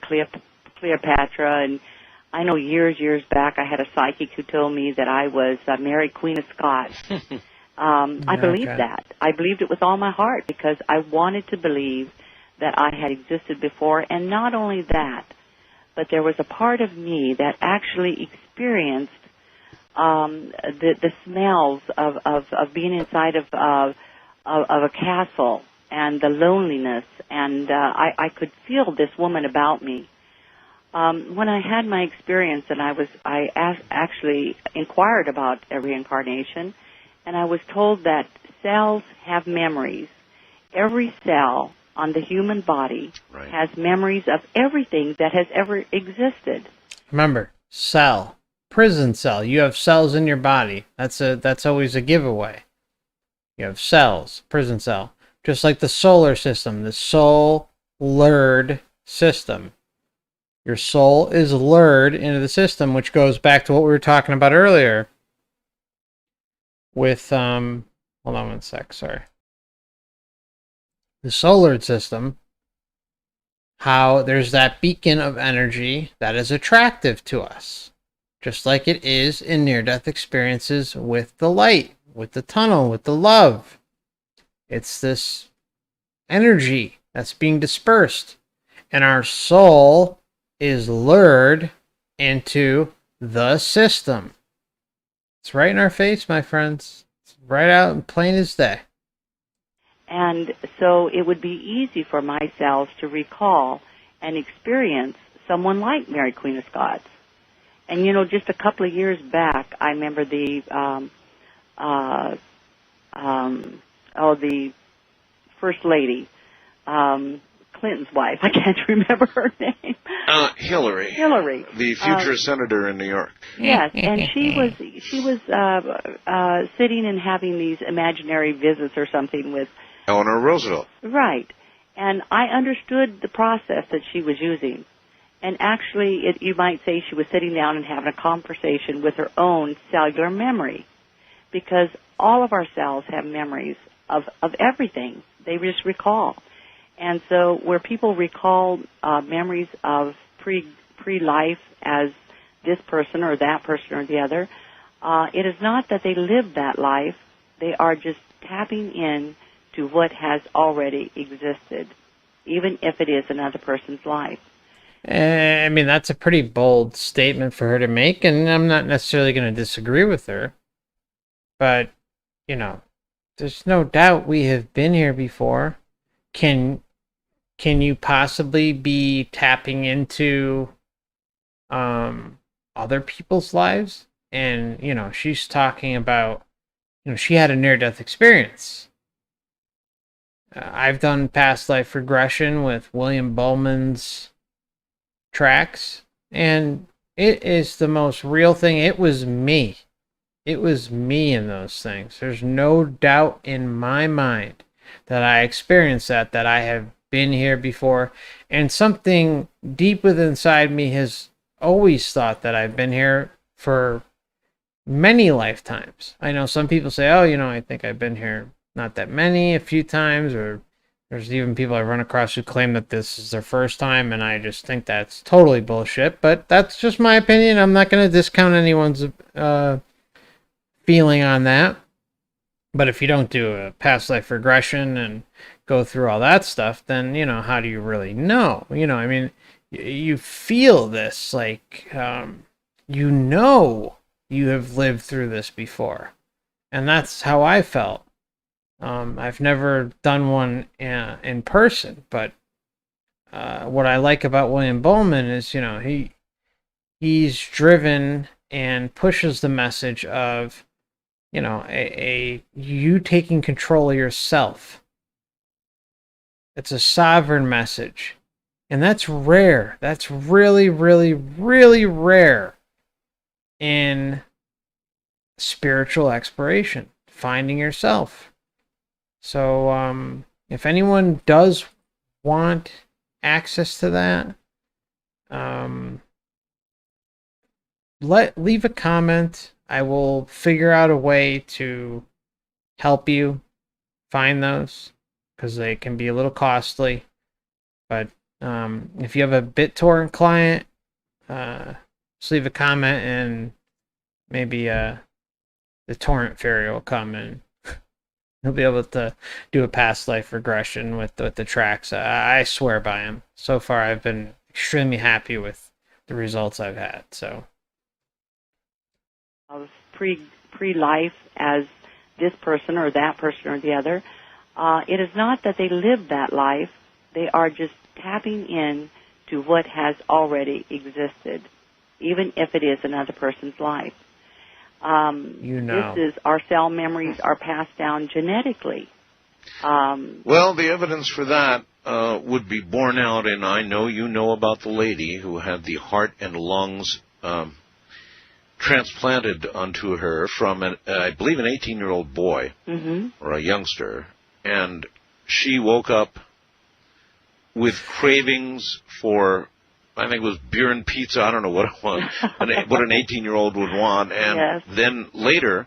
Cleopatra, and I know years back I had a psychic who told me that I was Mary Queen of Scots. I believed that. I believed it with all my heart because I wanted to believe that I had existed before, and not only that, but there was a part of me that actually experienced the smells of being inside of a castle and the loneliness, and I could feel this woman about me. When I had my experience, and I actually inquired about a reincarnation, and I was told that cells have memories. Every cell on the human body has memories of everything that has ever existed. Remember, cell. Prison cell. You have cells in your body. That's always a giveaway. You have cells, prison cell. Just like the solar system, the soul-lured system. Your soul is lured into the system, which goes back to what we were talking about earlier with, hold on one sec, sorry. The solar system, how there's that beacon of energy that is attractive to us. Just like it is in near-death experiences with the light, with the tunnel, with the love. It's this energy that's being dispersed. And our soul is lured into the system. It's right in our face, my friends. It's right out and plain as day. And so it would be easy for my cells to recall and experience someone like Mary Queen of Scots. And, just a couple of years back, I remember the First Lady, Clinton's wife. I can't remember her name. Hillary. Hillary. The future senator in New York. Yes, and she was sitting and having these imaginary visits or something with Eleanor Roosevelt. Right. And I understood the process that she was using. And actually, you might say she was sitting down and having a conversation with her own cellular memory. Because all of our cells have memories of everything. They just recall. And so where people recall memories of pre-life as this person or that person or the other, it is not that they lived that life. They are just tapping in to what has already existed, even if it is another person's life. I mean, that's a pretty bold statement for her to make, and I'm not necessarily going to disagree with her. But, there's no doubt we have been here before. Can you possibly be tapping into other people's lives? And, she's talking about, she had a near-death experience. I've done past life regression with William Bowman's tracks, and it is the most real thing. It was me. It was me in those things. There's no doubt in my mind. that I experienced that I have been here before, and something deep within inside me has always thought that I've been here for many lifetimes. I know some people say, oh, I think I've been here not that many, a few times, or there's even people I've run across who claim that this is their first time, and I just think that's totally bullshit. But that's just my opinion. I'm not going to discount anyone's feeling on that. But if you don't do a past life regression and go through all that stuff, then, how do you really know? I mean, you feel this, like, you have lived through this before. And that's how I felt. I've never done one in person, but what I like about William Bowman is, he's driven and pushes the message of, you taking control of yourself. It's a sovereign message. And that's rare. That's really, really, really rare in spiritual exploration, finding yourself. So if anyone does want access to that, leave a comment. I will figure out a way to help you find those, because they can be a little costly. But if you have a BitTorrent client, just leave a comment, and maybe the torrent fairy will come and he'll be able to do a past life regression with the tracks. I swear by him. So far, I've been extremely happy with the results I've had. So, of pre-life as this person or that person or the other, it is not that they live that life. They are just tapping in to what has already existed, even if it is another person's life. This is our cell memories are passed down genetically. Well, the evidence for that would be borne out, and I know you know about the lady who had the heart and lungs transplanted onto her from, I believe, an 18-year-old boy or a youngster, and she woke up with cravings for, I think it was beer and pizza. I don't know what it was, what an 18-year-old would want. And then later,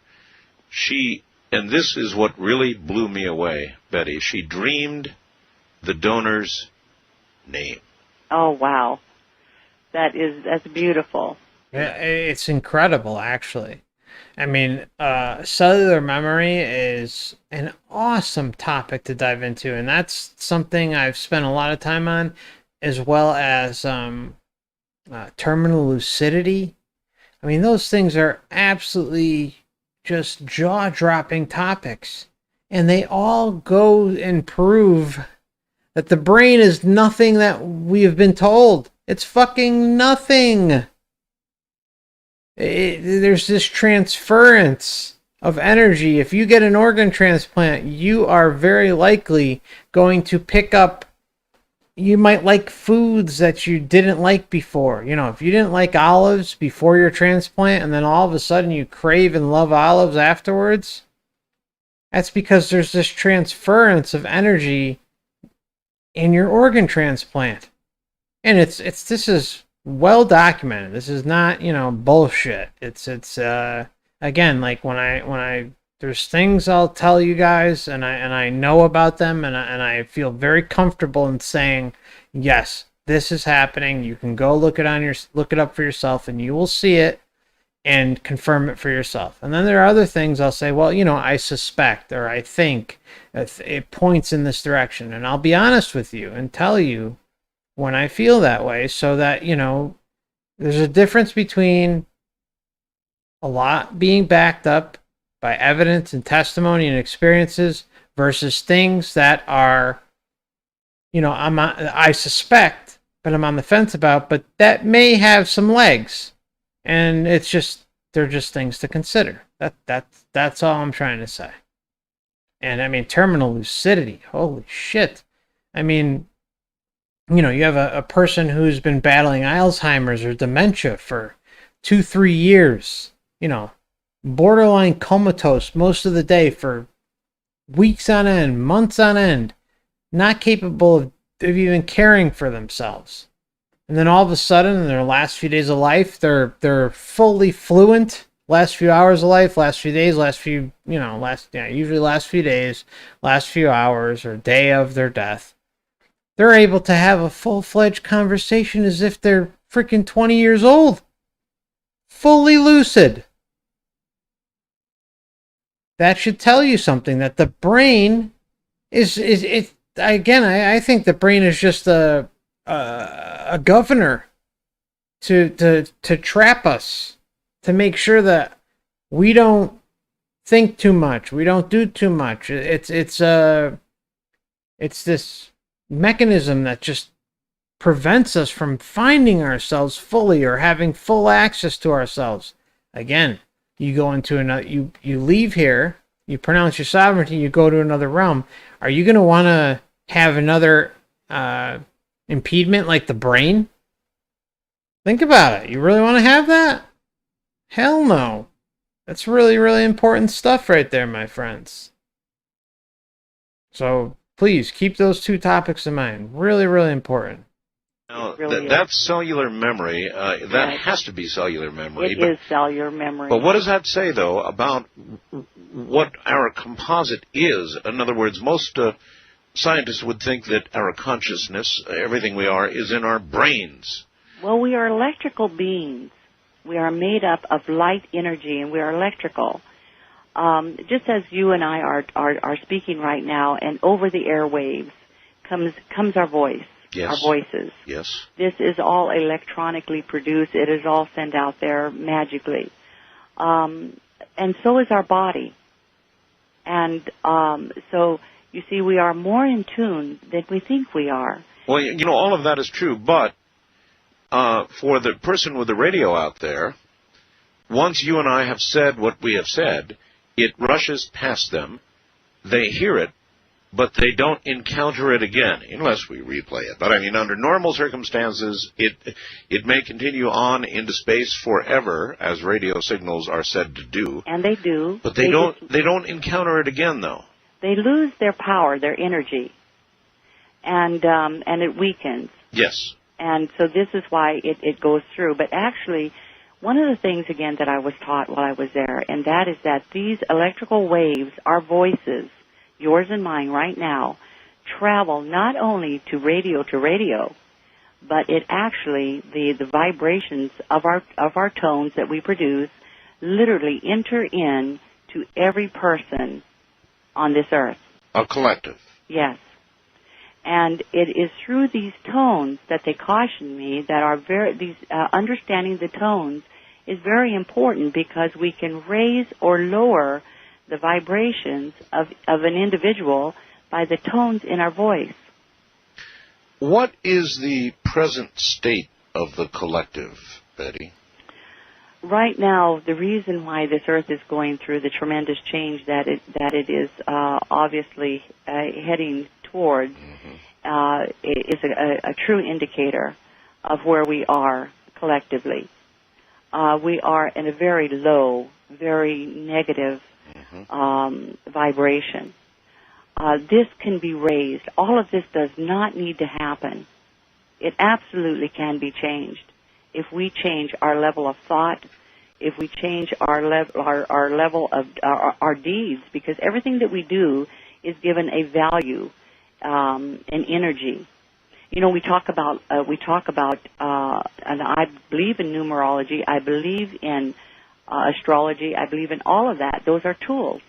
and this is what really blew me away, Betty, she dreamed the donor's name. Oh, wow. That's beautiful. It's incredible, actually. I mean, cellular memory is an awesome topic to dive into, and that's something I've spent a lot of time on, as well as terminal lucidity. I mean, those things are absolutely just jaw-dropping topics, and they all go and prove that the brain is nothing that we have been told. It's fucking nothing. There's this transference of energy. If you get an organ transplant, you are very likely going to pick up, you might like foods that you didn't like before. If you didn't like olives before your transplant, and then all of a sudden you crave and love olives afterwards, that's because there's this transference of energy in your organ transplant. And this is well documented. This is not, bullshit. It's again, like when I there's things I'll tell you guys, and I know about them, and I feel very comfortable in saying, yes, this is happening. You can go look it up for yourself, and you will see it and confirm it for yourself. And then there are other things I'll say, well, I suspect, or I think it points in this direction, and I'll be honest with you and tell you when I feel that way, so that, there's a difference between a lot being backed up by evidence and testimony and experiences versus things that are, I suspect, but I'm on the fence about, but that may have some legs. And they're just things to consider. That's all I'm trying to say. And I mean, terminal lucidity, holy shit. I mean, you have a person who's been battling Alzheimer's or dementia for 2-3 years, borderline comatose most of the day for weeks on end, months on end, not capable of even caring for themselves. And then all of a sudden, in their last few days of life, they're fully fluent. Last few hours of life, last few days, usually last few days, last few hours, or day of their death. They're able to have a full-fledged conversation as if they're freaking 20 years old. Fully lucid. That should tell you something, that the brain is again, I think the brain is just a governor to trap us, to make sure that we don't think too much, we don't do too much. It's this mechanism that just prevents us from finding ourselves fully or having full access to ourselves. Again, you go into another, you leave here, you pronounce your sovereignty, you go to another realm. Are you going to want to have another impediment like the brain? Think about it. You really want to have that? Hell no. That's really, really important stuff right there, my friends. So please keep those two topics in mind. Really, really important. Now, Really that's cellular memory. That has to be cellular memory. It is cellular memory. But what does that say, though, about what our composite is? In other words, most scientists would think that our consciousness, everything we are, is in our brains. Well, we are electrical beings. We are made up of light energy, and we are electrical. Just as you and I are speaking right now, and over the airwaves comes our voice. Yes. Our voices. Yes. This is all electronically produced. It is all sent out there magically. And so is our body. And so, you see, we are more in tune than we think we are. Well, all of that is true, but for the person with the radio out there, once you and I have said what we have said, it rushes past them, they hear it, but they don't encounter it again, unless we replay it. But I mean, under normal circumstances, it may continue on into space forever, as radio signals are said to do. And they do. But they don't encounter it again, though. They lose their power, their energy, and it weakens. Yes. And so this is why it goes through. But actually, one of the things, again, that I was taught while I was there, and that is that these electrical waves, our voices, yours and mine right now, travel not only to radio, but it actually, the vibrations of our tones that we produce literally enter in to every person on this earth. A collective. Yes. And it is through these tones that they caution me that understanding the tones is very important, because we can raise or lower the vibrations of an individual by the tones in our voice. What is the present state of the collective, Betty? Right now, the reason why this earth is going through the tremendous change that it is obviously heading towards is a true indicator of where we are collectively. We are in a very low, very negative vibration. This can be raised. All of this does not need to happen. It absolutely can be changed if we change our level of thought, if we change our level of our deeds, because everything that we do is given a value, an energy. We talk about, and I believe in numerology. I believe in astrology. I believe in all of that. Those are tools.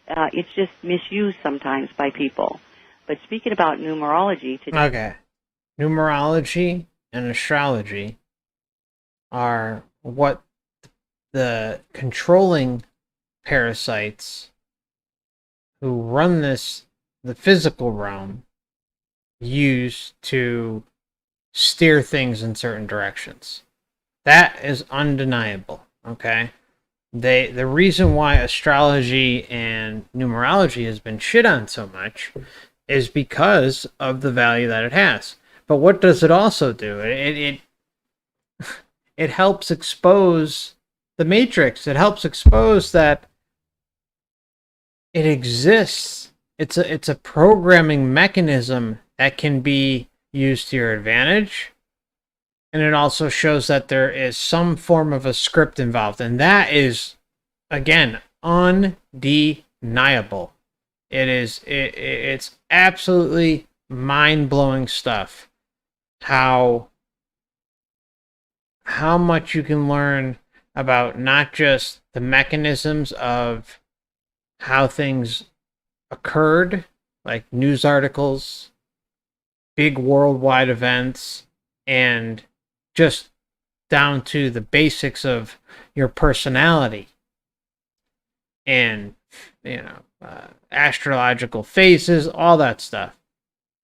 It's just misused sometimes by people. But speaking about numerology today. Okay. Numerology and astrology are what the controlling parasites who run the physical realm, use to steer things in certain directions. That is undeniable, okay? The reason why astrology and numerology has been shit on so much is because of the value that it has. But what does it also do? It helps expose the matrix. It helps expose that it exists it's a programming mechanism that can be used to your advantage. And it also shows that there is some form of a script involved. And that is, again, undeniable. It's absolutely mind-blowing stuff. How much you can learn about not just the mechanisms of how things occurred, like news articles, big worldwide events, and just down to the basics of your personality and, astrological phases, all that stuff.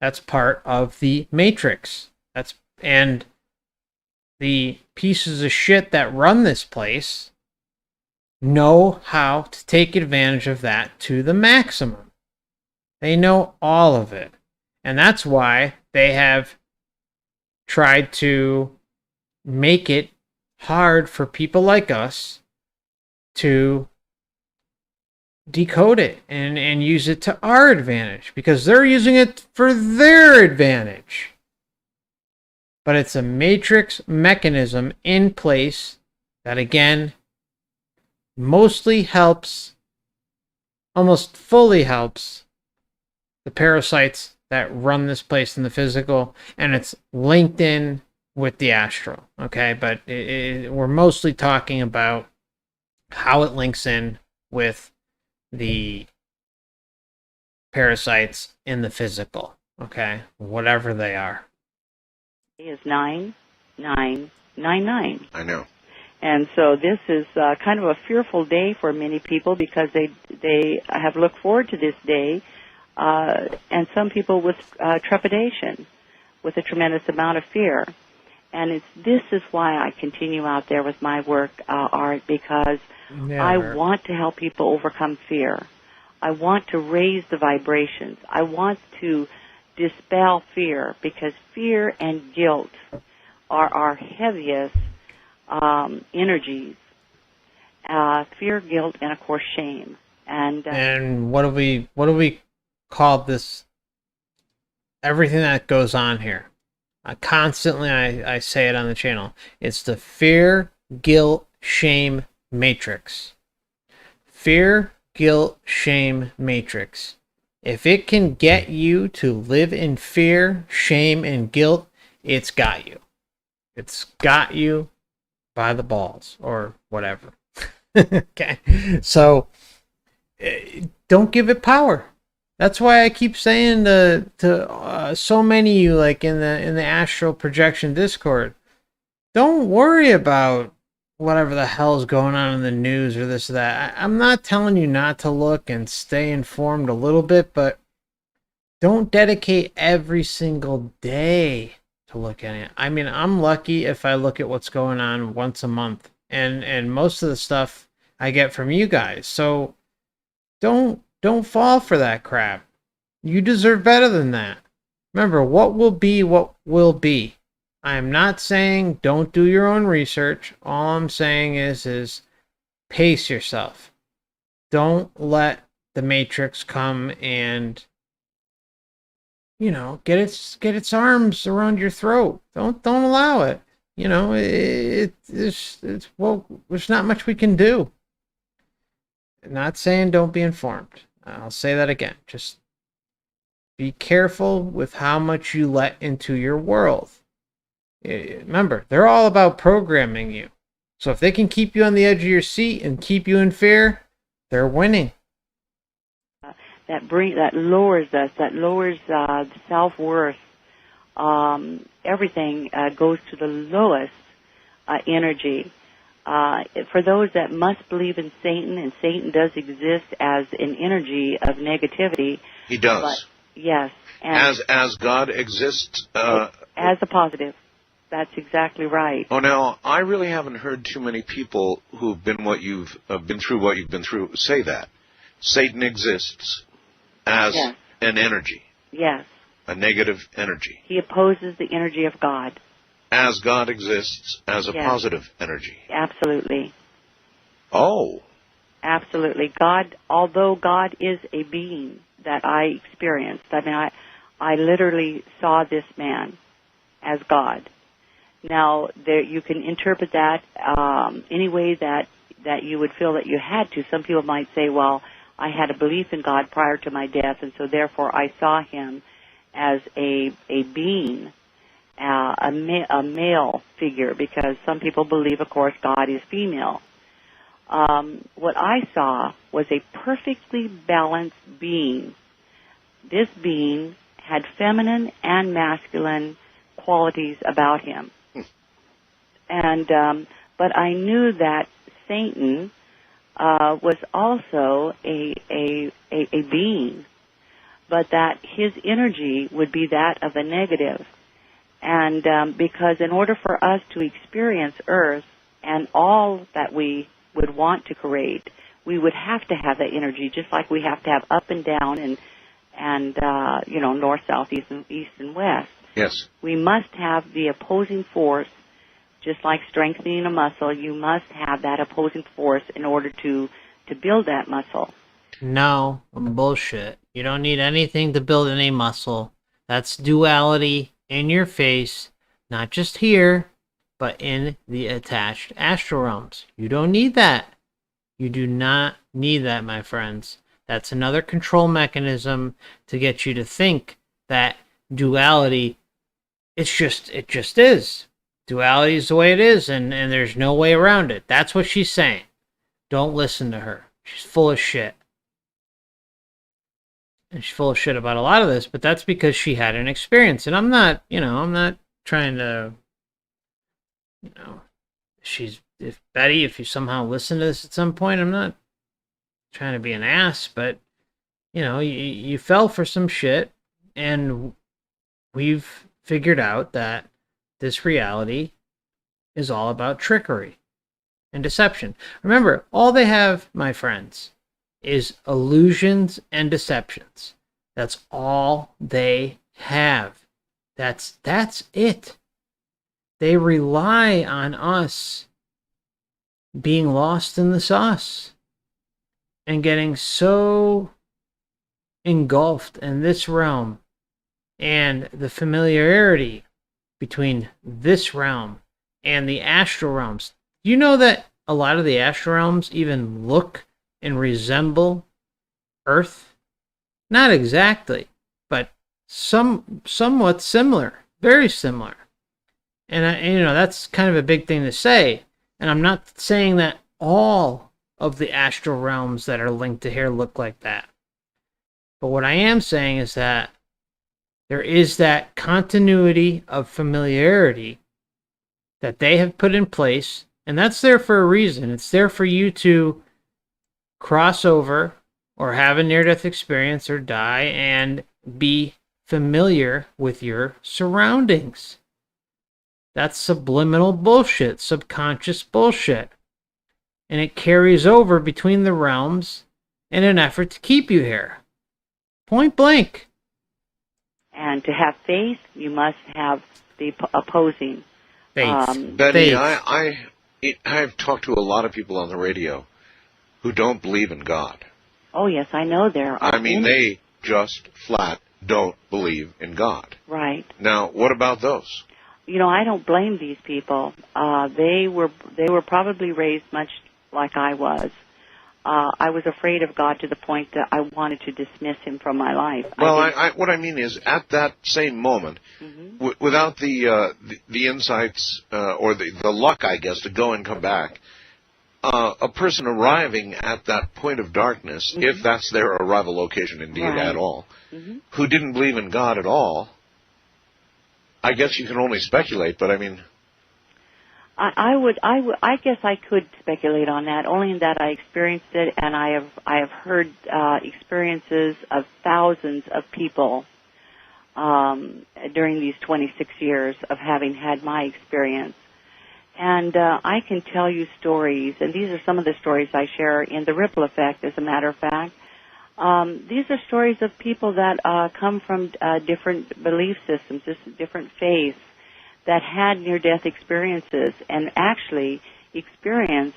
That's part of the matrix. And the pieces of shit that run this place know how to take advantage of that to the maximum. They know all of it. And that's why they have tried to make it hard for people like us to decode it and use it to our advantage, because they're using it for their advantage. But it's a matrix mechanism in place that, again, mostly helps, almost fully helps, the parasites that run this place in the physical, and it's linked in with the astral, okay? But we're mostly talking about how it links in with the parasites in the physical, okay? Whatever they are. Is 9999. I know. And so this is kind of a fearful day for many people, because they have looked forward to this day, and some people with trepidation, with a tremendous amount of fear. And this is why I continue out there with my work, Art, because I want to help people overcome fear. I want to raise the vibrations. I want to dispel fear, because fear and guilt are our heaviest energies. Fear, guilt, and of course shame. And what do we call this? Everything that goes on here. Constantly, I say it on the channel. It's the fear, guilt, shame matrix. Fear, guilt, shame matrix. If it can get you to live in fear, shame, and guilt, it's got you. It's got you by the balls, or whatever. Okay, so don't give it power. That's why I keep saying to so many of you, like in the astral projection Discord, don't worry about whatever the hell's going on in the news or this or that. I'm not telling you not to look and stay informed a little bit, but don't dedicate every single day to look at it. I mean, I'm lucky if I look at what's going on once a month, and most of the stuff I get from you guys. So don't fall for that crap. You deserve better than that. Remember, what will be what will be. I am not saying don't do your own research. All I'm saying is pace yourself. Don't let the Matrix come and, get its arms around your throat. Don't allow it. There's not much we can do. Not saying don't be informed. I'll say that again. Just be careful with how much you let into your world. Remember, they're all about programming you. So if they can keep you on the edge of your seat and keep you in fear, they're winning. That lowers us. That lowers the self-worth. Everything goes to the lowest energy. For those that must believe in Satan, and Satan does exist as an energy of negativity. He does. But, yes. And as God exists. As a positive. That's exactly right. Oh, now, I really haven't heard too many people who've been been through what you've been through say that. Satan exists as an energy. Yes. A negative energy. He opposes the energy of God. As God exists as a positive energy. Absolutely. Oh. Absolutely. God, although God is a being, that I experienced. I mean, I literally saw this man as God. Now, you can interpret that any way that you would feel that you had to. Some people might say, well, I had a belief in God prior to my death, and so therefore I saw him as a being, a male figure, because some people believe, of course, God is female. What I saw was a perfectly balanced being. This being had feminine and masculine qualities about him. And but I knew that Satan was also a being, but that his energy would be that of a negative. And because in order for us to experience Earth and all that we would want to create, we would have to have that energy, just like we have to have up and down and north, south, east, and west. Yes. We must have the opposing force. Just like strengthening a muscle, you must have that opposing force in order to build that muscle. No, bullshit. You don't need anything to build any muscle. That's duality in your face, not just here, but in the attached astral realms. You don't need that. You do not need that, my friends. That's another control mechanism to get you to think that duality, it just is. Duality is the way it is, and there's no way around it. That's what she's saying. Don't listen to her. She's full of shit. And she's full of shit about a lot of this, but that's because she had an experience. And I'm not trying to, if Betty, if you somehow listen to this at some point, I'm not trying to be an ass, but, you fell for some shit, and we've figured out that this reality is all about trickery and deception. Remember, all they have, my friends, is illusions and deceptions. That's all they have. That's it. They rely on us being lost in the sauce and getting so engulfed in this realm and the familiarity between this realm and the astral realms. You know that a lot of the astral realms even look and resemble Earth? Not exactly, but somewhat similar, very similar. And that's kind of a big thing to say. And I'm not saying that all of the astral realms that are linked to here look like that. But what I am saying is that there is that continuity of familiarity that they have put in place, and that's there for a reason. It's there for you to cross over or have a near-death experience or die and be familiar with your surroundings. That's subliminal bullshit, subconscious bullshit. And it carries over between the realms in an effort to keep you here. Point blank. And to have faith, you must have the opposing. Faith. Betty, Faith. I've talked to a lot of people on the radio who don't believe in God. Oh, yes, I know there are. I mean, they just flat don't believe in God. Right. Now, what about those? I don't blame these people. They were probably raised much like I was. I was afraid of God to the point that I wanted to dismiss him from my life. Well, what I mean is, at that same moment, without the insights or the luck, I guess, to go and come back, a person arriving at that point of darkness, if that's their arrival location indeed at all, who didn't believe in God at all, I guess you can only speculate, but I mean... I guess I could speculate on that, only in that I experienced it, and I have heard experiences of thousands of people during these 26 years of having had my experience. And I can tell you stories, and these are some of the stories I share in the Ripple Effect, as a matter of fact. These are stories of people that come from different belief systems, just different faiths, that had near-death experiences and actually experienced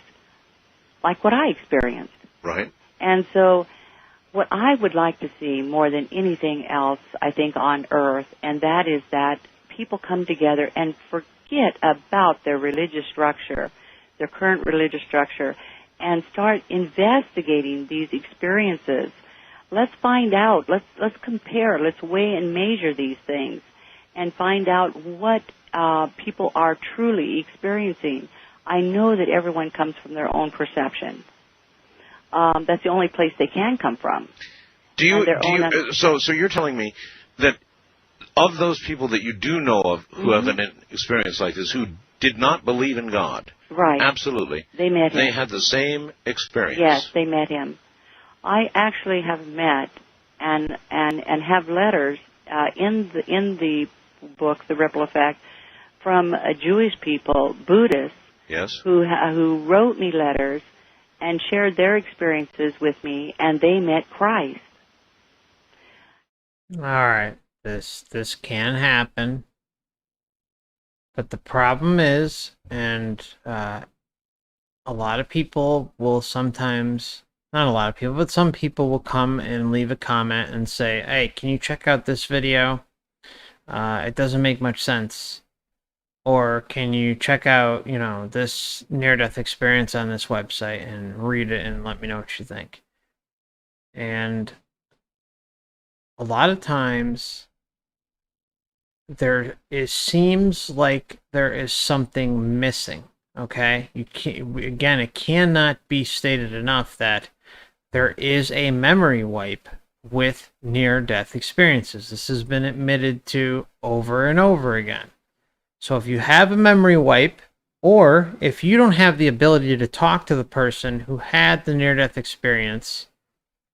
like what I experienced. Right. And so what I would like to see more than anything else, I think, on Earth, and that is that people come together and forget about their religious structure, their current religious structure, and start investigating these experiences. Let's find out. Let's compare. Let's weigh and measure these things, and find out what people are truly experiencing. I know that everyone comes from their own perception. That's the only place they can come from. So you're telling me that of those people that you do know of who have an experience like this, who did not believe in God, right? Absolutely, they met him. They had the same experience. Yes, they met him. I actually have met and have letters in the book, The Ripple Effect, from Jewish people, Buddhists, yes, who wrote me letters and shared their experiences with me, and they met Christ. All right, this can happen, but the problem is, and a lot of people will sometimes, not a lot of people, but some people will come and leave a comment and say, hey, can you check out this video? It doesn't make much sense. Or can you check out, this near-death experience on this website and read it and let me know what you think? And a lot of times seems like there is something missing. Okay? Again, it cannot be stated enough that there is a memory wipe with near-death experiences. This has been admitted to over and over again. So if you have a memory wipe, or if you don't have the ability to talk to the person who had the near-death experience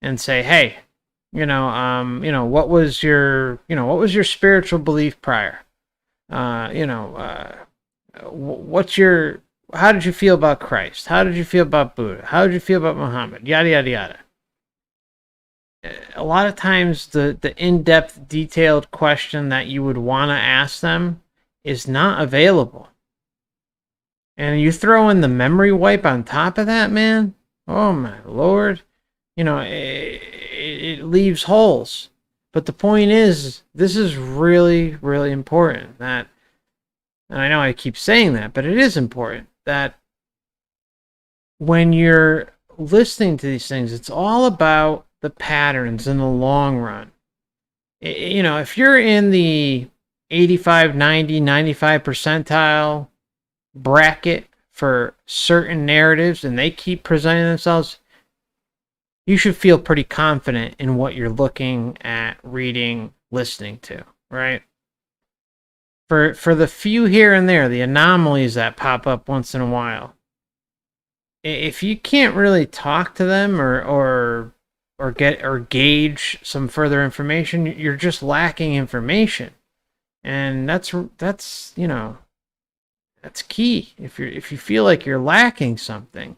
and say, hey, what was your spiritual belief prior? How did you feel about Christ? How did you feel about Buddha? How did you feel about Muhammad? Yada, yada, yada. A lot of times the in-depth, detailed question that you would want to ask them is not available. And you throw in the memory wipe on top of that, man, oh my Lord, it leaves holes. But the point is, this is really, really important that, and I know I keep saying that, but it is important that when you're listening to these things, it's all about the patterns in the long run. If you're in the 85, 90, 95 percentile bracket for certain narratives and they keep presenting themselves, you should feel pretty confident in what you're looking at, reading, listening to, right? For the few here and there, the anomalies that pop up once in a while, if you can't really talk to them or gauge some further information, you're just lacking information. And that's key. If you feel like you're lacking something,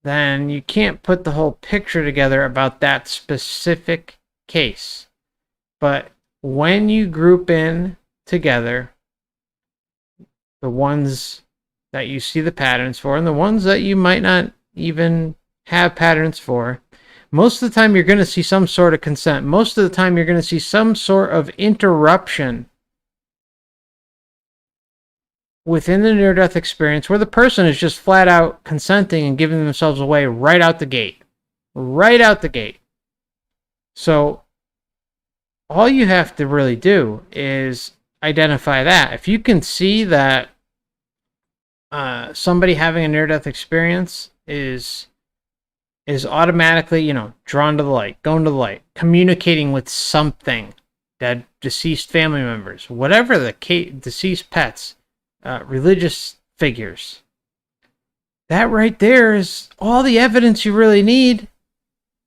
then you can't put the whole picture together about that specific case. But when you group in together the ones that you see the patterns for and the ones that you might not even have patterns for, most of the time you're going to see some sort of consent. Most of the time you're going to see some sort of interruption within the near-death experience where the person is just flat out consenting and giving themselves away right out the gate. Right out the gate. So all you have to really do is identify that. If you can see that somebody having a near-death experience is automatically, drawn to the light, going to the light, communicating with something, dead, deceased family members, whatever the deceased pets, religious figures. That right there is all the evidence you really need.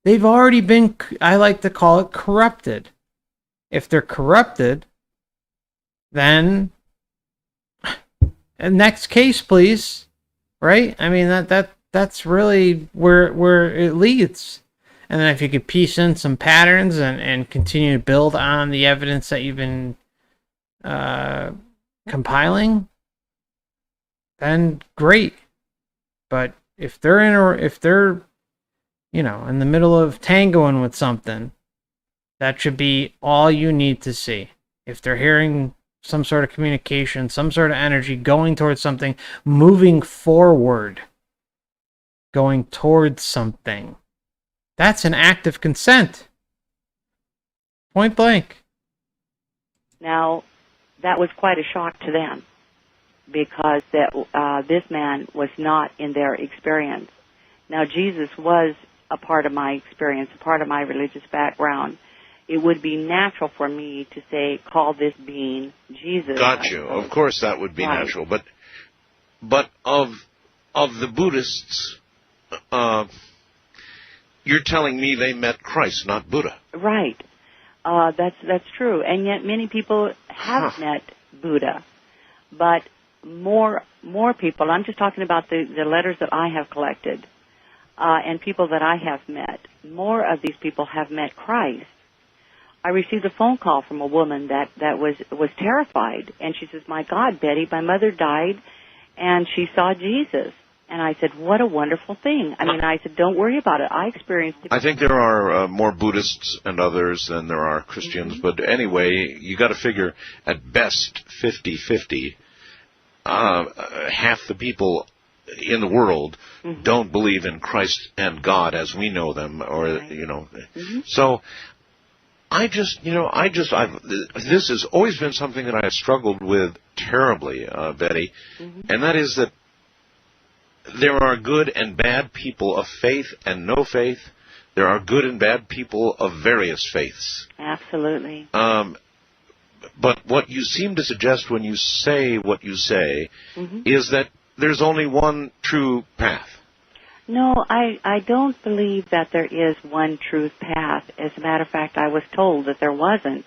They've already been, I like to call it, corrupted. If they're corrupted, then next case, please. Right? I mean, that's really where it leads. And then if you could piece in some patterns and continue to build on the evidence that you've been compiling, then great. But if they're in the middle of tangoing with something, that should be all you need to see. If they're hearing some sort of communication, some sort of energy going towards something, moving forward, going towards something, that's an act of consent. Point blank. Now, that was quite a shock to them because this man was not in their experience. Now, Jesus was a part of my experience, a part of my religious background. It would be natural for me to say, call this being Jesus. Got you. Of course that would be natural. But of the Buddhists, you're telling me they met Christ, not Buddha. Right. That's true. And yet many people have met Buddha. But more people, I'm just talking about the letters that I have collected, and people that I have met, more of these people have met Christ. I received a phone call from a woman that was terrified, and she says, "My God, Betty, my mother died, and she saw Jesus." And I said, "What a wonderful thing." I said, "Don't worry about it. I experienced it." I think there are more Buddhists and others than there are Christians, but anyway, you got to figure at best 50-50. Half the people in the world don't believe in Christ and God as we know them, or So this has always been something that I have struggled with terribly, Betty, and that is that there are good and bad people of faith and no faith. There are good and bad people of various faiths. Absolutely. But what you seem to suggest when you say what you say is that there's only one true path. No, I don't believe that there is one truth path. As a matter of fact, I was told that there wasn't.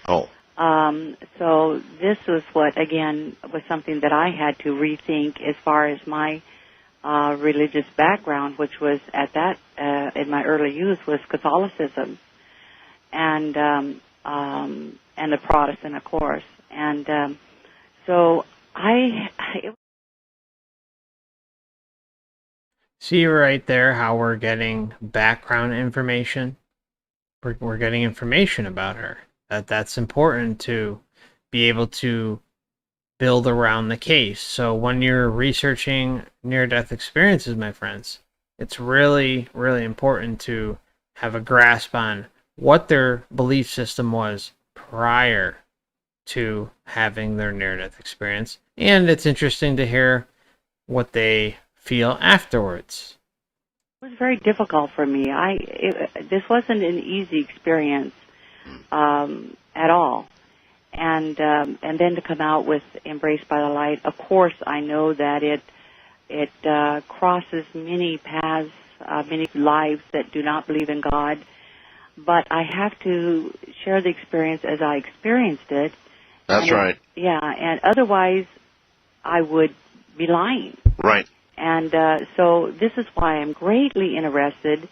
Oh. So this was what, again, was something that I had to rethink as far as my religious background, which was in my early youth, was Catholicism, and the Protestant, of course, and so See right there how we're getting background information. We're getting information about her. That's important to be able to build around the case. So when you're researching near-death experiences, my friends, it's really, really important to have a grasp on what their belief system was prior to having their near-death experience. And it's interesting to hear what they feel afterwards. It was very difficult for me. This wasn't an easy experience at all. And then to come out with Embraced by the Light, of course, I know that it crosses many paths, many lives that do not believe in God. But I have to share the experience as I experienced it. That's right. Yeah, and otherwise I would be lying. Right. And so this is why I'm greatly interested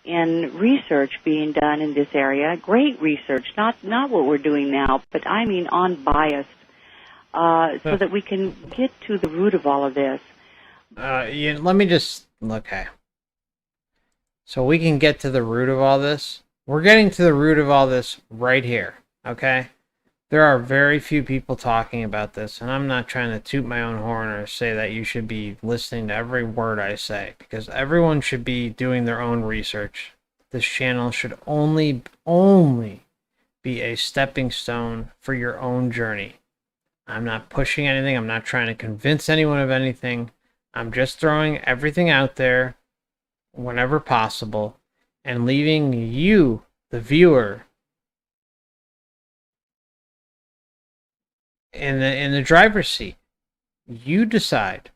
in research being done in this area. Great research, not what we're doing now, but I mean unbiased, so that we can get to the root of all of this. Let me just... Okay. So we can get to the root of all this. We're getting to the root of all this right here, okay? There are very few people talking about this, and I'm not trying to toot my own horn or say that you should be listening to every word I say, because everyone should be doing their own research. This channel should only be a stepping stone for your own journey. I'm not pushing anything. I'm not trying to convince anyone of anything. I'm just throwing everything out there whenever possible and leaving you, the viewer, in the driver's seat. You decide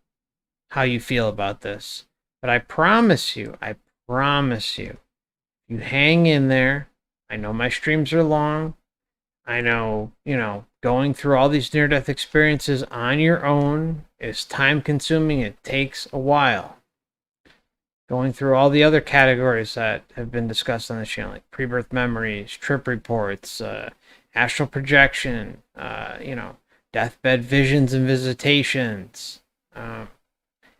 how you feel about this. But I promise you, you hang in there. I know my streams are long. I know, going through all these near-death experiences on your own is time-consuming. It takes a while. Going through all the other categories that have been discussed on the channel, like pre-birth memories, trip reports, astral projection, deathbed visions and visitations,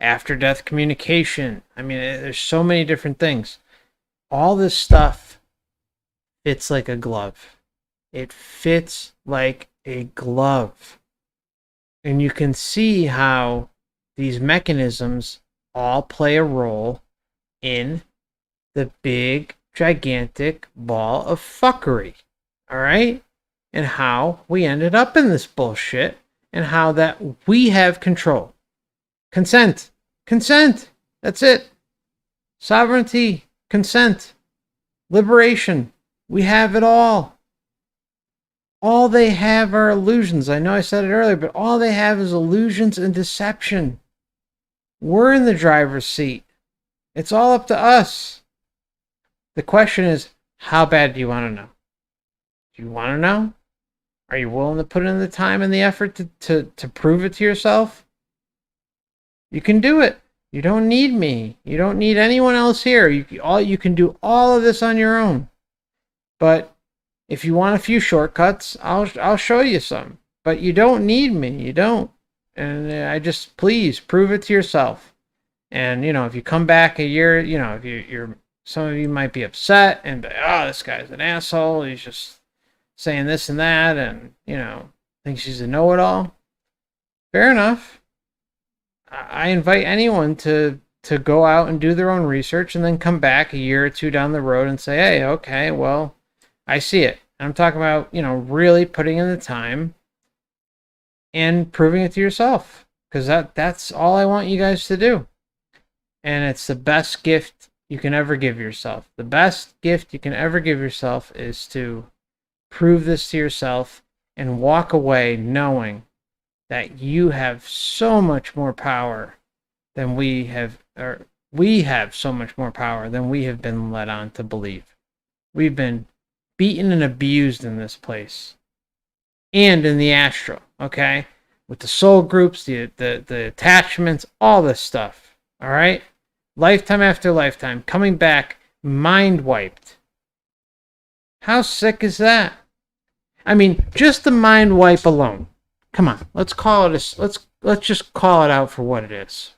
after-death communication. I mean, there's so many different things. all this stuff fits like a glove. It fits like a glove. And you can see how these mechanisms all play a role in the big, gigantic ball of fuckery. All right? And how we ended up in this bullshit, and how that we have control. Consent. Consent. That's it. Sovereignty. Consent. Liberation. We have it all. All they have are illusions. I know I said it earlier, but all they have is illusions and deception. We're in the driver's seat. It's all up to us. The question is, how bad do you want to know? Do you want to know? Are you willing to put in the time and the effort to prove it to yourself? You can do it. You don't need me. You don't need anyone else here. You can do all of this on your own. But if you want a few shortcuts, I'll show you some. But you don't need me. You don't. And I just, please prove it to yourself. And if you come back a year, if you're some of you might be upset and oh, this guy's an asshole. He's just saying this and that, and thinks he's a know-it-all. Fair enough. I invite anyone to go out and do their own research and then come back a year or two down the road and say, hey, okay, well, I see it. I'm talking about, really putting in the time and proving it to yourself, because that's all I want you guys to do. And it's the best gift you can ever give yourself. The best gift you can ever give yourself is to prove this to yourself and walk away knowing that you have so much more power than we have so much more power than we have been led on to believe. We've been beaten and abused in this place and in the astral, okay? With the soul groups, the attachments, all this stuff, all right? Lifetime after lifetime, coming back, mind wiped. How sick is that? I mean, just the mind wipe alone. Come on, let's just call it out for what it is.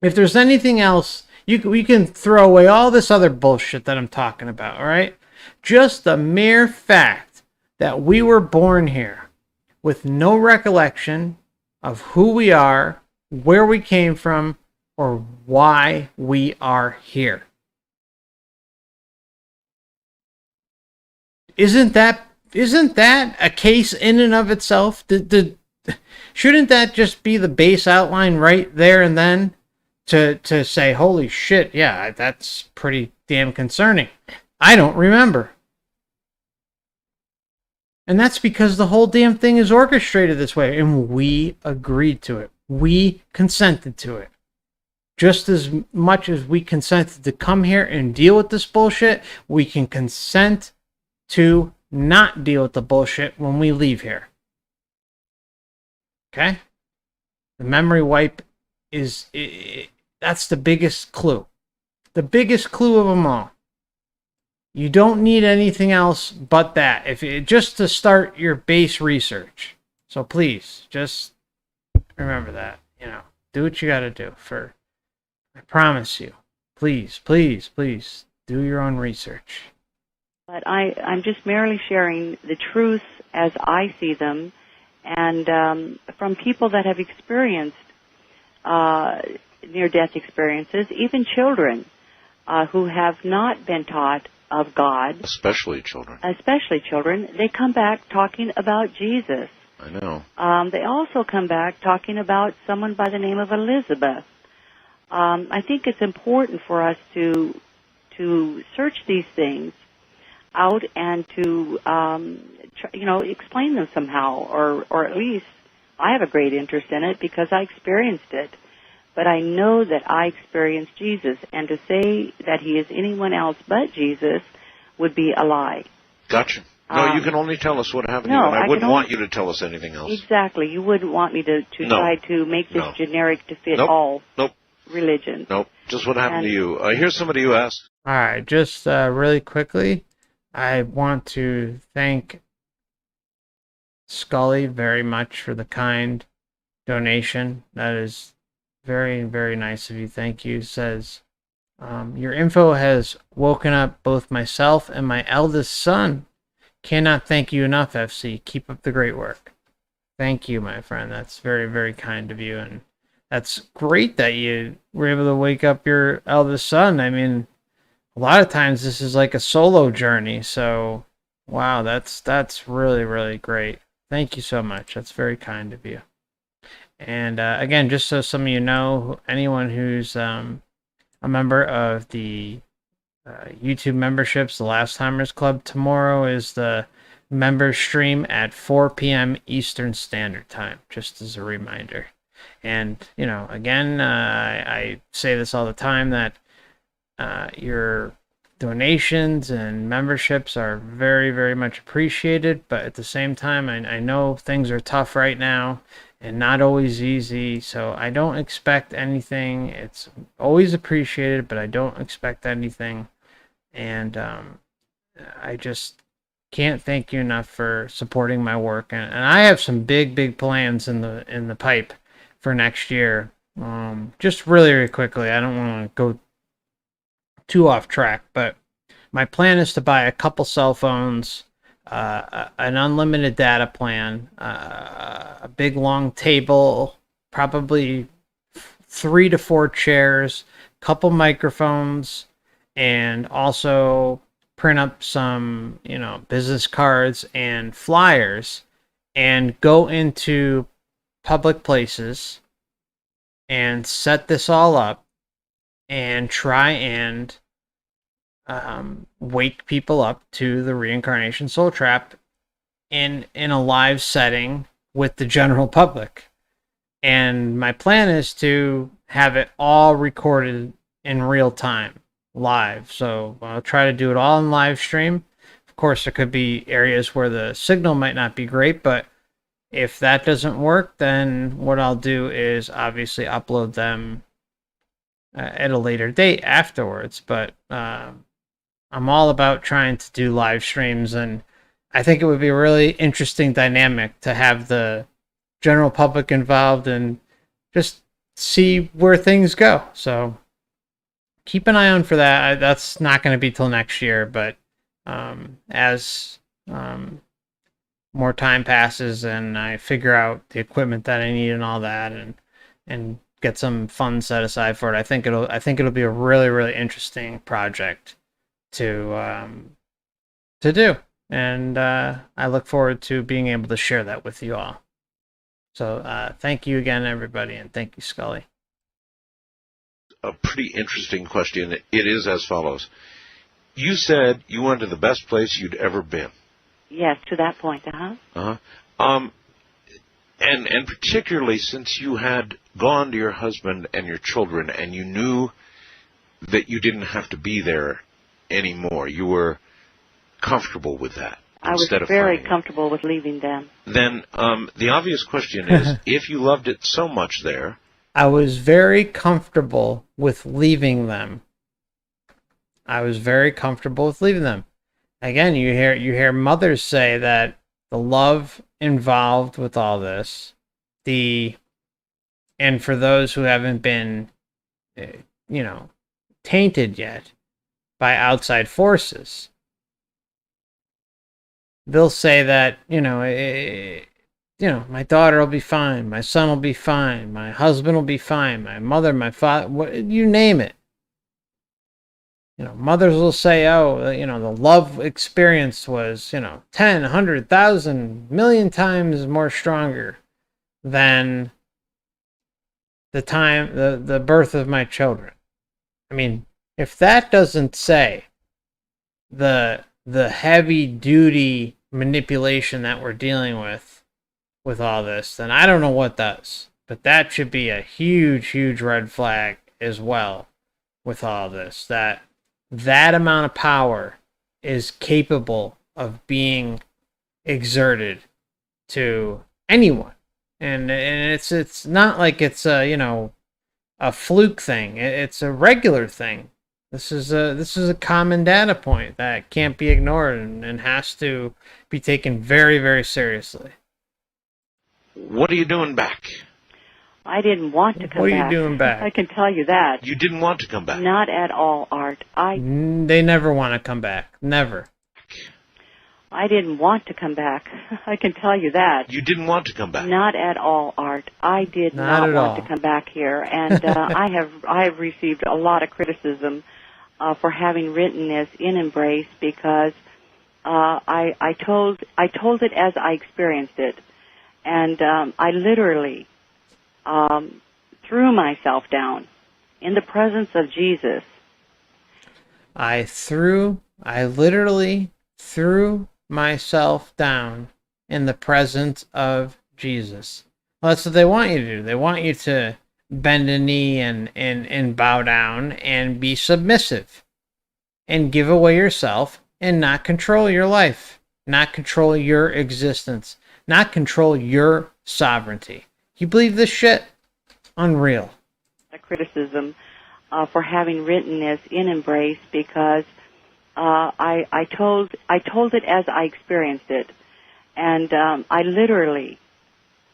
If there's anything else, we can throw away all this other bullshit that I'm talking about, all right? Just the mere fact that we were born here with no recollection of who we are, where we came from, or why we are here. Isn't that a case in and of itself? Shouldn't that just be the base outline right there and then to say, holy shit, yeah, that's pretty damn concerning. I don't remember. And that's because the whole damn thing is orchestrated this way, and we agreed to it. We consented to it. Just as much as we consented to come here and deal with this bullshit, we can consent to not deal with the bullshit when we leave here. Okay? The memory wipe that's the biggest clue. The biggest clue of them all. You don't need anything else but that. Just to start your base research. So please, just remember that. Do what you got to do. I promise you. Please, please, please, do your own research. But I'm just merely sharing the truths as I see them, and from people that have experienced near-death experiences, even children who have not been taught of God. Especially children. They come back talking about Jesus. I know. They also come back talking about someone by the name of Elizabeth. I think it's important for us to search these things out and to explain them somehow, or at least I have a great interest in it because I experienced it. But I know that I experienced Jesus, and to say that he is anyone else but Jesus would be a lie. Gotcha. No, you can only tell us what happened. No, I wouldn't want you to tell us anything else. Exactly. You wouldn't want me to try to make this generic to fit all religions. Nope. Just what happened to you. Here's somebody who asked. All right. Just really quickly, I want to thank Scully very much for the kind donation. That is very, very nice of you. Thank you. Says, Your info has woken up both myself and my eldest son. Cannot thank you enough, FC. Keep up the great work. Thank you, my friend. That's very, very kind of you. And that's great that you were able to wake up your eldest son. I mean, a lot of times this is like a solo journey. So, wow, that's really, really great. Thank you so much. That's very kind of you. And again, just so some of you know, anyone who's a member of the YouTube memberships, the Last Timers Club, tomorrow is the members stream at 4 p.m. Eastern Standard Time, just as a reminder. And, you know, again, I say this all the time, that your donations and memberships are very, very much appreciated. But at the same time, I know things are tough right now and not always easy. So I don't expect anything. It's always appreciated, but I don't expect anything. And I just can't thank you enough for supporting my work. And I have some big plans in the pipe for next year. Just really, really quickly, I don't want to go too off track, but my plan is to buy a couple cell phones, an unlimited data plan, a big long table, probably 3 to 4 chairs, couple microphones, and also print up some, you know, business cards and flyers, and go into public places and set this all up and try and wake people up to the Reincarnation Soul Trap in a live setting with the general public. And my plan is to have it all recorded in real time, live. So I'll try to do it all in live stream. Of course, there could be areas where the signal might not be great, but if that doesn't work, then what I'll do is obviously upload them at a later date afterwards. But I'm all about trying to do live streams, and I think it would be a really interesting dynamic to have the general public involved and just see where things go. So keep an eye on for that. That's not going to be till next year, but as more time passes and I figure out the equipment that I need and all that, and get some funds set aside for it, I think it'll be a really, really interesting project to do. And I look forward to being able to share that with you all. So thank you again, everybody, and thank you, Scully. A pretty interesting question. It is as follows. You said you went to the best place you'd ever been. Yes, to that point, And particularly since you had gone to your husband and your children and you knew that you didn't have to be there anymore, you were comfortable with that. I was very comfortable with leaving them. Then the obvious question is, if you loved it so much there... I was very comfortable with leaving them. Again, you hear mothers say that the love involved with all this, and for those who haven't been, tainted yet by outside forces, they'll say that, my daughter will be fine, my son will be fine, my husband will be fine, my mother, my father, you name it. Mothers will say, the love experience was, 10, 100, 1,000, million times more stronger than the birth of my children. I mean, if that doesn't say the heavy duty manipulation that we're dealing with all this, then I don't know what does. But that should be a huge red flag as well with all this. That amount of power is capable of being exerted to anyone. And it's not like it's a fluke thing. It's a regular thing. This is a common data point that can't be ignored and has to be taken very, very seriously. What are you doing back? I didn't want to come What are back. you doing back? I can tell you that. You didn't want to come back. Not at all, Art. They never want to come back. Never. I didn't want to come back. I can tell you that. You didn't want to come back. Not at all, Art. I did Not not at want all. to come back here, and I have received a lot of criticism for having written this in Embrace because I told it as I experienced it, and I literally threw myself down in the presence of Jesus. I literally threw myself down in the presence of Jesus. Well, that's what they want you to do. They want you to bend a knee and bow down and be submissive and give away yourself and not control your life, not control your existence, not control your sovereignty. You believe this shit? Unreal. Criticism for having written this in Embrace because I told it as I experienced it, and I literally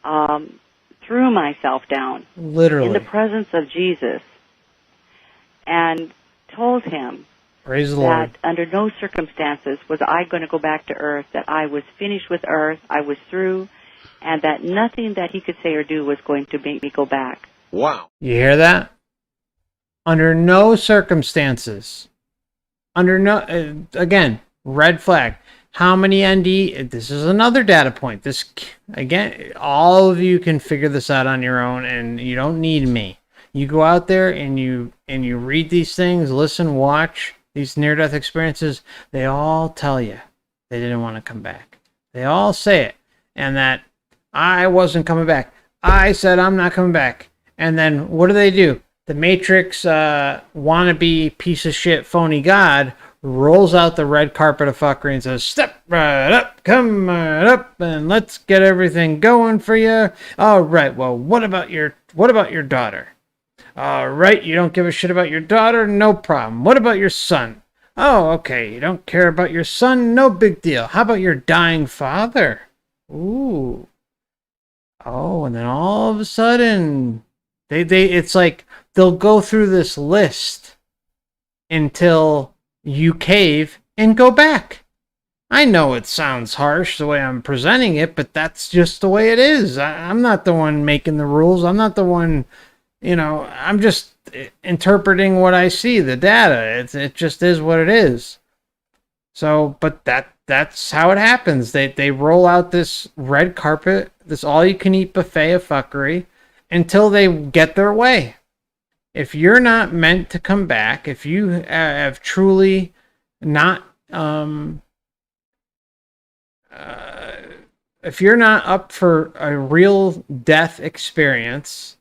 threw myself down Literally. in the presence of Jesus and told him Praise the that Lord. under no circumstances was I going to go back to earth, that I was finished with earth, I was through, and that nothing that he could say or do was going to make me go back. Wow. You hear that? Under no circumstances. Again, red flag. How many NDE? This is another data point. This, again, all of you can figure this out on your own, and you don't need me. You go out there and you read these things, listen, watch these near-death experiences. They all tell you they didn't want to come back. They all say it, and that I wasn't coming back. I said I'm not coming back. And then what do? The Matrix wannabe piece of shit phony god rolls out the red carpet of fuckery and says, "Step right up, come right up, and let's get everything going for you." All right. Well, what about your daughter? All right. You don't give a shit about your daughter? No problem. What about your son? Oh, okay. You don't care about your son? No big deal. How about your dying father? Ooh. Oh, and then all of a sudden, it's like they'll go through this list until you cave and go back. I know it sounds harsh the way I'm presenting it, but that's just the way it is. I'm not the one making the rules. I'm not the one, I'm just interpreting what I see, the data. It just is what it is. So, but that's how it happens. They roll out this red carpet, this all-you-can-eat buffet of fuckery, until they get their way. If you're not meant to come back, if you have truly not, if you're not up for a real death experience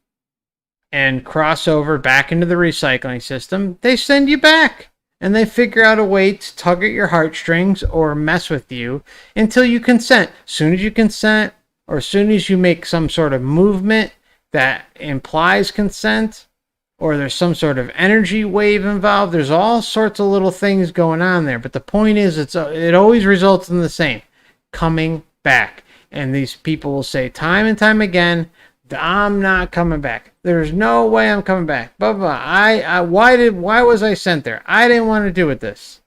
and cross over back into the recycling system, they send you back. And they figure out a way to tug at your heartstrings or mess with you until you consent. As soon as you consent, or as soon as you make some sort of movement that implies consent, or there's some sort of energy wave involved, there's all sorts of little things going on there. But the point is, it always results in the same: coming back. And these people will say time and time again, "I'm not coming back. There's no way I'm coming back. Blah, blah. Why was I sent there? I didn't want to do with this.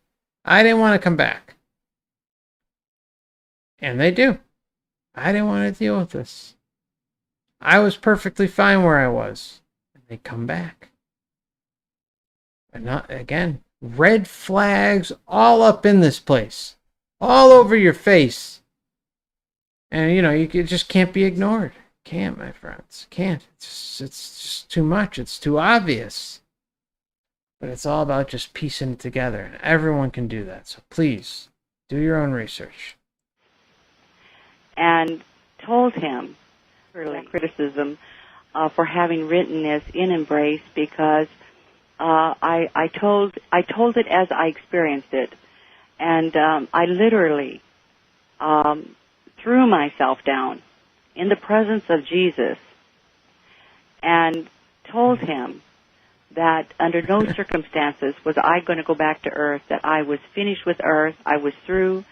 I didn't want to come back." And they do. I didn't want to deal with this. I was perfectly fine where I was. And they come back. And not, again, red flags all up in this place. All over your face. And, you just can't be ignored. Can't, my friends. Can't. It's just too much. It's too obvious. But it's all about just piecing it together. And everyone can do that. So please, do your own research. And told him, early criticism for having written this in Embrace because I told it as I experienced it. And I literally threw myself down in the presence of Jesus and told him that under no circumstances was I going to go back to earth, that I was finished with earth, I was through,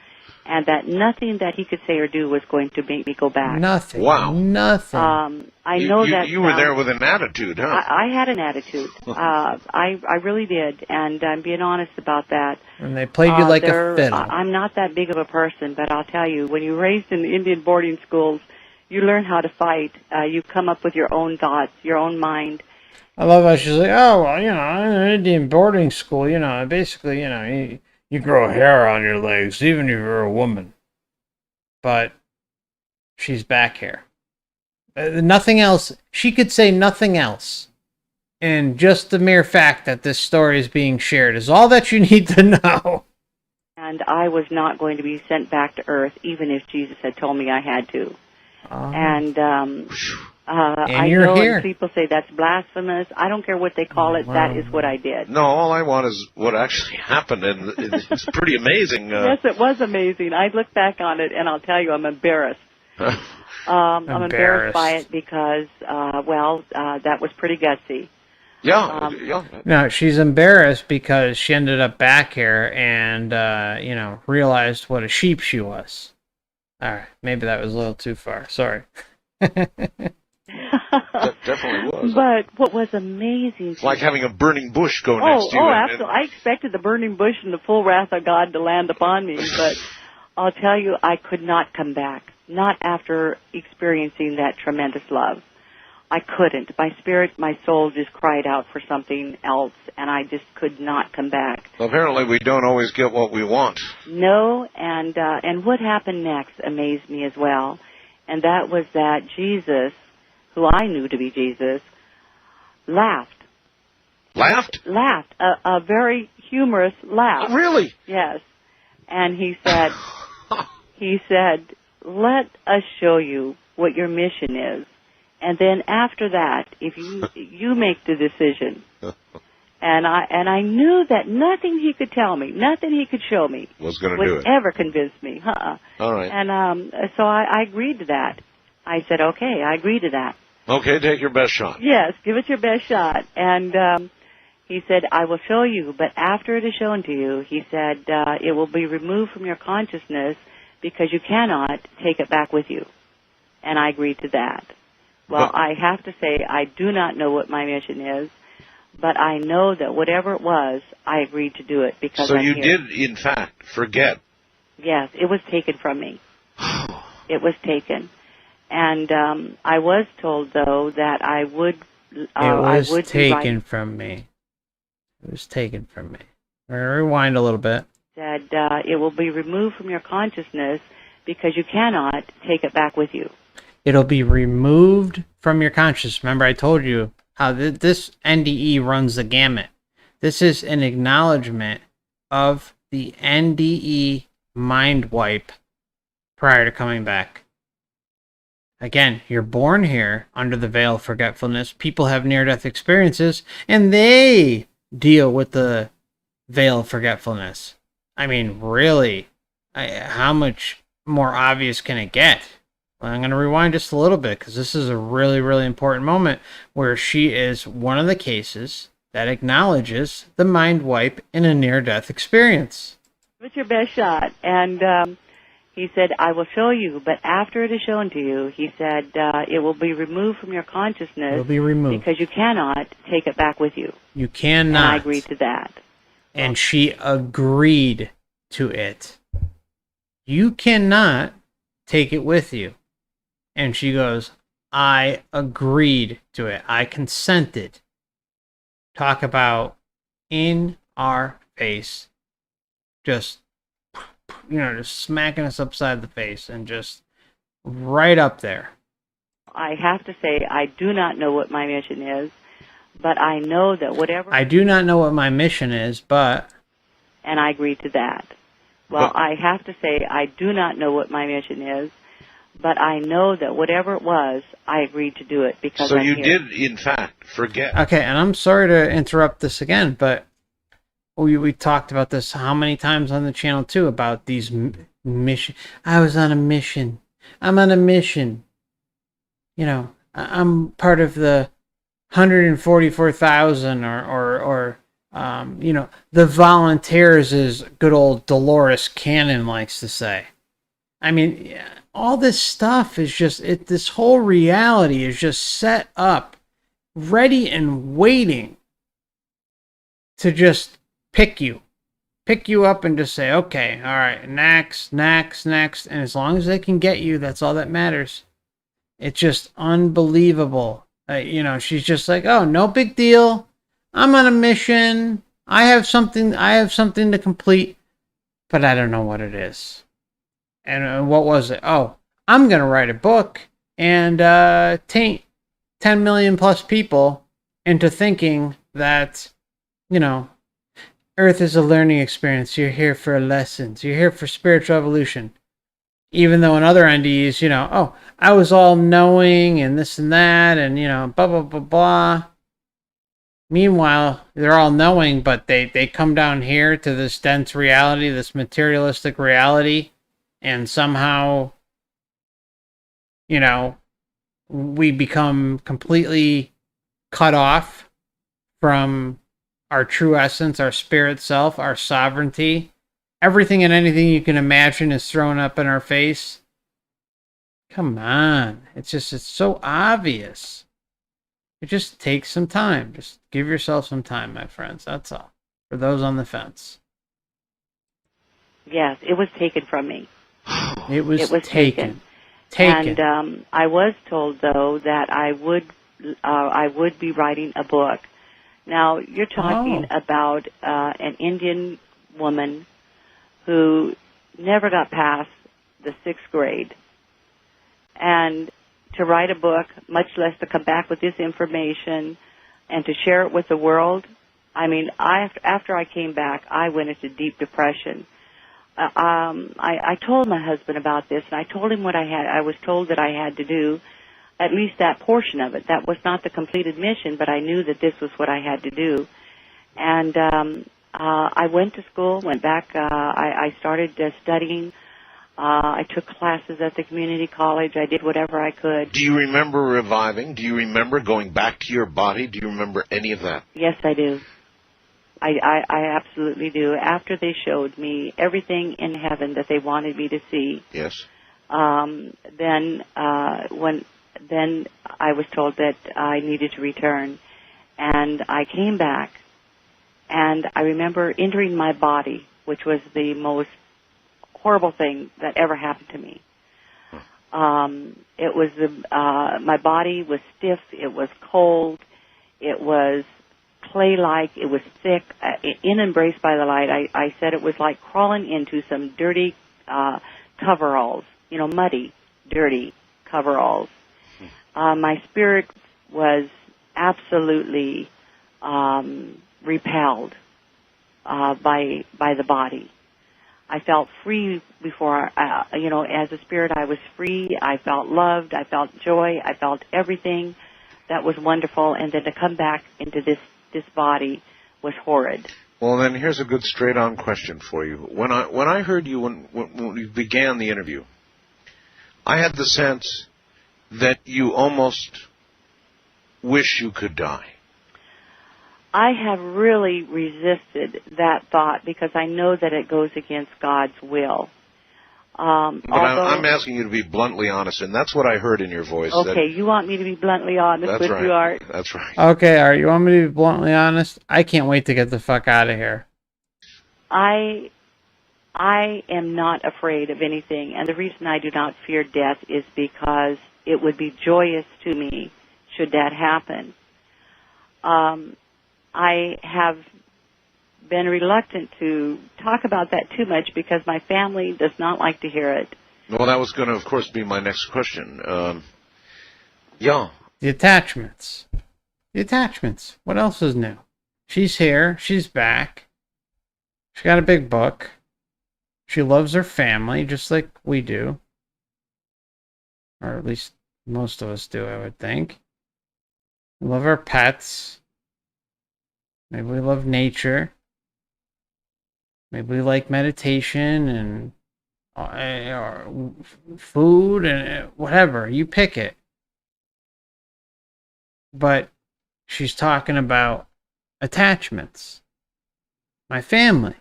and that nothing that he could say or do was going to make me go back. Nothing. Wow. Nothing. I know that you were there with an attitude, huh? I had an attitude. I really did, and I'm being honest about that. And they played you like a fiddle. I'm not that big of a person, but I'll tell you, when you're raised in Indian boarding schools, you learn how to fight. You come up with your own thoughts, your own mind. I love how she's like, oh, well, in an Indian boarding school, basically, you grow hair on your legs, even if you're a woman. But she's back here. Nothing else. She could say nothing else. And just the mere fact that this story is being shared is all that you need to know. And I was not going to be sent back to Earth, even if Jesus had told me I had to. And I you're know here. People say that's blasphemous. I don't care what they call it. That is what I did. No, all I want is what actually happened, and it's pretty amazing. Yes, it was amazing. I look back on it, and I'll tell you, I'm embarrassed. I'm embarrassed by it because, that was pretty gutsy. Yeah. No, she's embarrassed because she ended up back here and, realized what a sheep she was. All right, maybe that was a little too far. Sorry. That definitely was. But what was amazing... It's like having a burning bush go next to you. Absolutely. I expected the burning bush and the full wrath of God to land upon me, but I'll tell you, I could not come back. Not after experiencing that tremendous love. I couldn't. My spirit, my soul just cried out for something else, and I just could not come back. Well, apparently we don't always get what we want. No, and what happened next amazed me as well, and that was that Jesus, who I knew to be Jesus, laughed. Laughed? Laughed. A very humorous laugh. Oh, really? Yes. And he said, let us show you what your mission is. And then after that, if you make the decision. And I knew that nothing he could tell me, nothing he could show me was going to do it. Ever convince me. All right. And so I agreed to that. I said, okay, I agree to that. Okay, take your best shot. Yes, give it your best shot. And he said, I will show you, but after it is shown to you, he said, it will be removed from your consciousness because you cannot take it back with you. And I agreed to that. Well, I have to say, I do not know what my mission is, but I know that whatever it was, I agreed to do it because So I'm you here. did, in fact, forget. Yes, it was taken from me. It was taken. And I was told, though, that I would taken from me. It was taken from me. We're going to rewind a little bit. Said, it will be removed from your consciousness because you cannot take it back with you. It'll be removed from your consciousness. Remember, I told you how this NDE runs the gamut. This is an acknowledgement of the NDE mind wipe prior to coming back. Again, you're born here under the veil of forgetfulness. People have near-death experiences, and they deal with the veil of forgetfulness. I mean, really, how much more obvious can it get? Well, I'm going to rewind just a little bit because this is a really, really important moment where she is one of the cases that acknowledges the mind wipe in a near-death experience. What's your best shot? And he said, I will show you, but after it is shown to you, he said, it will be removed from your consciousness. It will be removed. Because you cannot take it back with you. You cannot. And I agreed to that. And she agreed to it. You cannot take it with you. And she goes, I agreed to it. I consented. Talk about in our face. Just smacking us upside the face and just right up there. I have to say, I do not know what my mission is, but I know that whatever... I do not know what my mission is, but... And I agreed to that. Well, I have to say, I do not know what my mission is, but I know that whatever it was, I agreed to do it because So I'm you here. did, in fact, forget. Okay, and I'm sorry to interrupt this again, but we talked about this how many times on the channel, too, about these mission. I was on a mission. I'm on a mission. I'm part of the 144,000 or the volunteers, as good old Dolores Cannon likes to say. I mean, all this stuff is just, this whole reality is just set up, ready and waiting to just pick you up and just say, okay, all right, next. And as long as they can get you, that's all that matters. It's just unbelievable. She's just like, oh, no big deal. I'm on a mission. I have something to complete, but I don't know what it is. And what was it? Oh, I'm going to write a book and taint 10 million plus people into thinking that, Earth is a learning experience. You're here for lessons. You're here for spiritual evolution. Even though in other NDEs, oh, I was all knowing and this and that and, blah, blah, blah, blah. Meanwhile, they're all knowing, but they come down here to this dense reality, this materialistic reality, and somehow, we become completely cut off from our true essence, our spirit self, our sovereignty. Everything and anything you can imagine is thrown up in our face. Come on. It's so obvious. It just takes some time. Just give yourself some time, my friends. That's all. For those on the fence. Yes, it was taken from me. It was taken. Taken. And I was told, though, that I would be writing a book. Now, you're talking about an Indian woman who never got past the 6th grade. And to write a book, much less to come back with this information and to share it with the world, I mean, after I came back, I went into deep depression. I told my husband about this, and I told him what I was told that I had to do, at least that portion of it. That was not the completed mission, but I knew that this was what I had to do. And I went to school, went back. I started studying. I took classes at the community college. I did whatever I could. Do you remember reviving? Do you remember going back to your body? Do you remember any of that? Yes, I do. I absolutely do. After they showed me everything in heaven that they wanted me to see. Yes. Then I was told that I needed to return, and I came back, and I remember entering my body, which was the most horrible thing that ever happened to me. It was my body was stiff, it was cold, it was clay-like, it was thick, embraced by the light. I said it was like crawling into some dirty coveralls, muddy, dirty coveralls. My spirit was absolutely repelled by the body. I felt free before, as a spirit I was free. I felt loved. I felt joy. I felt everything that was wonderful. And then to come back into this body was horrid. Well, then here's a good straight-on question for you. When I heard you when we began the interview, I had the sense that you almost wish you could die. I have really resisted that thought because I know that it goes against God's will. But I'm asking you to be bluntly honest, and that's what I heard in your voice. Okay, you want me to be bluntly honest with you, Art? That's right. Okay, Art, you want me to be bluntly honest? I can't wait to get the fuck out of here. I am not afraid of anything, and the reason I do not fear death is because it would be joyous to me should that happen. I have been reluctant to talk about that too much because my family does not like to hear it. Well, that was going to, of course, be my next question. Yeah. The attachments. What else is new? She's here. She's back. She got a big book. She loves her family just like we do. Or at least most of us do, I would think. We love our pets. Maybe we love nature. Maybe we like meditation and or food and whatever. You pick it. But she's talking about attachments. my family,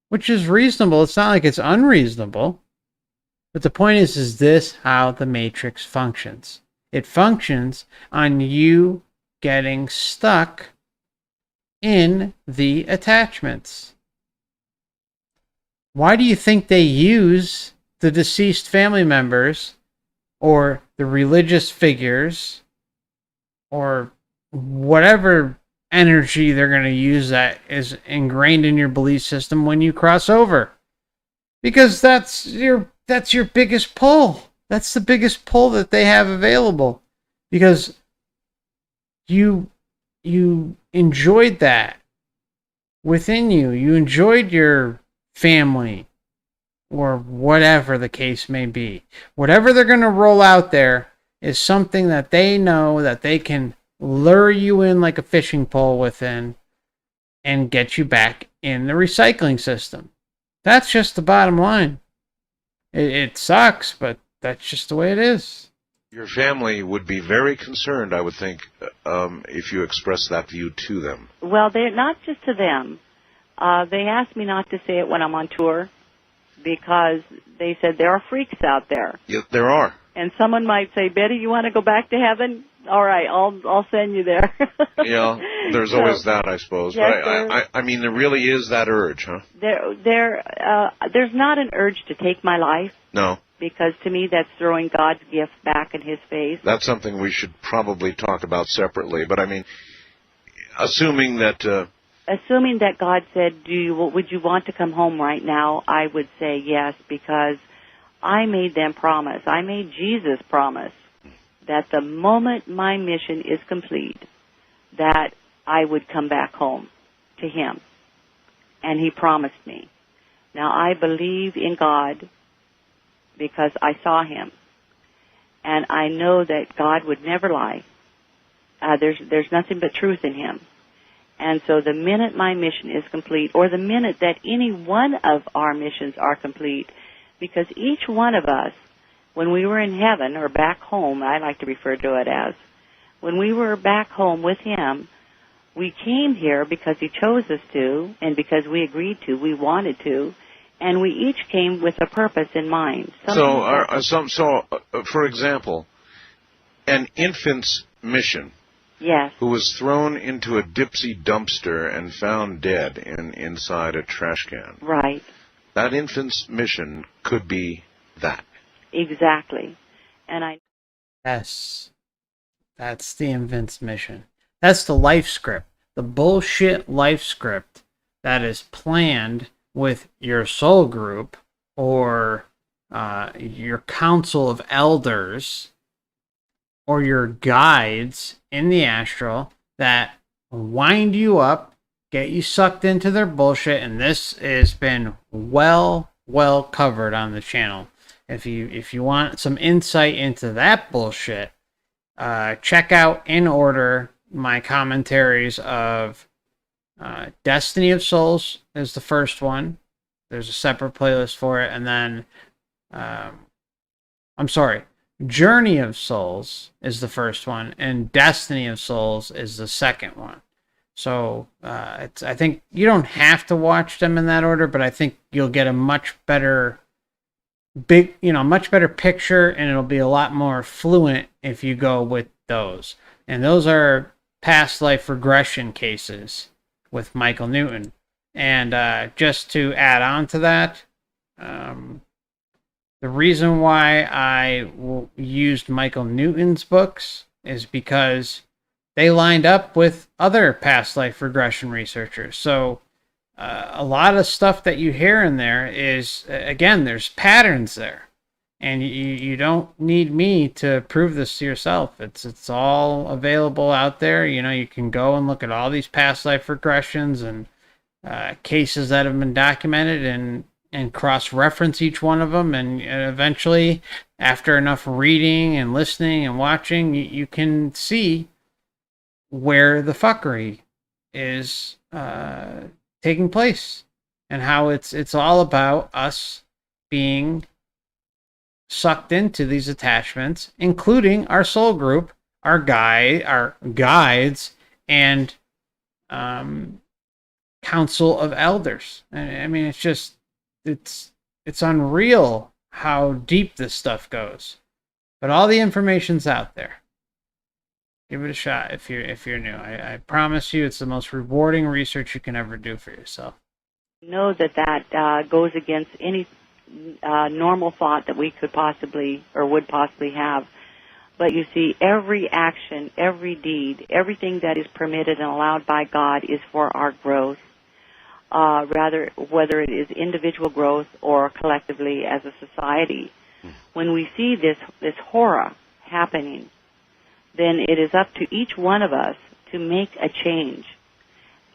which is reasonable. It's not like it's unreasonable. But the point is this how the Matrix functions. It functions on you getting stuck in the attachments. Why do you think they use the deceased family members or the religious figures or whatever energy they're going to use that is ingrained in your belief system when you cross over? Because that's your biggest pull. That's the biggest pull that they have available. Because you enjoyed that within you. You enjoyed your family or whatever the case may be. Whatever they're going to roll out there is something that they know that they can lure you in like a fishing pole within and get you back in the recycling system. That's just the bottom line. It sucks, but that's just the way it is. Your family would be very concerned, I would think, if you express that view to them. Well, they're not just to them. They asked me not to say it when I'm on tour because they said there are freaks out there. Yeah, there are. And someone might say, Betty, you want to go back to heaven? All right, I'll send you there. Yeah, there's always that, I suppose. Yes, but I mean, there really is that urge, huh? There's not an urge to take my life. No. Because to me, that's throwing God's gift back in his face. That's something we should probably talk about separately. But I mean, assuming that God said, would you want to come home right now? I would say yes, because I made them promise. I made Jesus promise that the moment my mission is complete, that I would come back home to him. And he promised me. Now, I believe in God because I saw him. And I know that God would never lie. There's nothing but truth in him. And so the minute my mission is complete, or the minute that any one of our missions are complete, because each one of us, when we were in heaven, or back home, I like to refer to it as, when we were back home with him, we came here because he chose us to, and because we agreed to, we wanted to, and we each came with a purpose in mind. For example, an infant's mission, yes, who was thrown into a Dipsy dumpster and found dead inside a trash can. Right. That infant's mission could be that. Exactly. And Yes. That's the infant's mission. That's the life script. The bullshit life script that is planned with your soul group or your council of elders or your guides in the astral that wind you up, get you sucked into their bullshit, and this has been well covered on the channel. If you want some insight into that bullshit, check out in order my commentaries of Destiny of Souls is the first one. There's a separate playlist for it, and then Journey of Souls is the first one, and Destiny of Souls is the second one. So I think you don't have to watch them in that order, but I think you'll get a much better picture, and it'll be a lot more fluent if you go with those. And those are past life regression cases with Michael Newton. And just to add on to that, the reason why I used Michael Newton's books is because they lined up with other past life regression researchers. So a lot of stuff that you hear in there is, again, there's patterns there. And you don't need me to prove this to yourself. It's all available out there. You know, you can go and look at all these past life regressions and cases that have been documented and cross-reference each one of them. And eventually, after enough reading and listening and watching, you can see where the fuckery is taking place and how it's all about us being sucked into these attachments, including our soul group, our guides, and council of elders. I mean, it's just, it's unreal how deep this stuff goes. But all the information's out there. Give it a shot if you're new. I promise you, it's the most rewarding research you can ever do for yourself. Know that goes against any normal thought that we could possibly or would possibly have. But you see, every action, every deed, everything that is permitted and allowed by God is for our growth. Rather, whether it is individual growth or collectively as a society. When we see this horror happening, then it is up to each one of us to make a change.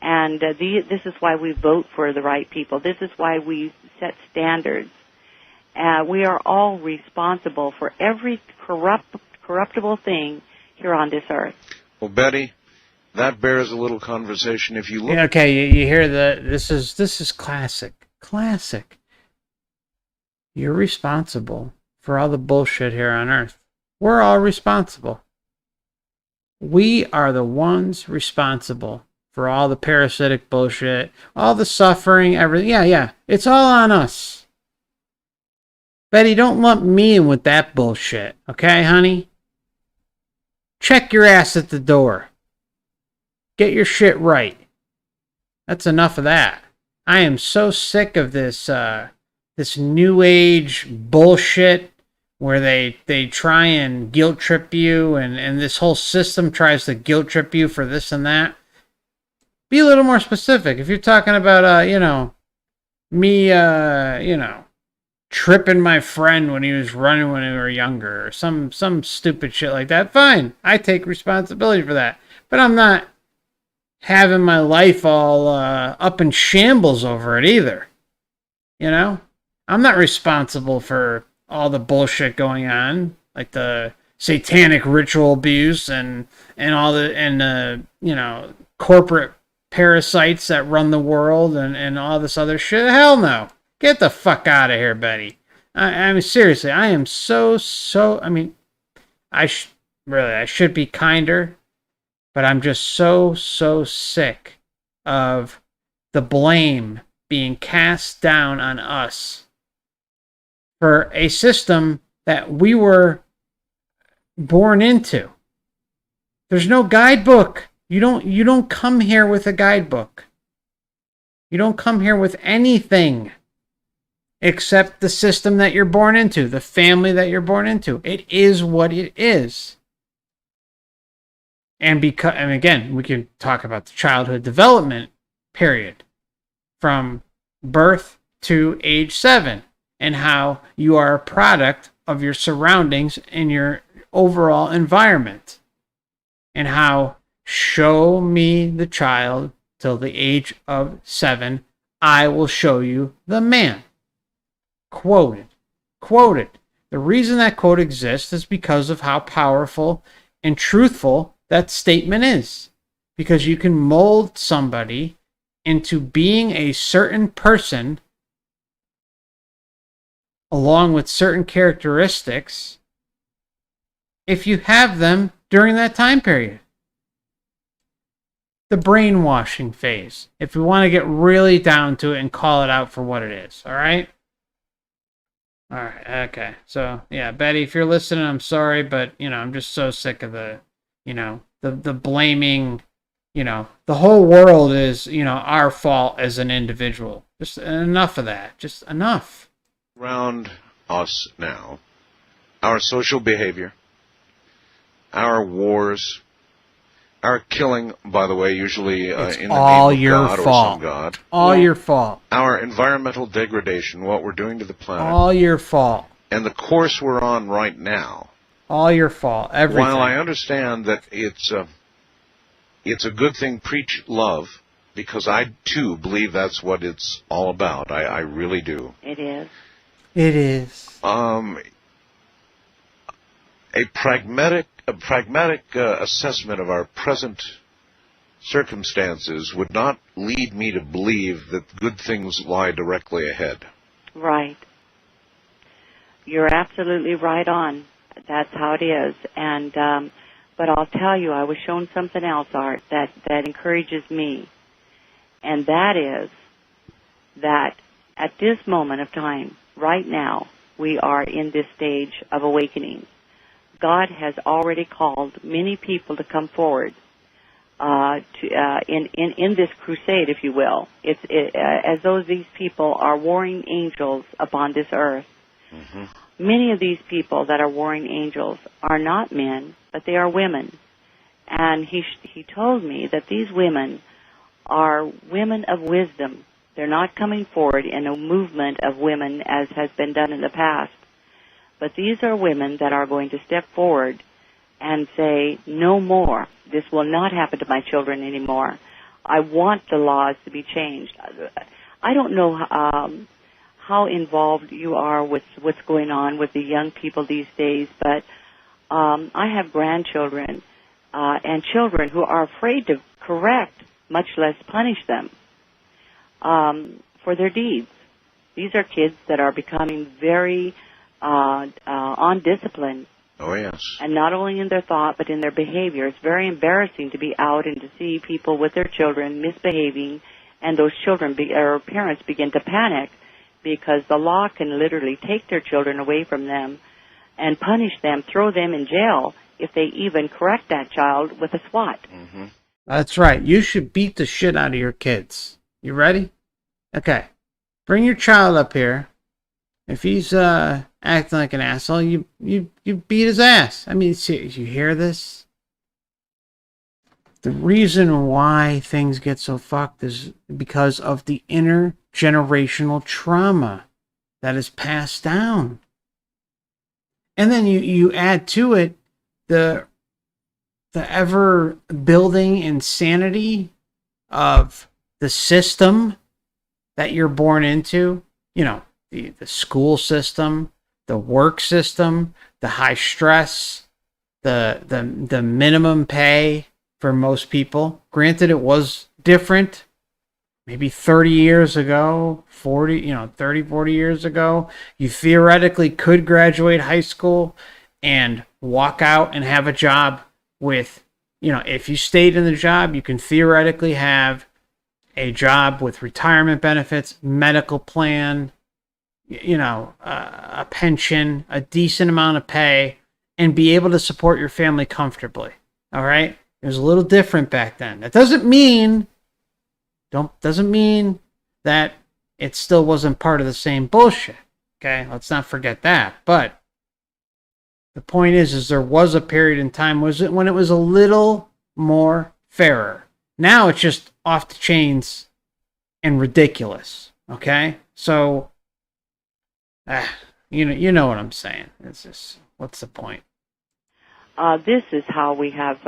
And this is why we vote for the right people. This is why we set standards. We are all responsible for every corruptible thing here on this earth. Well, Betty, that bears a little conversation. If you look... Yeah, okay, you hear this is classic. Classic. You're responsible for all the bullshit here on Earth. We're all responsible. We are the ones responsible for all the parasitic bullshit, all the suffering, everything. Yeah. It's all on us. Betty, don't lump me in with that bullshit, okay, honey? Check your ass at the door. Get your shit right. That's enough of that. I am so sick of this new age bullshit where they try and guilt trip you, and this whole system tries to guilt trip you for this and that. Be a little more specific. If you're talking about, me, tripping my friend when he was running when we were younger, or some stupid shit like that, fine. I take responsibility for that. But I'm not having my life all up in shambles over it either. You know? I'm not responsible for all the bullshit going on, like the satanic ritual abuse and all the corporate parasites that run the world and all this other shit. Hell no. Get the fuck out of here, Betty. I mean, seriously, I am I mean, I should be kinder, but I'm just so sick of the blame being cast down on us for a system that we were born into. There's no guidebook. You don't come here with a guidebook. You don't come here with anything except the system that you're born into, the family that you're born into. It is what it is. And again, we can talk about the childhood development period from birth to age 7 and how you are a product of your surroundings and your overall environment, and how show me the child till the age of 7, I will show you the man. Quoted. The reason that quote exists is because of how powerful and truthful that statement is. Because you can mold somebody into being a certain person along with certain characteristics if you have them during that time period. The brainwashing phase, if we want to get really down to it and call it out for what it is, all right? All right, okay. So, yeah, Betty, if you're listening, I'm sorry, but, I'm just so sick of the blaming, the whole world is, our fault as an individual. Just enough of that. Just enough. Around us now, our social behavior, our wars, our killing, by the way, usually in the name of God or some god. All your fault. Our environmental degradation, what we're doing to the planet. All your fault. And the course we're on right now. All your fault. Everything. While I understand that it's a good thing, preach love, because I, too, believe that's what it's all about. I really do. It is. It is. A pragmatic assessment of our present circumstances would not lead me to believe that good things lie directly ahead. Right. You're absolutely right on. That's how it is. And but I'll tell you, I was shown something else, Art, that encourages me. And that is that at this moment of time, right now, we are in this stage of awakening. God has already called many people to come forward in this crusade, if you will. As though these people are warring angels upon this earth. Mm-hmm. Many of these people that are warring angels are not men, but they are women. And he told me that these women are women of wisdom. They're not coming forward in a movement of women as has been done in the past. But these are women that are going to step forward and say, no more. This will not happen to my children anymore. I want the laws to be changed. I don't know how involved you are with what's going on with the young people these days, but I have grandchildren and children who are afraid to correct, much less punish them for their deeds. These are kids that are becoming very undisciplined. Oh, yes. And not only in their thought, but in their behavior. It's very embarrassing to be out and to see people with their children misbehaving, and those children or parents begin to panic because the law can literally take their children away from them and punish them, throw them in jail if they even correct that child with a SWAT. Mm-hmm. That's right. You should beat the shit out of your kids. You ready? Okay. Bring your child up here. If he's acting like an asshole, you beat his ass. I mean, see, you hear this? The reason why things get so fucked is because of the intergenerational trauma that is passed down. And then you add to it the ever building insanity of the system that you're born into. You know, the school system, the work system, the high stress, the minimum pay for most people. Granted, it was different maybe 30 years ago, 40 years ago. You theoretically could graduate high school and walk out and have a job with, if you stayed in the job, you can theoretically have a job with retirement benefits, medical plan, a pension, a decent amount of pay, and be able to support your family comfortably. All right? It was a little different back then. That doesn't mean that it still wasn't part of the same bullshit. Okay? Let's not forget that. But the point is there was a period in time when it was a little more fairer. Now it's just off the chains and ridiculous. Okay? So you know what I'm saying. It's just, what's the point? This is how we have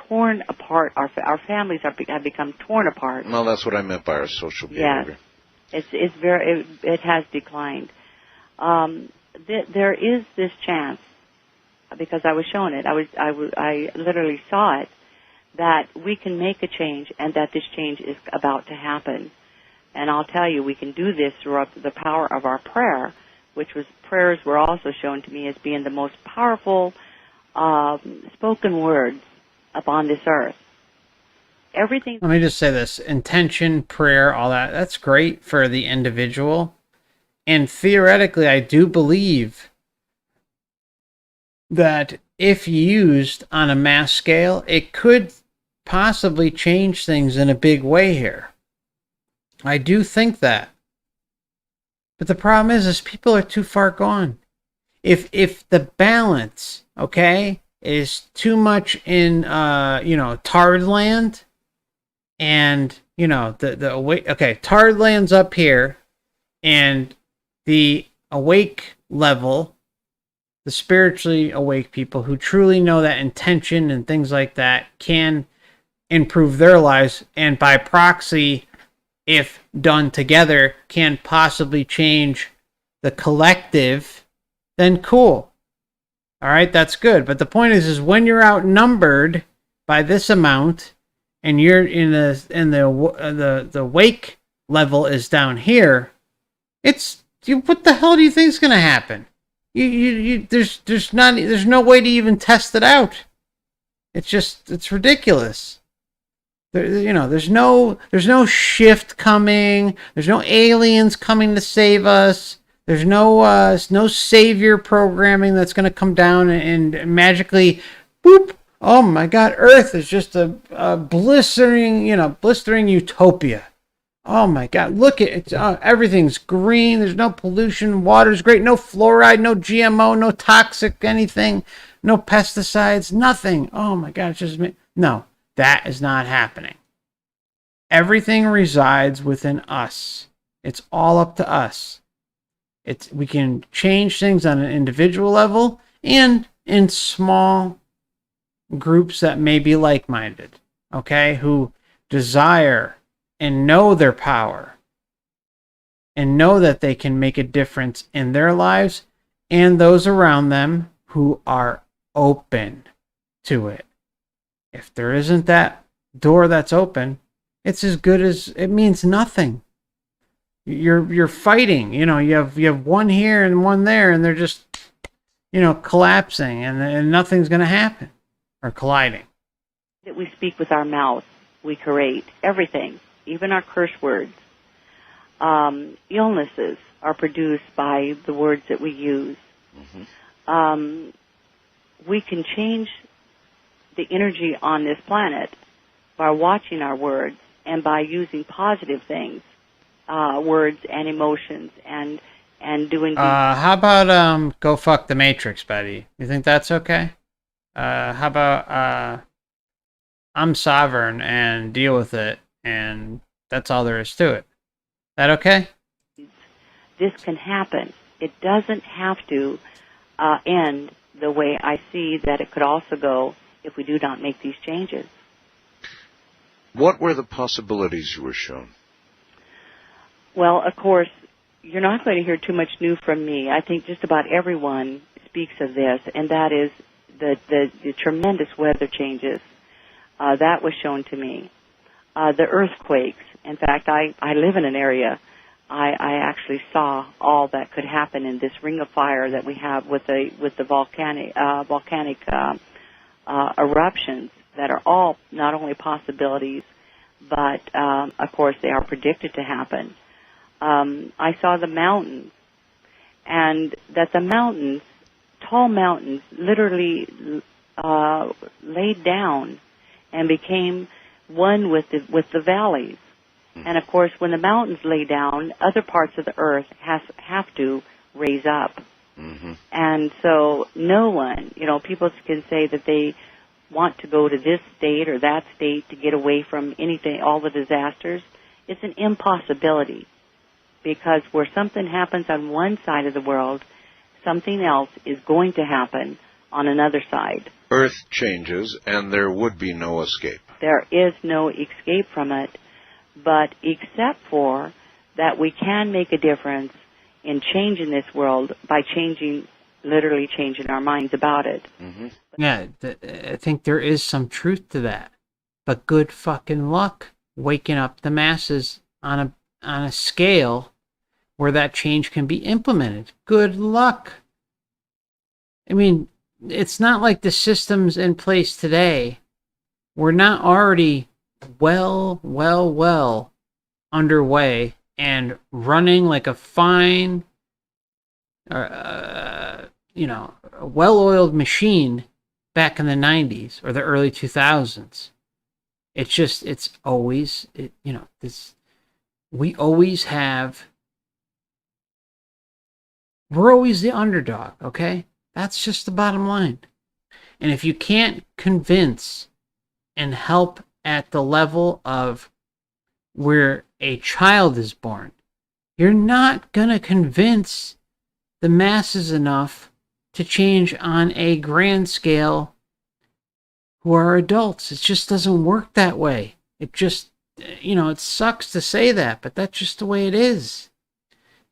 torn apart our families have become torn apart. Well, that's what I meant by our social behavior. Yes, it has declined. There is this chance, because I was shown it. I literally saw it, that we can make a change and that this change is about to happen. And I'll tell you, we can do this through the power of our prayer, prayers were also shown to me as being the most powerful spoken words upon this earth. Everything. Let me just say this: intention, prayer, all that's great for the individual. And theoretically, I do believe that if used on a mass scale, it could possibly change things in a big way here. I do think that. But the problem is people are too far gone. If the balance, okay, is too much in tarred land, and tarred land's up here, and the awake level, the spiritually awake people who truly know that intention and things like that can improve their lives, and by proxy, if done together, can possibly change the collective, then cool. All right, that's good. But the point is when you're outnumbered by this amount, and you're in the wake level is down here, what the hell do you think is going to happen? There's no way to even test it out. It's ridiculous. There's no shift coming. There's no aliens coming to save us. There's no savior programming that's going to come down and magically, boop. Oh my God, Earth is just a blistering utopia. Oh my God, look at it. Everything's green. There's no pollution. Water's great. No fluoride, no GMO, no toxic anything, no pesticides, nothing. Oh my God, it's just me. No, that is not happening. Everything resides within us. It's all up to us. We can change things on an individual level and in small groups that may be like-minded, okay, who desire and know their power and know that they can make a difference in their lives and those around them who are open to it. If there isn't that door that's open, it's as good as it means nothing. You're fighting, you have one here and one there, and they're just, collapsing, and nothing's going to happen or colliding. That we speak with our mouth, we create everything, even our curse words. Illnesses are produced by the words that we use. Mm-hmm. We can change the energy on this planet by watching our words and by using positive things. Words and emotions and doing. How about go fuck the Matrix, Betty? You think that's okay? How about I'm sovereign and deal with it, and that's all there is to it. That okay? This can happen. It doesn't have to end the way I see that it could also go if we do not make these changes. What were the possibilities you were shown? Well, of course, you're not going to hear too much new from me. I think just about everyone speaks of this, and that is the tremendous weather changes. That was shown to me. The earthquakes. In fact, I live in an area. I actually saw all that could happen in this ring of fire that we have with the volcanic eruptions that are all not only possibilities, but of course they are predicted to happen. I saw the mountains, and that the mountains, tall mountains, literally laid down and became one with the valleys. And of course, when the mountains lay down, other parts of the earth have to raise up. Mm-hmm. And so no one, people can say that they want to go to this state or that state to get away from anything, all the disasters. It's an impossibility. Because where something happens on one side of the world, something else is going to happen on another side. Earth changes, and there would be no escape. There is no escape from it, but except for that we can make a difference in changing this world by literally changing our minds about it. Mm-hmm. Yeah, I think there is some truth to that. But good fucking luck waking up the masses on a scale where that change can be implemented. Good luck. I mean, it's not like the systems in place today were not already well underway and running like a fine, a well-oiled machine back in the 90s or the early 2000s. We're always the underdog, okay? That's just the bottom line. And if you can't convince and help at the level of where a child is born, you're not going to convince the masses enough to change on a grand scale who are adults. It just doesn't work that way. It just, it sucks to say that, but that's just the way it is.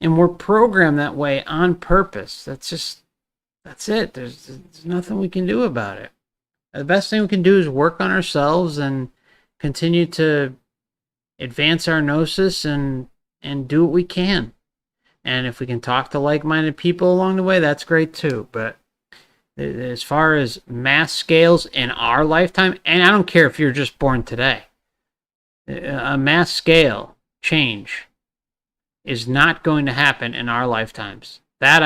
And we're programmed that way on purpose. That's it. There's nothing we can do about it. The best thing we can do is work on ourselves and continue to advance our gnosis and do what we can. And if we can talk to like-minded people along the way, that's great too. But as far as mass scales in our lifetime, and I don't care if you're just born today, a mass scale change is not going to happen in our lifetimes. That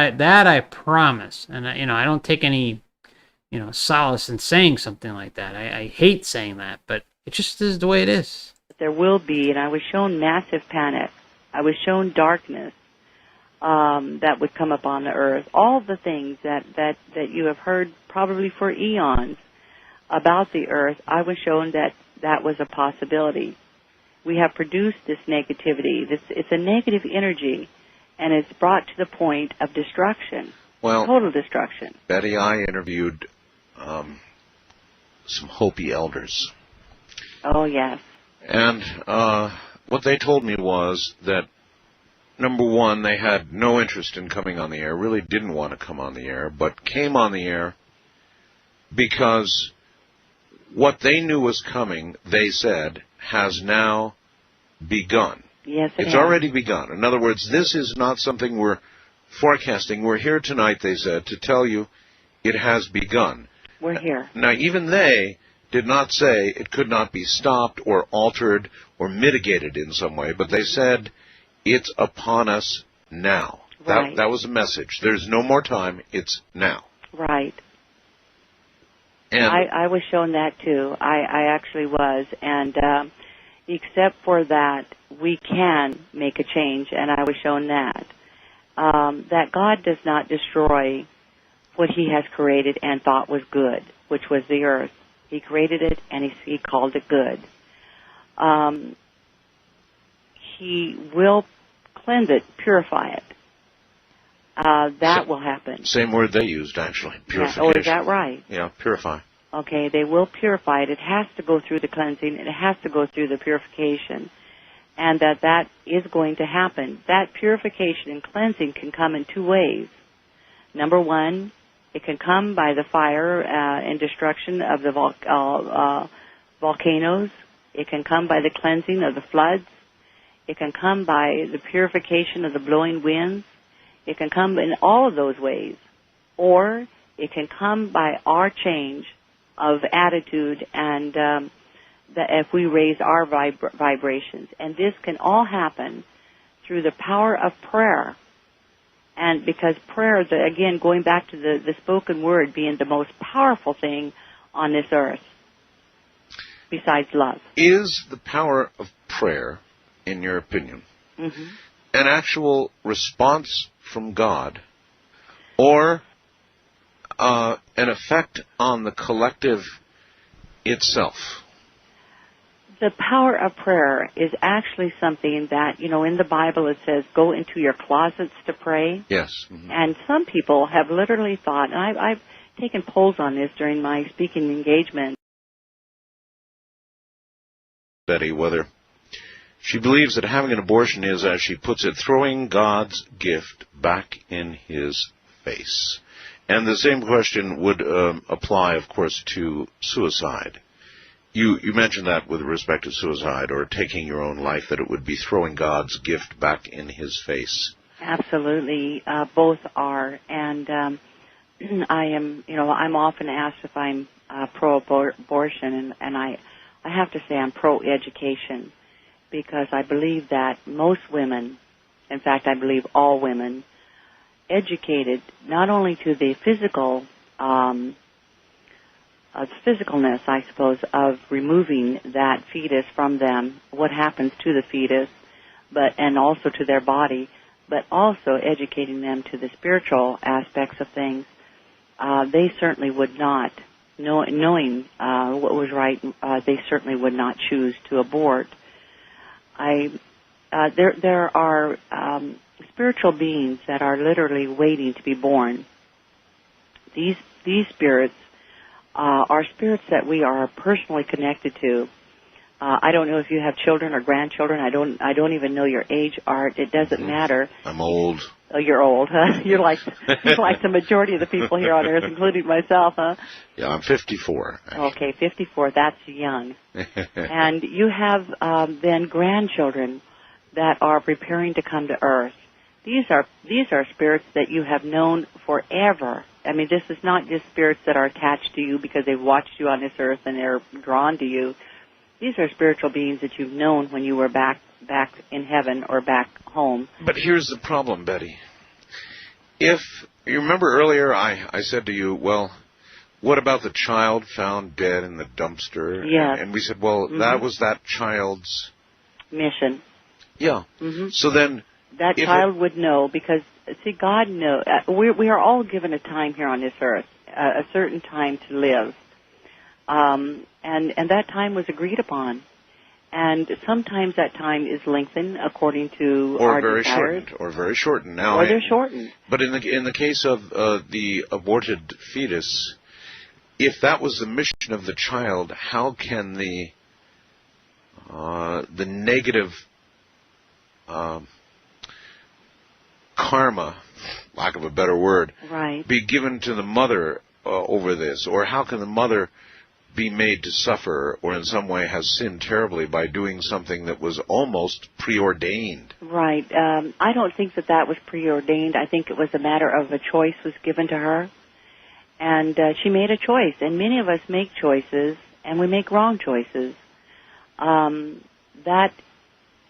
I promise. And I don't take any solace in saying something like that. I hate saying that, but it just is the way it is. There will be, and I was shown massive panic. I was shown darkness that would come upon the earth. All the things that you have heard probably for eons about the earth, I was shown that was a possibility. We have produced this negativity. It's a negative energy, and it's brought to the point of destruction, total destruction. Betty, I interviewed some Hopi elders. Oh, yes. And what they told me was that, number one, they had no interest in coming on the air, really didn't want to come on the air, but came on the air because what they knew was coming, they said, has now begun. Yes, it's already begun. In other words, this is not something we're forecasting. We're here tonight, they said, to tell you it has begun. We're here. Now, even they did not say it could not be stopped or altered or mitigated in some way, but they said it's upon us now. Right. That was the message. There's no more time. It's now. Right. And I was shown that too. I actually was. And except for that, we can make a change, and I was shown that. That God does not destroy what He has created and thought was good, which was the earth. He created it, and He called it good. He will cleanse it, purify it. That will happen. Same word they used, actually, purification. Yeah. Oh, is that right? Yeah, purify. Okay, they will purify it. It has to go through the cleansing. It has to go through the purification. And that is going to happen. That purification and cleansing can come in two ways. Number one, it can come by the fire and destruction of the volcanoes. It can come by the cleansing of the floods. It can come by the purification of the blowing winds. It can come in all of those ways. Or it can come by our change of attitude and if we raise our vibrations. And this can all happen through the power of prayer. And because prayer, again, going back to the spoken word being the most powerful thing on this earth, besides love. Is the power of prayer, in your opinion, an actual response from God, or an effect on the collective itself? The power of prayer is actually something that, in the Bible it says, go into your closets to pray. Yes. And some people have literally thought, and I've taken polls on this during my speaking engagement. Betty, whether she believes that having an abortion is, as she puts it, throwing God's gift back in His face. And the same question would apply, of course, to suicide. You mentioned that with respect to suicide or taking your own life, that it would be throwing God's gift back in His face. Absolutely. Both are. And I am, I'm often asked if I'm pro-abortion, and I have to say I'm pro-education, because I believe that most women, in fact, I believe all women, educated not only to the physical physicalness, I suppose, of removing that fetus from them, what happens to the fetus, and also to their body, but also educating them to the spiritual aspects of things. They certainly would not, knowing what was right, they certainly would not choose to abort. There are spiritual beings that are literally waiting to be born. These spirits are spirits that we are personally connected to. I don't know if you have children or grandchildren. I don't even know your age, Art. It doesn't matter. I'm old. Oh, you're old, huh? You're like the majority of the people here on Earth, including myself, huh? Yeah, I'm 54. Actually. Okay, 54. That's young. And you have then grandchildren that are preparing to come to Earth. These are spirits that you have known forever. I mean, this is not just spirits that are attached to you because they've watched you on this earth and they're drawn to you. These are spiritual beings that you've known when you were back in heaven or back home. But here's the problem, Betty. If you remember earlier, I said to you, well, what about the child found dead in the dumpster? Yes. And we said, well, that was that child's mission. Yeah. So then that child would know, because see, God knows. We are all given a time here on this earth, a certain time to live, and that time was agreed upon. And sometimes that time is lengthened according to our desires. Or very shortened. Now, or they're shortened. But in the case of the aborted fetus, if that was the mission of the child, how can the negative karma, lack of a better word, be given to the mother over this? Or how can the mother be made to suffer, or in some way has sinned terribly by doing something that was almost preordained? Right. I don't think that was preordained. I think it was a matter of a choice was given to her, and she made a choice. And many of us make choices, and we make wrong choices. And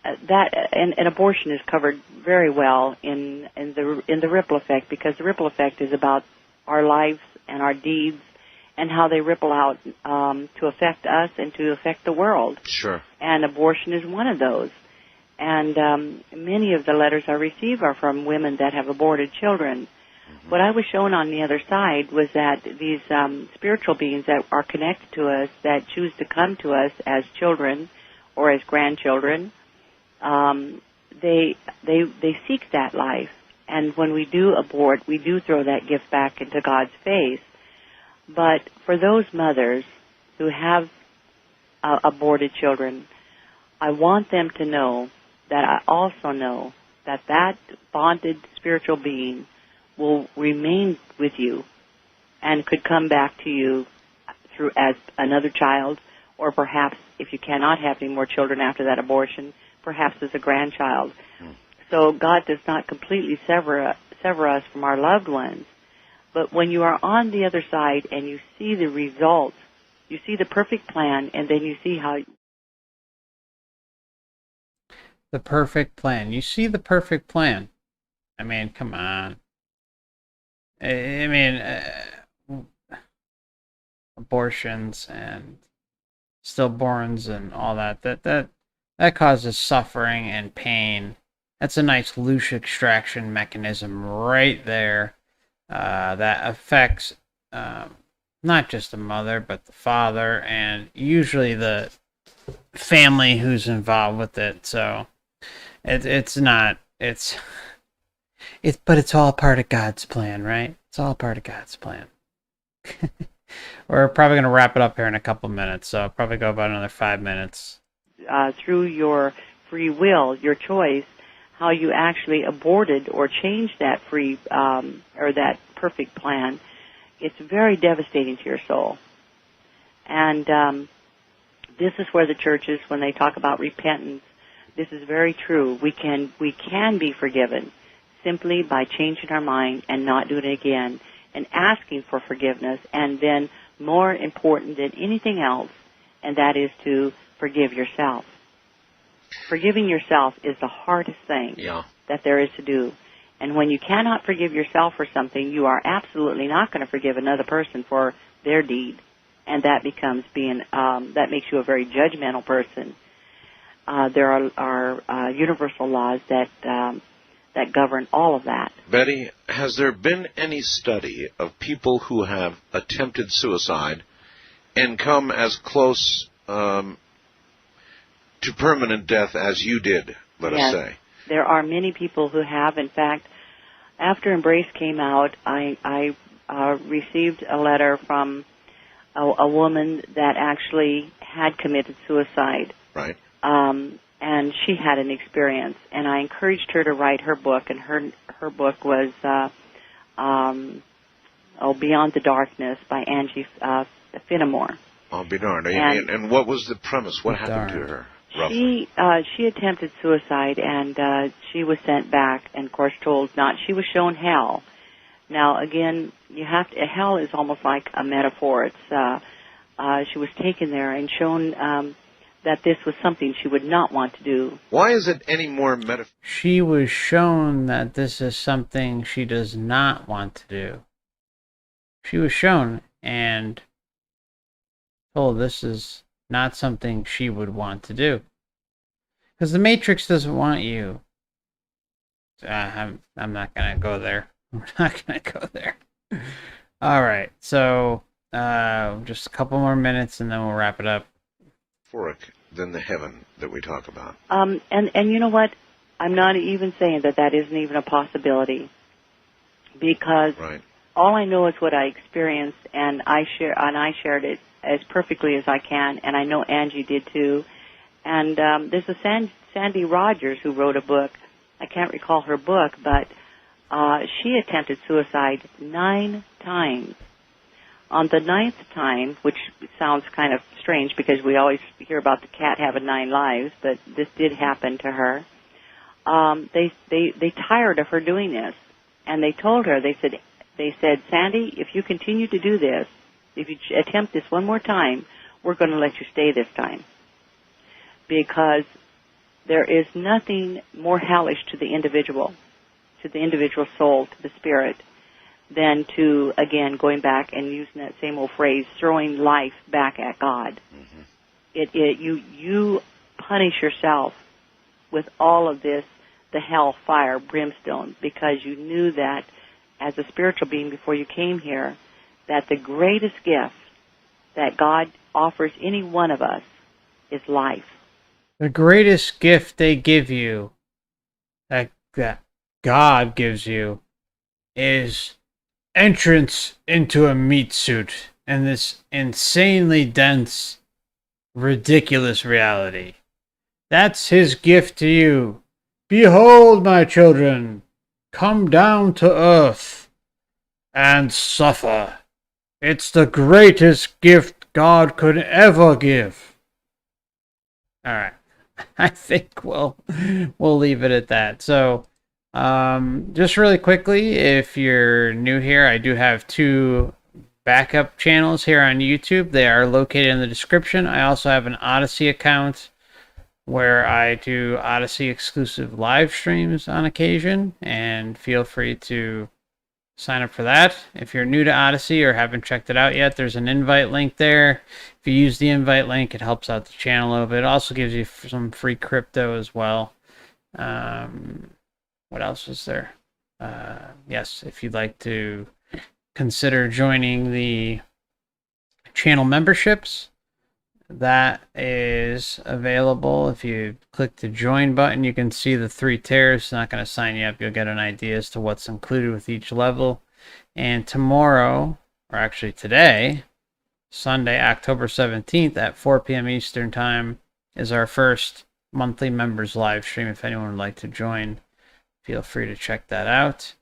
abortion is covered very well in the ripple effect, because the ripple effect is about our lives and our deeds and how they ripple out to affect us and to affect the world. Sure. And abortion is one of those. And many of the letters I receive are from women that have aborted children. What I was shown on the other side was that these spiritual beings that are connected to us, that choose to come to us as children or as grandchildren, they seek that life. And when we do abort, we do throw that gift back into God's face. But for those mothers who have aborted children, I want them to know that I also know that bonded spiritual being will remain with you and could come back to you through as another child, or perhaps if you cannot have any more children after that abortion, perhaps as a grandchild. So God does not completely sever us from our loved ones. But when you are on the other side and you see the results, you see the perfect plan, and then you see how... The perfect plan. You see the perfect plan. I mean, come on. I mean, abortions and stillborns and all that causes suffering and pain. That's a nice loose extraction mechanism right there. That affects not just the mother, but the father, and usually the family who's involved with it. So but it's all part of God's plan, right? It's all part of God's plan. We're probably going to wrap it up here in a couple minutes, so I'll probably go about another 5 minutes. Through your free will, your choice, how you actually aborted or changed that free or that perfect plan, it's very devastating to your soul. And this is where the churches, when they talk about repentance, this is very true. We can be forgiven simply by changing our mind and not doing it again, and asking for forgiveness, and then more important than anything else, and that is to forgive yourself. Forgiving yourself is the hardest thing that there is to do. And when you cannot forgive yourself for something, you are absolutely not going to forgive another person for their deed. And that becomes that makes you a very judgmental person. There are universal laws that govern all of that. Betty, has there been any study of people who have attempted suicide and come as close to permanent death as you did, let us say? There are many people who have. In fact, after Embrace came out, I received a letter from a woman that actually had committed suicide. Right. And she had an experience, and I encouraged her to write her book, and her book was Beyond the Darkness by Angie Finnemore. I'll be darned. And what was the premise? What happened to her? Roughly? She attempted suicide, and she was sent back, and of course told not. She was shown hell. Now again, hell is almost like a metaphor. It's she was taken there and shown that this was something she would not want to do. Why is it any more metaphysical? She was shown that this is something she does not want to do. She was shown and told this is not something she would want to do. Because the Matrix doesn't want you. I'm not going to go there. I'm not going to go there. All right. So just a couple more minutes and then we'll wrap it up. Than the heaven that we talk about. And you know what? I'm not even saying that isn't even a possibility, because all I know is what I experienced, and I shared it as perfectly as I can, and I know Angie did too. And there's a Sandy Rogers who wrote a book. I can't recall her book, but she attempted suicide 9 times. On the 9th time, which sounds kind of strange because we always hear about the cat having 9 lives, but this did happen to her. They tired of her doing this, and they told her, they said, Sandy, if you continue to do this, if you attempt this one more time, we're going to let you stay this time. Because there is nothing more hellish to the individual soul, to the spirit, than to, again, going back and using that same old phrase, throwing life back at God. Mm-hmm. You punish yourself with all of this, the hell, fire, brimstone, because you knew that as a spiritual being before you came here, that the greatest gift that God offers any one of us is life. The greatest gift they give you, that God gives you, is entrance into a meat suit in this insanely dense, ridiculous reality. That's his gift to you. Behold, my children, come down to earth and suffer. It's the greatest gift God could ever give. All right. I think we'll leave it at that. So, just really quickly, if you're new here, I do have 2 backup channels here on YouTube. They are located in the description. I also have an ODYSEE account where I do ODYSEE exclusive live streams on occasion, and feel free to sign up for that. If you're new to ODYSEE or haven't checked it out yet, there's an invite link there. If you use the invite link, it helps out the channel a little bit. It also gives you some free crypto as well. What else is there? Yes, if you'd like to consider joining the channel memberships, that is available. If you click the join button, you can see the 3 tiers. It's not going to sign you up. You'll get an idea as to what's included with each level. And tomorrow, or actually today, Sunday, October 17th at 4 p.m. Eastern Time, is our first monthly members live stream. If anyone would like to join, feel free to check that out.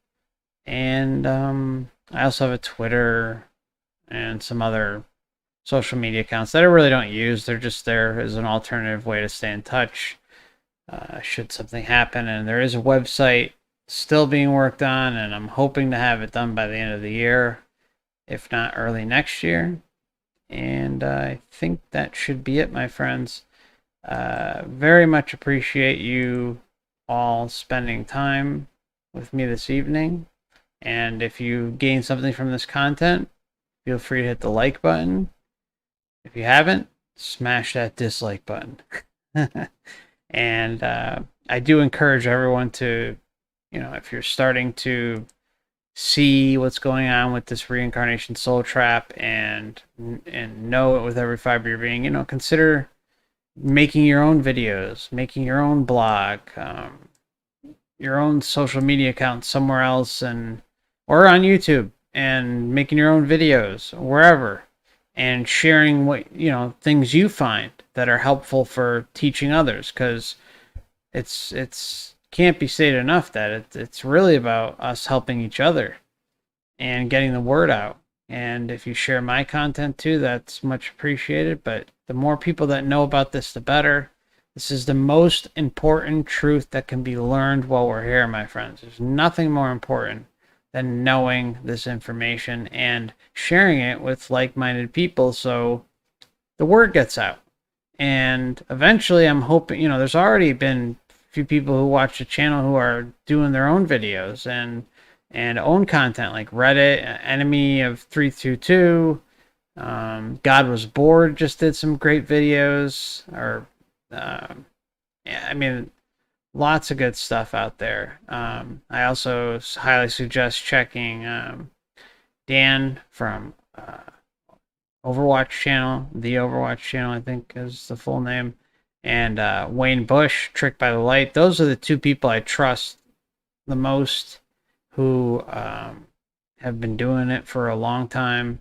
And I also have a Twitter and some other social media accounts that I really don't use. They're just there as an alternative way to stay in touch should something happen. And there is a website still being worked on, and I'm hoping to have it done by the end of the year, if not early next year. And I think that should be it, my friends. Very much appreciate you all spending time with me this evening. And if you gain something from this content, feel free to hit the like button. If you haven't, smash that dislike button. And I do encourage everyone to, if you're starting to see what's going on with this reincarnation soul trap and know it with every fiber of your being, consider making your own videos, making your own blog, your own social media account somewhere else, or on YouTube, and making your own videos wherever, and sharing what things you find that are helpful for teaching others, because it's can't be stated enough that it's really about us helping each other and getting the word out. And if you share my content too, that's much appreciated. But the more people that know about this, the better. This is the most important truth that can be learned while we're here, my friends. There's nothing more important than knowing this information and sharing it with like-minded people so the word gets out. And eventually I'm hoping, there's already been a few people who watch the channel who are doing their own videos and own content, like Reddit, Enemy of 322, God Was Bored just did some great videos, or yeah, I mean, lots of good stuff out there. I also highly suggest checking Dan from Overwatch channel, the Overwatch channel, I think is the full name, and Wayne Bush, Tricked by the Light. Those are the two people I trust the most, who have been doing it for a long time,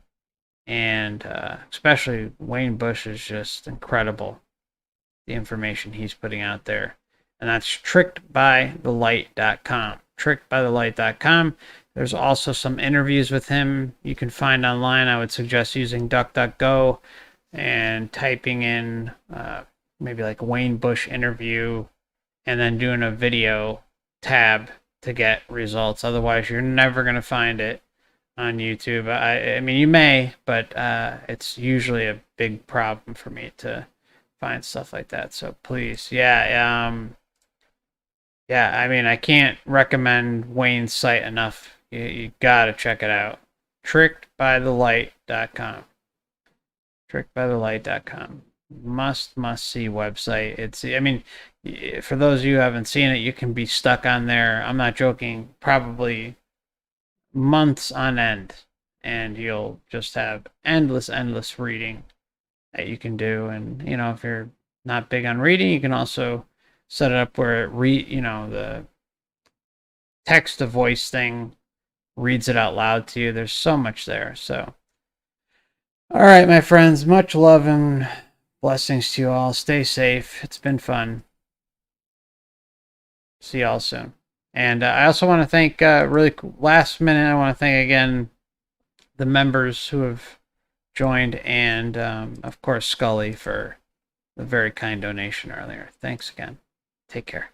and especially Wayne Bush is just incredible, the information he's putting out there. And that's trickedbythelight.com. Trickedbythelight.com. There's also some interviews with him you can find online. I would suggest using DuckDuckGo and typing in maybe like Wayne Bush interview and then doing a video tab to get results. Otherwise, you're never going to find it on YouTube. I mean, you may, but it's usually a big problem for me to find stuff like that. So please, yeah, I mean, I can't recommend Wayne's site enough. You gotta check it out. Trickedbythelight.com. Trickedbythelight.com. Must see website. I mean, for those of you who haven't seen it, you can be stuck on there. I'm not joking. Probably months on end, and you'll just have endless reading that you can do. And if you're not big on reading, you can also set it up where the text to voice thing reads it out loud to you. There's so much there. So, all right, my friends, much love and blessings to you all. Stay safe. It's been fun. See y'all soon. And I also want to thank, really last minute, I want to thank again the members who have joined, and of course Scully for the very kind donation earlier. Thanks again. Take care.